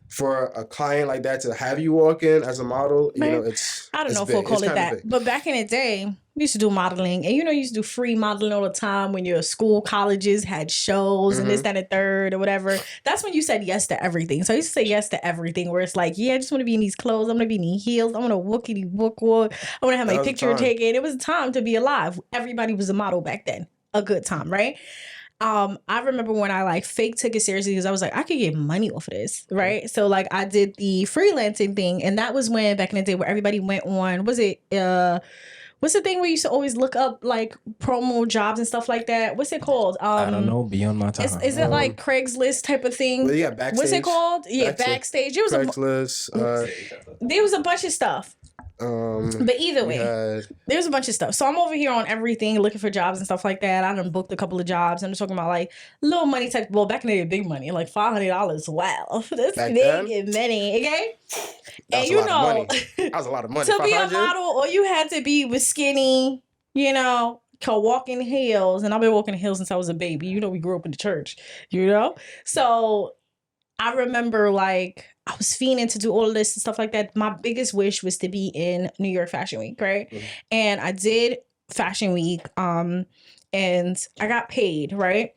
[SPEAKER 1] for a client like that to have you walk in as a model, you know,
[SPEAKER 2] I don't know if we'll call it that. But back in the day, we used to do modeling. And, you know, you used to do free modeling all the time when your school, colleges had shows and this, that, and third or whatever. That's when you said yes to everything. So I used to say yes to everything where it's like, yeah, I just want to be in these clothes. I'm going to be in these heels. I want to wookity wook. I want to have my picture taken. It was a time to be alive. Everybody was a model back then. A good time, right? I remember when I like fake took it seriously because I was like, I could get money off of this, right? So like I did the freelancing thing, and that was when back in the day where everybody went on, what's the thing where you used to always look up like promo jobs and stuff like that? What's it called?
[SPEAKER 3] I don't know. Beyond my time.
[SPEAKER 2] Is it like Craigslist type of thing?
[SPEAKER 1] Well, yeah, Backstage.
[SPEAKER 2] What's it called? Yeah, Backstage. It was
[SPEAKER 1] Craigslist.
[SPEAKER 2] There was a bunch of stuff. But either way, there's a bunch of stuff. So I'm over here on everything, looking for jobs and stuff like that. I done booked a couple of jobs. I'm just talking about like little money type. Well, back in the day, big money, like $500. Wow, that's big money. Okay, and you know,
[SPEAKER 1] that was a lot of money.
[SPEAKER 2] To be a model, all you had to be was skinny. You know, could walk in heels, and I've been walking in heels since I was a baby. You know, we grew up in the church. You know, so I remember like I was fiending to do all of this and stuff like that. My biggest wish was to be in New York Fashion Week, right? Mm-hmm. And I did Fashion Week, and I got paid, right?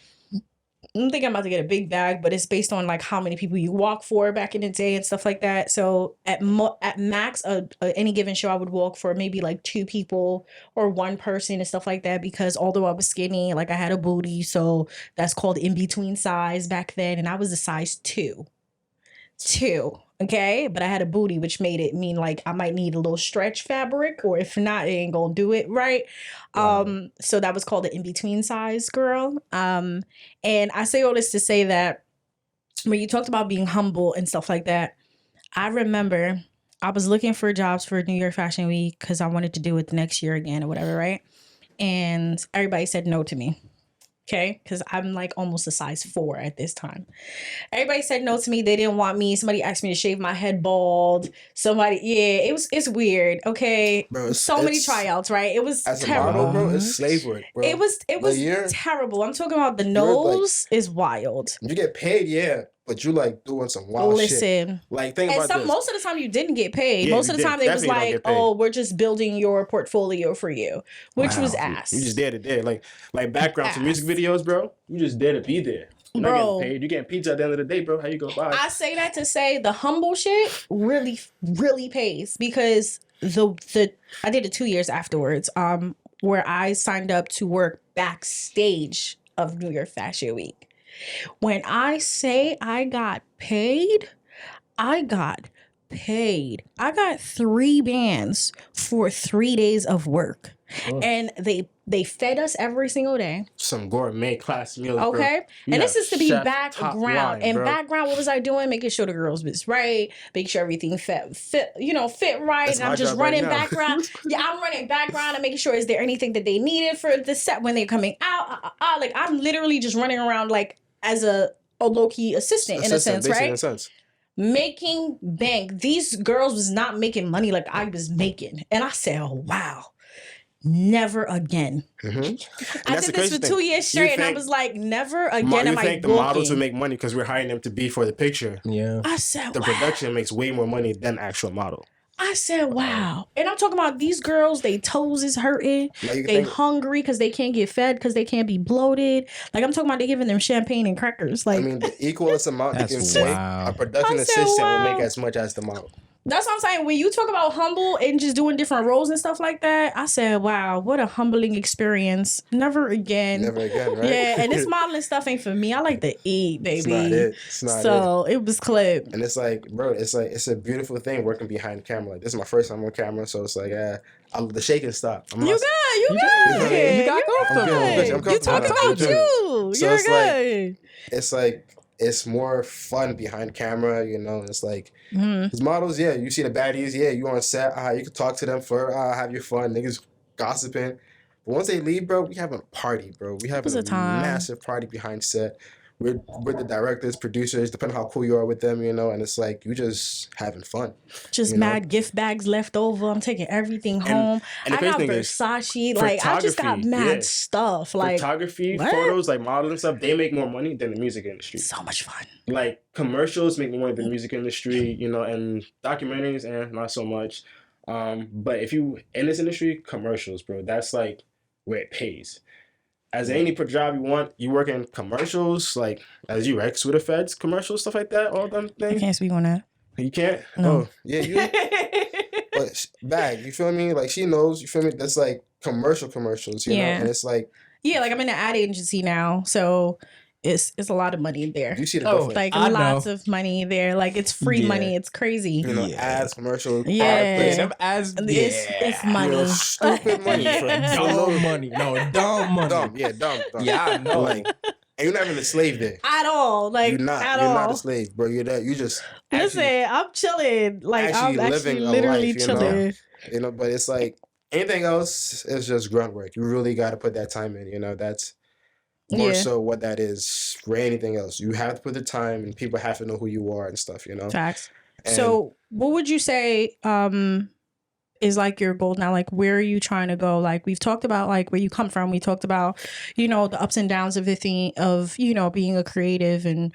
[SPEAKER 2] I'm thinking I'm about to get a big bag, but it's based on like how many people you walk for back in the day and stuff like that. So at max, any given show, I would walk for maybe like 2 people or 1 person and stuff like that. Because although I was skinny, like I had a booty, so that's called in between size back then, and I was a size 2. Okay, but I had a booty, which made it mean like I might need a little stretch fabric, or if not, it ain't gonna do it right. Wow. So that was called the in-between size girl. And I say all this to say that when you talked about being humble and stuff like that, I remember I was looking for jobs for New York Fashion Week because I wanted to do it the next year again or whatever, right? And everybody said no to me. Okay, because I'm like almost a size 4 at this time. Everybody said no to me. They didn't want me. Somebody asked me to shave my head bald. It's weird. Okay, bro, so many tryouts, right? It was
[SPEAKER 1] as
[SPEAKER 2] terrible.
[SPEAKER 1] A model, bro, it's slave work, bro.
[SPEAKER 2] It was terrible. I'm talking about the nose is wild.
[SPEAKER 1] You get paid, yeah. But you like doing some wild shit. Like think about this.
[SPEAKER 2] Most of the time you didn't get paid. Yeah, most of the time they was like, "Oh, we're just building your portfolio for you," which was ass.
[SPEAKER 1] You just there to there, like background to music videos, bro. You just there to be there. You're not getting paid. You're getting pizza at the end of the day, bro. How you gonna buy?
[SPEAKER 2] I say that to say the humble shit really, really pays because I did it 2 years afterwards. Where I signed up to work backstage of New York Fashion Week. When I say I got paid, I got 3 bands for 3 days of work. Oh. And they fed us every single day.
[SPEAKER 1] Some gourmet class meals.
[SPEAKER 2] Okay. And this is to be background. And background, what was I doing? Making sure the girls was right, making sure everything fit right. That's and I'm just running background. Yeah, I'm running background and making sure is there anything that they needed for the set when they're coming out. Like I'm literally just running around like as a low-key assistant in a sense, right? In a sense. Making bank. These girls was not making money like I was making. And I said, oh, wow. Never again. Mm-hmm. I did this for 2 years straight, and I was like, never again am I
[SPEAKER 1] think the models will make money because we're hiring them to be for the picture.
[SPEAKER 3] Yeah.
[SPEAKER 2] I said,
[SPEAKER 1] the production makes way more money than actual model.
[SPEAKER 2] I said, wow. And I'm talking about these girls, they toes is hurting. They hungry because they can't get fed because they can't be bloated. Like, I'm talking about they giving them champagne and crackers. Like,
[SPEAKER 1] I mean, the equalest amount you can say a production assistant will make as much as the model.
[SPEAKER 2] That's what I'm saying. When you talk about humble and just doing different roles and stuff like that, I said, wow, what a humbling experience. Never again.
[SPEAKER 1] Never again, right?
[SPEAKER 2] Yeah, and this modeling stuff ain't for me. I like to eat, baby.
[SPEAKER 1] It's not it.
[SPEAKER 2] It was clip.
[SPEAKER 1] And it's like, bro, it's a beautiful thing working behind the camera. Like, this is my first time on camera, so it's like, the shaking stop.
[SPEAKER 2] You got confidence. You talking about you.
[SPEAKER 1] So it's good. It's like, it's more fun behind camera, you know. It's like, these models, yeah, you see the baddies, yeah, you on set, you can talk to them for, have your fun, niggas gossiping. But once they leave, bro, we having a party, bro. We having a massive party behind set. We're the directors, producers, depending on how cool you are with them, you know, and it's like, you just having fun.
[SPEAKER 2] Just mad gift bags left over. I'm taking everything home. And I got Versace. Like, I just got mad stuff. Like,
[SPEAKER 1] photography, photos, like modeling stuff, they make more money than the music industry.
[SPEAKER 2] So much fun.
[SPEAKER 1] Like, commercials make more money than the music industry, you know, and documentaries, not so much. But if you, in this industry, commercials, bro, that's like where it pays. As any job you want, you work in commercials, like as you right, Sweeter Feds commercials, stuff like that, all them things.
[SPEAKER 2] I can't speak on that.
[SPEAKER 1] You can't? No. Oh, yeah, you. But bag, you feel me? Like she knows, you feel me? That's like commercials, you know, and it's like.
[SPEAKER 2] Yeah, like I'm in an ad agency now, so it's a lot of money there.
[SPEAKER 1] You see the
[SPEAKER 2] like lots of money there. Like it's free money. It's crazy.
[SPEAKER 1] You know, ads, commercials.
[SPEAKER 2] Yeah,
[SPEAKER 3] them ads.
[SPEAKER 2] It's money.
[SPEAKER 1] You know, stupid money.
[SPEAKER 3] Dumb money. No, dumb money.
[SPEAKER 1] Dumb.
[SPEAKER 3] Yeah, I know.
[SPEAKER 1] Like, and you're not even a slave there
[SPEAKER 2] at all. Like
[SPEAKER 1] you're not a slave, bro. You're that. You just
[SPEAKER 2] listen. I'm chilling. Like I'm actually literally chilling.
[SPEAKER 1] You know, but it's like anything else is just grunt work. You really got to put that time in. You know, that's. More so what that is for anything else. You have to put the time and people have to know who you are and stuff, you know?
[SPEAKER 2] Facts. So what would you say is like your goal now? Like where are you trying to go? Like we've talked about like where you come from. We talked about, you know, the ups and downs of the thing of, you know, being a creative and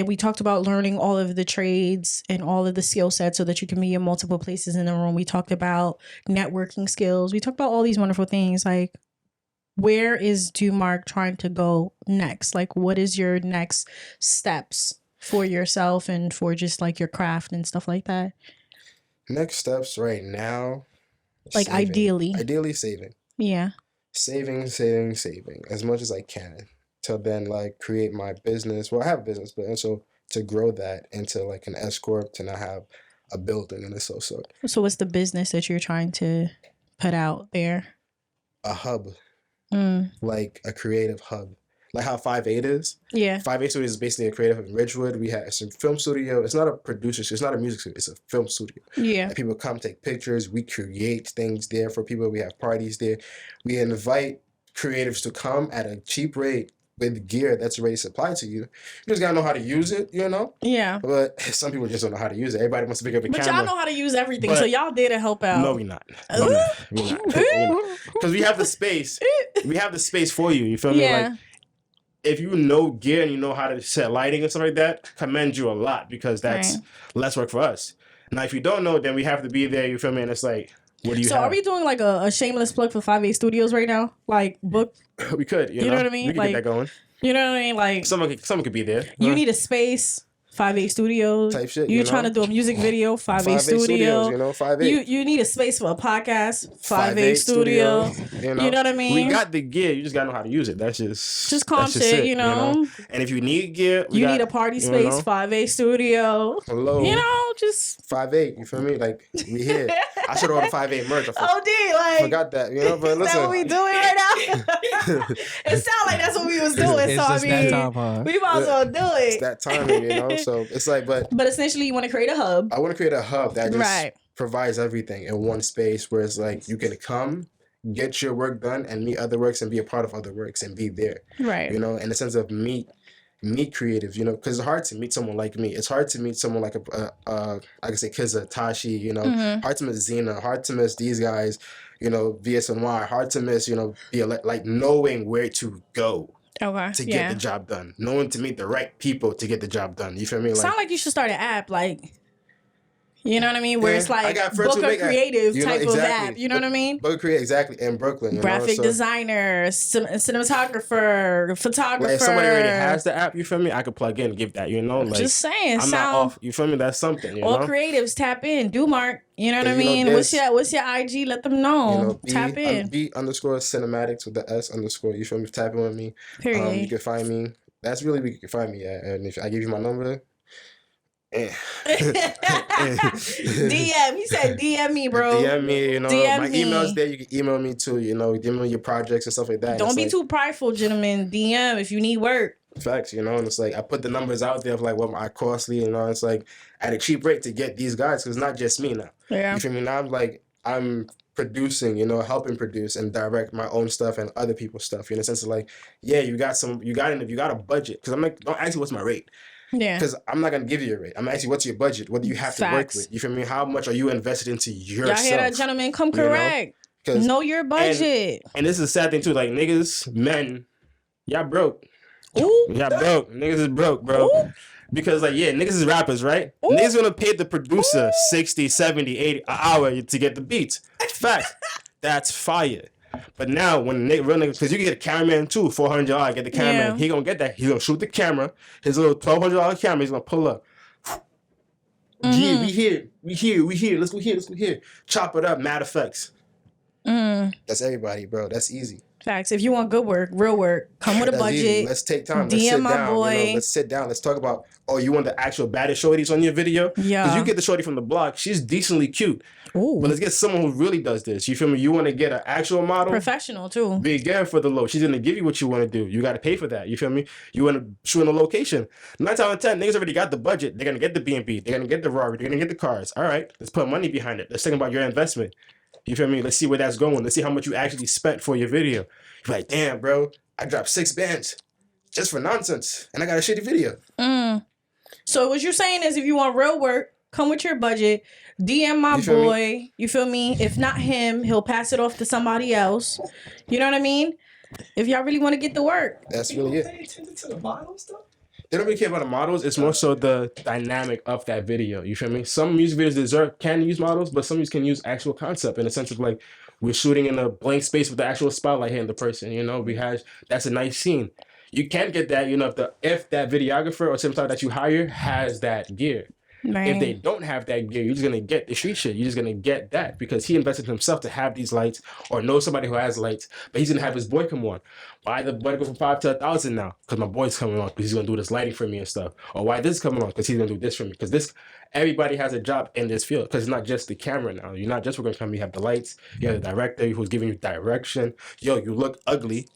[SPEAKER 2] we talked about learning all of the trades and all of the skill sets so that you can be in multiple places in the room. We talked about networking skills. We talked about all these wonderful things. Like where is Dumark trying to go next? Like, what is your next steps for yourself and for just like your craft and stuff like that?
[SPEAKER 1] Next steps right now.
[SPEAKER 2] Like
[SPEAKER 1] saving. Ideally saving.
[SPEAKER 2] Yeah.
[SPEAKER 1] Saving as much as I can to then like create my business. Well, I have a business, but also to grow that into like an S corp, to not have a building and so.
[SPEAKER 2] So what's the business that you're trying to put out there?
[SPEAKER 1] A hub. Like a creative hub. Like how 5-8 is.
[SPEAKER 2] Yeah.
[SPEAKER 1] 5-8 Studio is basically a creative hub in Ridgewood. We have a film studio. It's not a producer. It's not a music studio. It's a film studio.
[SPEAKER 2] Yeah.
[SPEAKER 1] And people come take pictures. We create things there for people. We have parties there. We invite creatives to come at a cheap rate with gear that's already supplied to you. You just gotta know how to use it, you know?
[SPEAKER 2] Yeah.
[SPEAKER 1] But some people just don't know how to use it. Everybody wants to pick up a camera.
[SPEAKER 2] But y'all know how to use everything, so y'all there to help out.
[SPEAKER 1] No, we're not. Because we have the space. We have the space for you. You feel me?
[SPEAKER 2] Yeah.
[SPEAKER 1] Like, if you know gear and you know how to set lighting and stuff like that, commend you a lot, because that's less work for us. Now, if you don't know, then we have to be there. You feel me? And it's like, what do you have?
[SPEAKER 2] So are we doing like a shameless plug for 5-8 Studios right now? Like book?
[SPEAKER 1] We could, you know what I mean? We could get that going.
[SPEAKER 2] You know what I mean? Like
[SPEAKER 1] someone could be there.
[SPEAKER 2] You need a space. 5-8 Studios
[SPEAKER 1] type shit.
[SPEAKER 2] You're trying to do a music video. 5-8 Studios.
[SPEAKER 1] You know, 5-8.
[SPEAKER 2] You need a space for a podcast. 5-8 Studio. You know what I mean?
[SPEAKER 1] We got the gear. You just gotta know how to use it. That's just
[SPEAKER 2] calm shit. You know?
[SPEAKER 1] And if you need gear,
[SPEAKER 2] you need a party space. 5-8 Studio.
[SPEAKER 1] Hello.
[SPEAKER 2] You know, just
[SPEAKER 1] 5-8. You feel me? Like we here. I should order 5-8 merch.
[SPEAKER 2] Like
[SPEAKER 1] forgot that. You know, but listen.
[SPEAKER 2] Is that what we doing right now? It sounds like that's what we was doing.
[SPEAKER 3] It's
[SPEAKER 2] so
[SPEAKER 3] just
[SPEAKER 2] I mean,
[SPEAKER 3] that time,
[SPEAKER 2] we might as well do it.
[SPEAKER 1] It's that timing, you know. So it's like, but
[SPEAKER 2] essentially, you want to create a hub.
[SPEAKER 1] I want to create a hub that just provides everything in one space, where it's like you can come, get your work done, and meet other works and be a part of other works and be there.
[SPEAKER 2] Right.
[SPEAKER 1] You know, in the sense of meet creatives, you know, because it's hard to meet someone like me. It's hard to meet someone like I can say Kizza, Tashi, you know, hard to miss Zena, hard to miss these guys, you know, VSNY, hard to miss, you know, like knowing where to go.
[SPEAKER 2] Okay.
[SPEAKER 1] To get the job done. Knowing to meet the right people to get the job done. You feel me? Like,
[SPEAKER 2] sound like you should start an app, like, you know what I mean? Where it's like book a creative type of app. You know what I mean?
[SPEAKER 1] Book a creative, exactly. In Brooklyn.
[SPEAKER 2] Graphic designer, cinematographer, photographer.
[SPEAKER 1] Like if somebody already has the app, you feel me? I could plug in and give that, you know? Like,
[SPEAKER 2] just saying.
[SPEAKER 1] I'm not off. You feel me? That's something, you
[SPEAKER 2] all
[SPEAKER 1] know?
[SPEAKER 2] creatives, tap in. Dumark. You know what I mean? What's your IG? Let them know.
[SPEAKER 1] You know,
[SPEAKER 2] tap in.
[SPEAKER 1] B_cinematics with the S_. You feel me? Tap in with me.
[SPEAKER 2] Period.
[SPEAKER 1] You can find me. That's really where you can find me at. And if I give you my number.
[SPEAKER 2] DM. He said DM me, bro.
[SPEAKER 1] DM me, you know. My email's there. You can email me too, you know. Give me your projects and stuff like that.
[SPEAKER 2] Don't be too prideful, gentlemen. DM if you need work.
[SPEAKER 1] Facts, you know, and it's like I put the numbers out there of like what my costly, you know, it's like at a cheap rate to get these guys, because it's not just me now.
[SPEAKER 2] Yeah.
[SPEAKER 1] You feel me? Now I'm producing, you know, helping produce and direct my own stuff and other people's stuff. You know, in the sense of like, yeah, you got a budget, because I'm like, don't ask me what's my rate.
[SPEAKER 2] Yeah.
[SPEAKER 1] Because I'm not gonna give you a rate. I'm asking what's your budget? What do you have to work with? You feel me? How much are you invested into yourself?
[SPEAKER 2] Y'all hear that, gentlemen? Come correct. Know your budget.
[SPEAKER 1] And this is a sad thing too. Like niggas, men, y'all broke.
[SPEAKER 2] Ooh.
[SPEAKER 1] Y'all broke. Niggas is broke, bro. Ooh. Because like, yeah, niggas is rappers, right? Ooh. Niggas gonna pay the producer 60, 70, 80 an hour to get the beats. Fact. That's fire. But now when real niggas, because you can get a cameraman too, $400, get the cameraman. He gonna get that. He's gonna shoot the camera. His little $1,200 camera, he's gonna pull up. Yeah, we here. Let's go here. Chop it up, mad effects. That's everybody, bro. That's easy.
[SPEAKER 2] Facts. If you want good work, real work, come with a budget.
[SPEAKER 1] Easy. Let's take time. Let's sit down.
[SPEAKER 2] Boy.
[SPEAKER 1] You know, let's sit down. Let's talk about, you want the actual baddest shorties on your video?
[SPEAKER 2] Yeah.
[SPEAKER 1] Because you get the shorty from the block. She's decently cute.
[SPEAKER 2] Ooh.
[SPEAKER 1] But let's get someone who really does this. You feel me? You want to get an actual model?
[SPEAKER 2] Professional, too.
[SPEAKER 1] Be again for the low. She's going to give you what you want to do. You got to pay for that. You feel me? You want to shoot in a location. 9 times out of 10, niggas already got the budget. They're going to get the B&B. They're going to get the Rari. They're going to get the cars. All right. Let's put money behind it. Let's think about your investment. You feel me? Let's see where that's going. Let's see how much you actually spent for your video. You're like, damn, bro, I dropped 6 bands just for nonsense, and I got a shitty video.
[SPEAKER 2] So what you're saying is, if you want real work, come with your budget. DM my boy. You feel me? If not him, he'll pass it off to somebody else. You know what I mean? If y'all really want to get the work.
[SPEAKER 1] That's really it.
[SPEAKER 4] They attention to the model stuff?
[SPEAKER 1] They don't really care about the models. It's more so the dynamic of that video. You feel me? Some music videos can use models, but some music can use actual concept in the sense of like, we're shooting in a blank space with the actual spotlight hitting the person. You know, that's a nice scene. You can't get that, you know, if that videographer or something that you hire has that gear. Right. If they don't have that gear, you're just gonna get the street shit. You're just gonna get that because he invested in himself to have these lights, or know somebody who has lights, but he's gonna have his boy come on. Why the boy go from 5 to 1,000 now? Because my boy's coming on, because he's gonna do this lighting for me and stuff. Or why this is coming on? Because he's gonna do this for me. Because everybody has a job in this field. Because it's not just the camera now. You're not just working for me. You have the lights. You have the director who's giving you direction. Yo, you look ugly.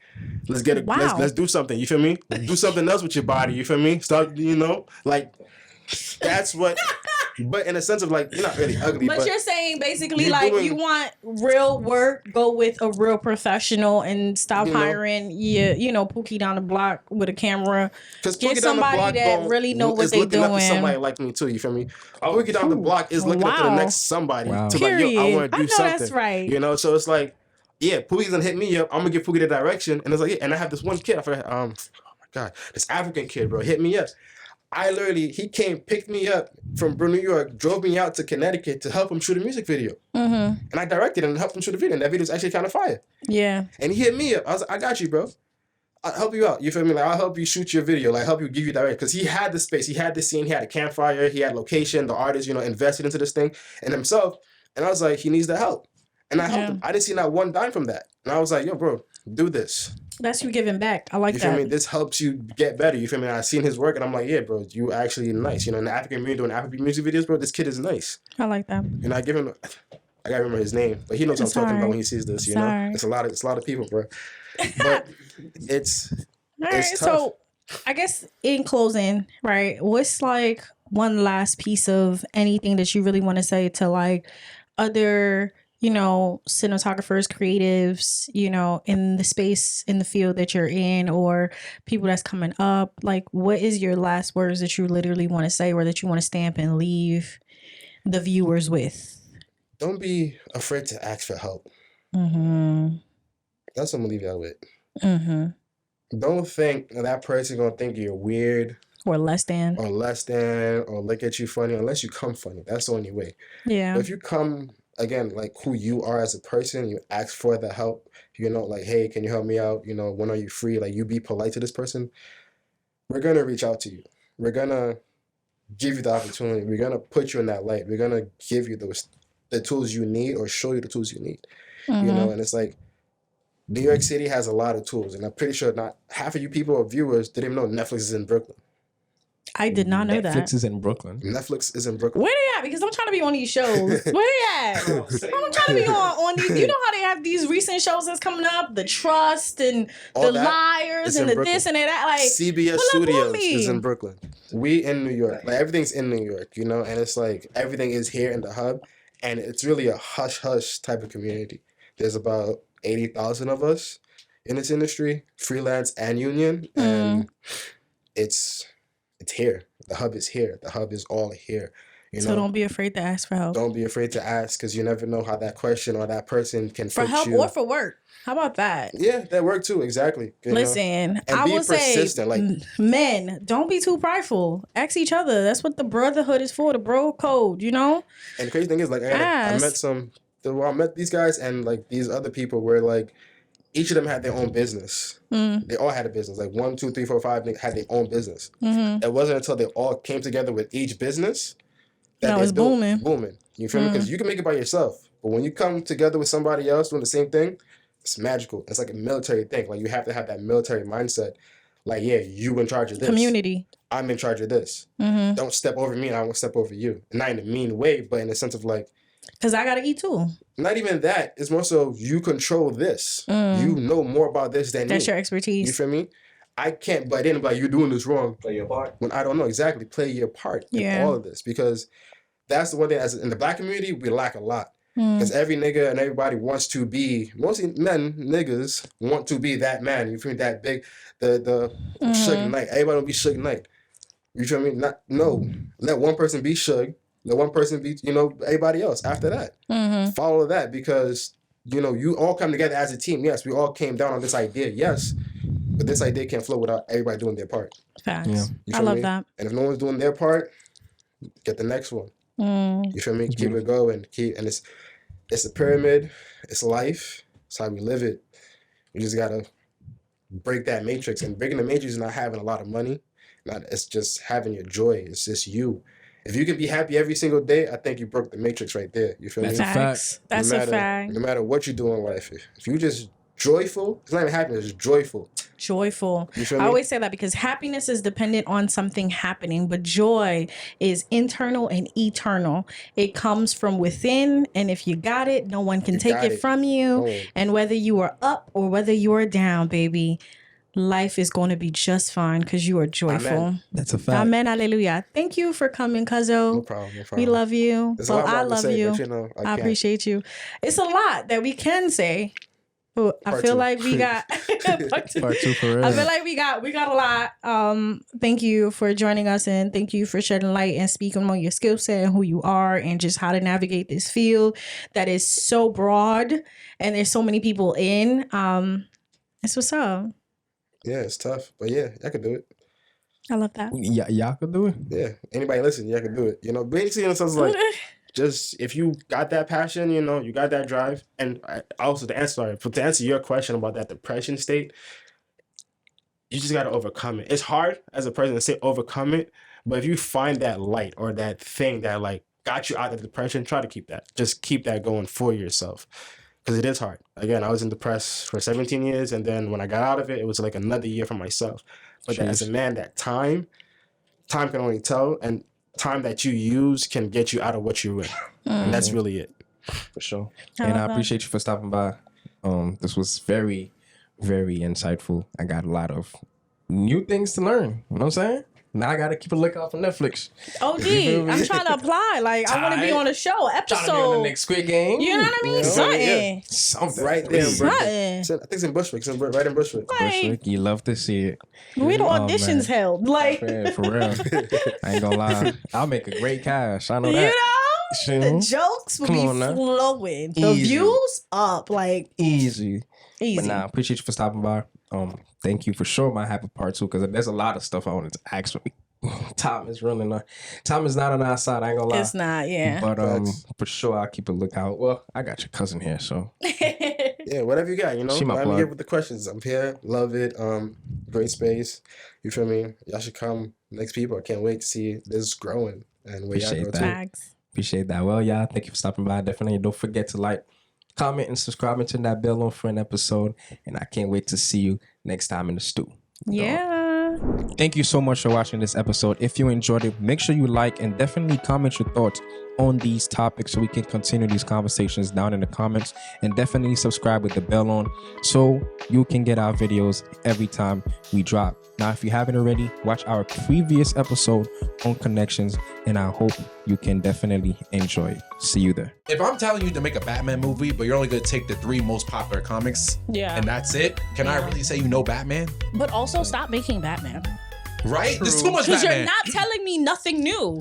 [SPEAKER 1] Let's get let's do something. You feel me? Do something else with your body. You feel me? Start, you know, like. That's what, but in a sense of like, you're not really ugly. But
[SPEAKER 2] you're saying basically like you want real work, go with a real professional and stop hiring Pookie down the block with a camera. Get somebody that really know what they're doing. Up to somebody
[SPEAKER 1] like me too. You feel me? Pookie down the block is looking up to the next somebody to like, yo, I want to do something. That's right. You know, so it's like, yeah, Pookie's gonna hit me up. I'm gonna give Pookie the direction, and it's like, yeah, and I have this one kid. I forgot. Oh my god, this African kid, bro, hit me up. He picked me up from New York, drove me out to Connecticut to help him shoot a music video. Mm-hmm. And I directed him and helped him shoot a video. And that video was actually kind of fire. Yeah. And he hit me up. I was like, I got you, bro. I'll help you out. You feel me? Like, I'll help you shoot your video. Like, help you give you direct. Because he had the space. He had the scene. He had a campfire. He had location. The artist, invested into this thing and himself. And I was like, he needs the help. And I helped him. I didn't see not one dime from that. And I was like, yo, bro, do this.
[SPEAKER 2] That's you giving back. I like that.
[SPEAKER 1] You feel me? This helps you get better. You feel me? I seen his work and I'm like, yeah, bro, you actually nice. In the African community doing African music videos, bro, this kid is nice.
[SPEAKER 2] I like that.
[SPEAKER 1] I give him, I gotta remember his name, but he knows what I'm talking about when he sees this. It's a lot of people, bro. But it's
[SPEAKER 2] all right. It's tough. So I guess in closing, right? What's like one last piece of anything that you really want to say to like other cinematographers, creatives, in the space, in the field that you're in, or people that's coming up? Like, what is your last words that you literally want to say or that you want to stamp and leave the viewers with?
[SPEAKER 1] Don't be afraid to ask for help. Mm-hmm. That's what I'm going to leave y'all with. Mm-hmm. Don't think that person's going to think you're weird.
[SPEAKER 2] Or less than.
[SPEAKER 1] Or look at you funny, unless you come funny. That's the only way. Yeah. But if you come... Again, like who you are as a person, you ask for the help, like, hey, can you help me out? When are you free? Like, you be polite to this person. We're going to reach out to you. We're going to give you the opportunity. We're going to put you in that light. We're going to give you the tools you need or show you the tools you need. Mm-hmm. And it's like, New York City has a lot of tools. And I'm pretty sure not half of you people or viewers didn't even know Netflix is in Brooklyn.
[SPEAKER 2] I did not know that.
[SPEAKER 3] Netflix is in Brooklyn.
[SPEAKER 1] Netflix is in Brooklyn.
[SPEAKER 2] Where they at? Because I'm trying to be on these shows. Where they at? I'm trying to be on these. You know how they have these recent shows that's coming up? The Trust and the Liars and the Brooklyn. This and that. Like
[SPEAKER 1] CBS Studios is in Brooklyn. We in New York. Like everything's in New York, and it's like everything is here in the hub, and it's really a hush type of community. There's about 80,000 of us in this industry, freelance and union, and it's here. The hub is here. The hub is all here.
[SPEAKER 2] So don't be afraid to ask for help.
[SPEAKER 1] Don't be afraid to ask, because you never know how that question or that person can
[SPEAKER 2] for help you. Or for work. How about that?
[SPEAKER 1] Yeah, that work too. Exactly.
[SPEAKER 2] Listen, I will say, men, don't be too prideful. Ask each other. That's what the brotherhood is for. The bro code. And
[SPEAKER 1] the crazy thing is, like, I met these guys and like these other people where like each of them had their own business. Mm. They all had a business. Like 1, 2, 3, 4, 5 had their own business. Mm-hmm. It wasn't until they all came together with each business that was booming. You feel me? Because you can make it by yourself. But when you come together with somebody else doing the same thing, it's magical. It's like a military thing. Like you have to have that military mindset. Like, yeah, you in charge of this.
[SPEAKER 2] Community.
[SPEAKER 1] I'm in charge of this. Mm-hmm. Don't step over me and I won't step over you. Not in a mean way, but in the sense of like,
[SPEAKER 2] because I got to eat too.
[SPEAKER 1] Not even that. It's more so you control this. You know more about this than me.
[SPEAKER 2] That's your expertise.
[SPEAKER 1] You feel me? I can't butt in and be like, you're doing this wrong.
[SPEAKER 4] Play your part.
[SPEAKER 1] When I don't know exactly. Play your part in all of this. Because that's the one thing, as in the black community, we lack a lot. Because every nigga and everybody wants to be, mostly men, niggas, want to be that man. You feel me? That big, the Suge Knight. Everybody will be Suge Knight. You feel me? Let one person be Suge. Let one person be, everybody else after that. Mm-hmm. Follow that, because, you all come together as a team. Yes, we all came down on this idea. Yes. But this idea can't flow without everybody doing their part.
[SPEAKER 2] Facts. Yeah. I love that.
[SPEAKER 1] And if no one's doing their part, get the next one. You feel me? Keep it going. It's a pyramid. It's life. It's how we live it. You just gotta break that matrix. And breaking the matrix is not having a lot of money. It's just having your joy. It's just you. If you can be happy every single day, I think you broke the matrix right there. You feel me?
[SPEAKER 2] Facts. That's a fact.
[SPEAKER 1] No matter what you do in life, if you just joyful, it's not even happiness, it's joyful.
[SPEAKER 2] Joyful.
[SPEAKER 1] You feel
[SPEAKER 2] I
[SPEAKER 1] me?
[SPEAKER 2] always say that because happiness is dependent on something happening, but joy is internal and eternal. It comes from within, and if you got it, no one can take it from you.
[SPEAKER 1] Oh.
[SPEAKER 2] And whether you are up or whether you are down, baby, life is going to be just fine because you are joyful.
[SPEAKER 1] Amen.
[SPEAKER 3] That's a fact.
[SPEAKER 2] Amen. Hallelujah. Thank you for coming, Cuzzo.
[SPEAKER 1] No problem.
[SPEAKER 2] We love you.
[SPEAKER 1] There's
[SPEAKER 2] Well, I
[SPEAKER 1] to
[SPEAKER 2] love
[SPEAKER 1] say,
[SPEAKER 2] you.
[SPEAKER 1] but, you know,
[SPEAKER 2] I appreciate you. It's a lot that we can say. But I
[SPEAKER 1] Part
[SPEAKER 2] feel
[SPEAKER 1] two.
[SPEAKER 2] like we got
[SPEAKER 3] Part two for real.
[SPEAKER 2] I feel like we got a lot. Thank you for joining us, and thank you for shedding light and speaking on your skill set and who you are and just how to navigate this field that is so broad and there's so many people in. It's what's up.
[SPEAKER 1] Yeah, it's tough. But yeah, I can do it.
[SPEAKER 2] I love that.
[SPEAKER 3] Yeah, y'all can do it.
[SPEAKER 1] Yeah. Anybody listen, y'all can do it. You know, basically it sounds like just if you got that passion, you know, you got that drive. And also to answer your question about that depression state, you just got to overcome it. It's hard as a person to say overcome it, but if you find that light or that thing that like got you out of depression, try to keep that. Just keep that going for yourself. Because it is hard. Again, I was in depressed for 17 years, and then when I got out of it, it was like another year for myself. But as a man, that time can only tell, and time that you use can get you out of what you're in. And that's really it.
[SPEAKER 3] For sure. And I appreciate you for stopping by. This was very, very insightful. I got a lot of new things to learn. You know what I'm saying? Now I gotta keep a lookout for Netflix.
[SPEAKER 2] OD, I'm trying to apply. Like, I want to be on a show, episode.
[SPEAKER 3] Trying to be on the next Squid Game.
[SPEAKER 2] You know what I mean?
[SPEAKER 1] Yeah.
[SPEAKER 3] Something.
[SPEAKER 1] Right there in
[SPEAKER 2] Something.
[SPEAKER 1] Bushwick. I think it's in Bushwick. It's right in Bushwick.
[SPEAKER 3] Bushwick, you love to see it.
[SPEAKER 2] We the auditions held. Like,
[SPEAKER 3] Man, for real. I ain't gonna lie. I'll make a great cash. I know that.
[SPEAKER 2] You know, the jokes will
[SPEAKER 3] Come
[SPEAKER 2] be
[SPEAKER 3] on now.
[SPEAKER 2] flowing. The
[SPEAKER 3] Easy.
[SPEAKER 2] views up. Like,
[SPEAKER 3] Easy.
[SPEAKER 2] easy.
[SPEAKER 3] But nah, appreciate you for stopping by. Thank you for sure. Might have a part two because there's a lot of stuff I wanted to ask for. Time is running on. Time is not on our side. I ain't gonna lie.
[SPEAKER 2] It's not, yeah.
[SPEAKER 3] But for sure, I'll keep a lookout. Well, I got your cousin here, so
[SPEAKER 1] Yeah, whatever you got, you know.
[SPEAKER 3] She my
[SPEAKER 1] I'm
[SPEAKER 3] plug.
[SPEAKER 1] here with the questions. I'm here. Love it. Great space. You feel me? Y'all should come. Next people. I can't wait to see this growing and where y'all
[SPEAKER 3] Appreciate
[SPEAKER 1] go
[SPEAKER 3] that.
[SPEAKER 1] to.
[SPEAKER 2] Facts.
[SPEAKER 3] appreciate that. Well, y'all, thank you for stopping by. Definitely don't forget to like, comment, and subscribe and turn that bell on for an episode. And I can't wait to see you next time in the stew.
[SPEAKER 2] Yeah.
[SPEAKER 3] Thank you so much for watching this episode. If you enjoyed it, make sure you like and definitely comment your thoughts on these topics so we can continue these conversations down in the comments, and definitely subscribe with the bell on so you can get our videos every time we drop. Now, if you haven't already, watch our previous episode on connections, and I hope you can definitely enjoy it. See you there.
[SPEAKER 5] If I'm telling you to make a Batman movie, but you're only going to take the 3 most popular comics,
[SPEAKER 2] Yeah.
[SPEAKER 5] and that's it, can I really say you know Batman?
[SPEAKER 2] But also stop making Batman.
[SPEAKER 5] Right? There's too much
[SPEAKER 2] Because
[SPEAKER 5] Batman.
[SPEAKER 2] you're not telling me nothing new.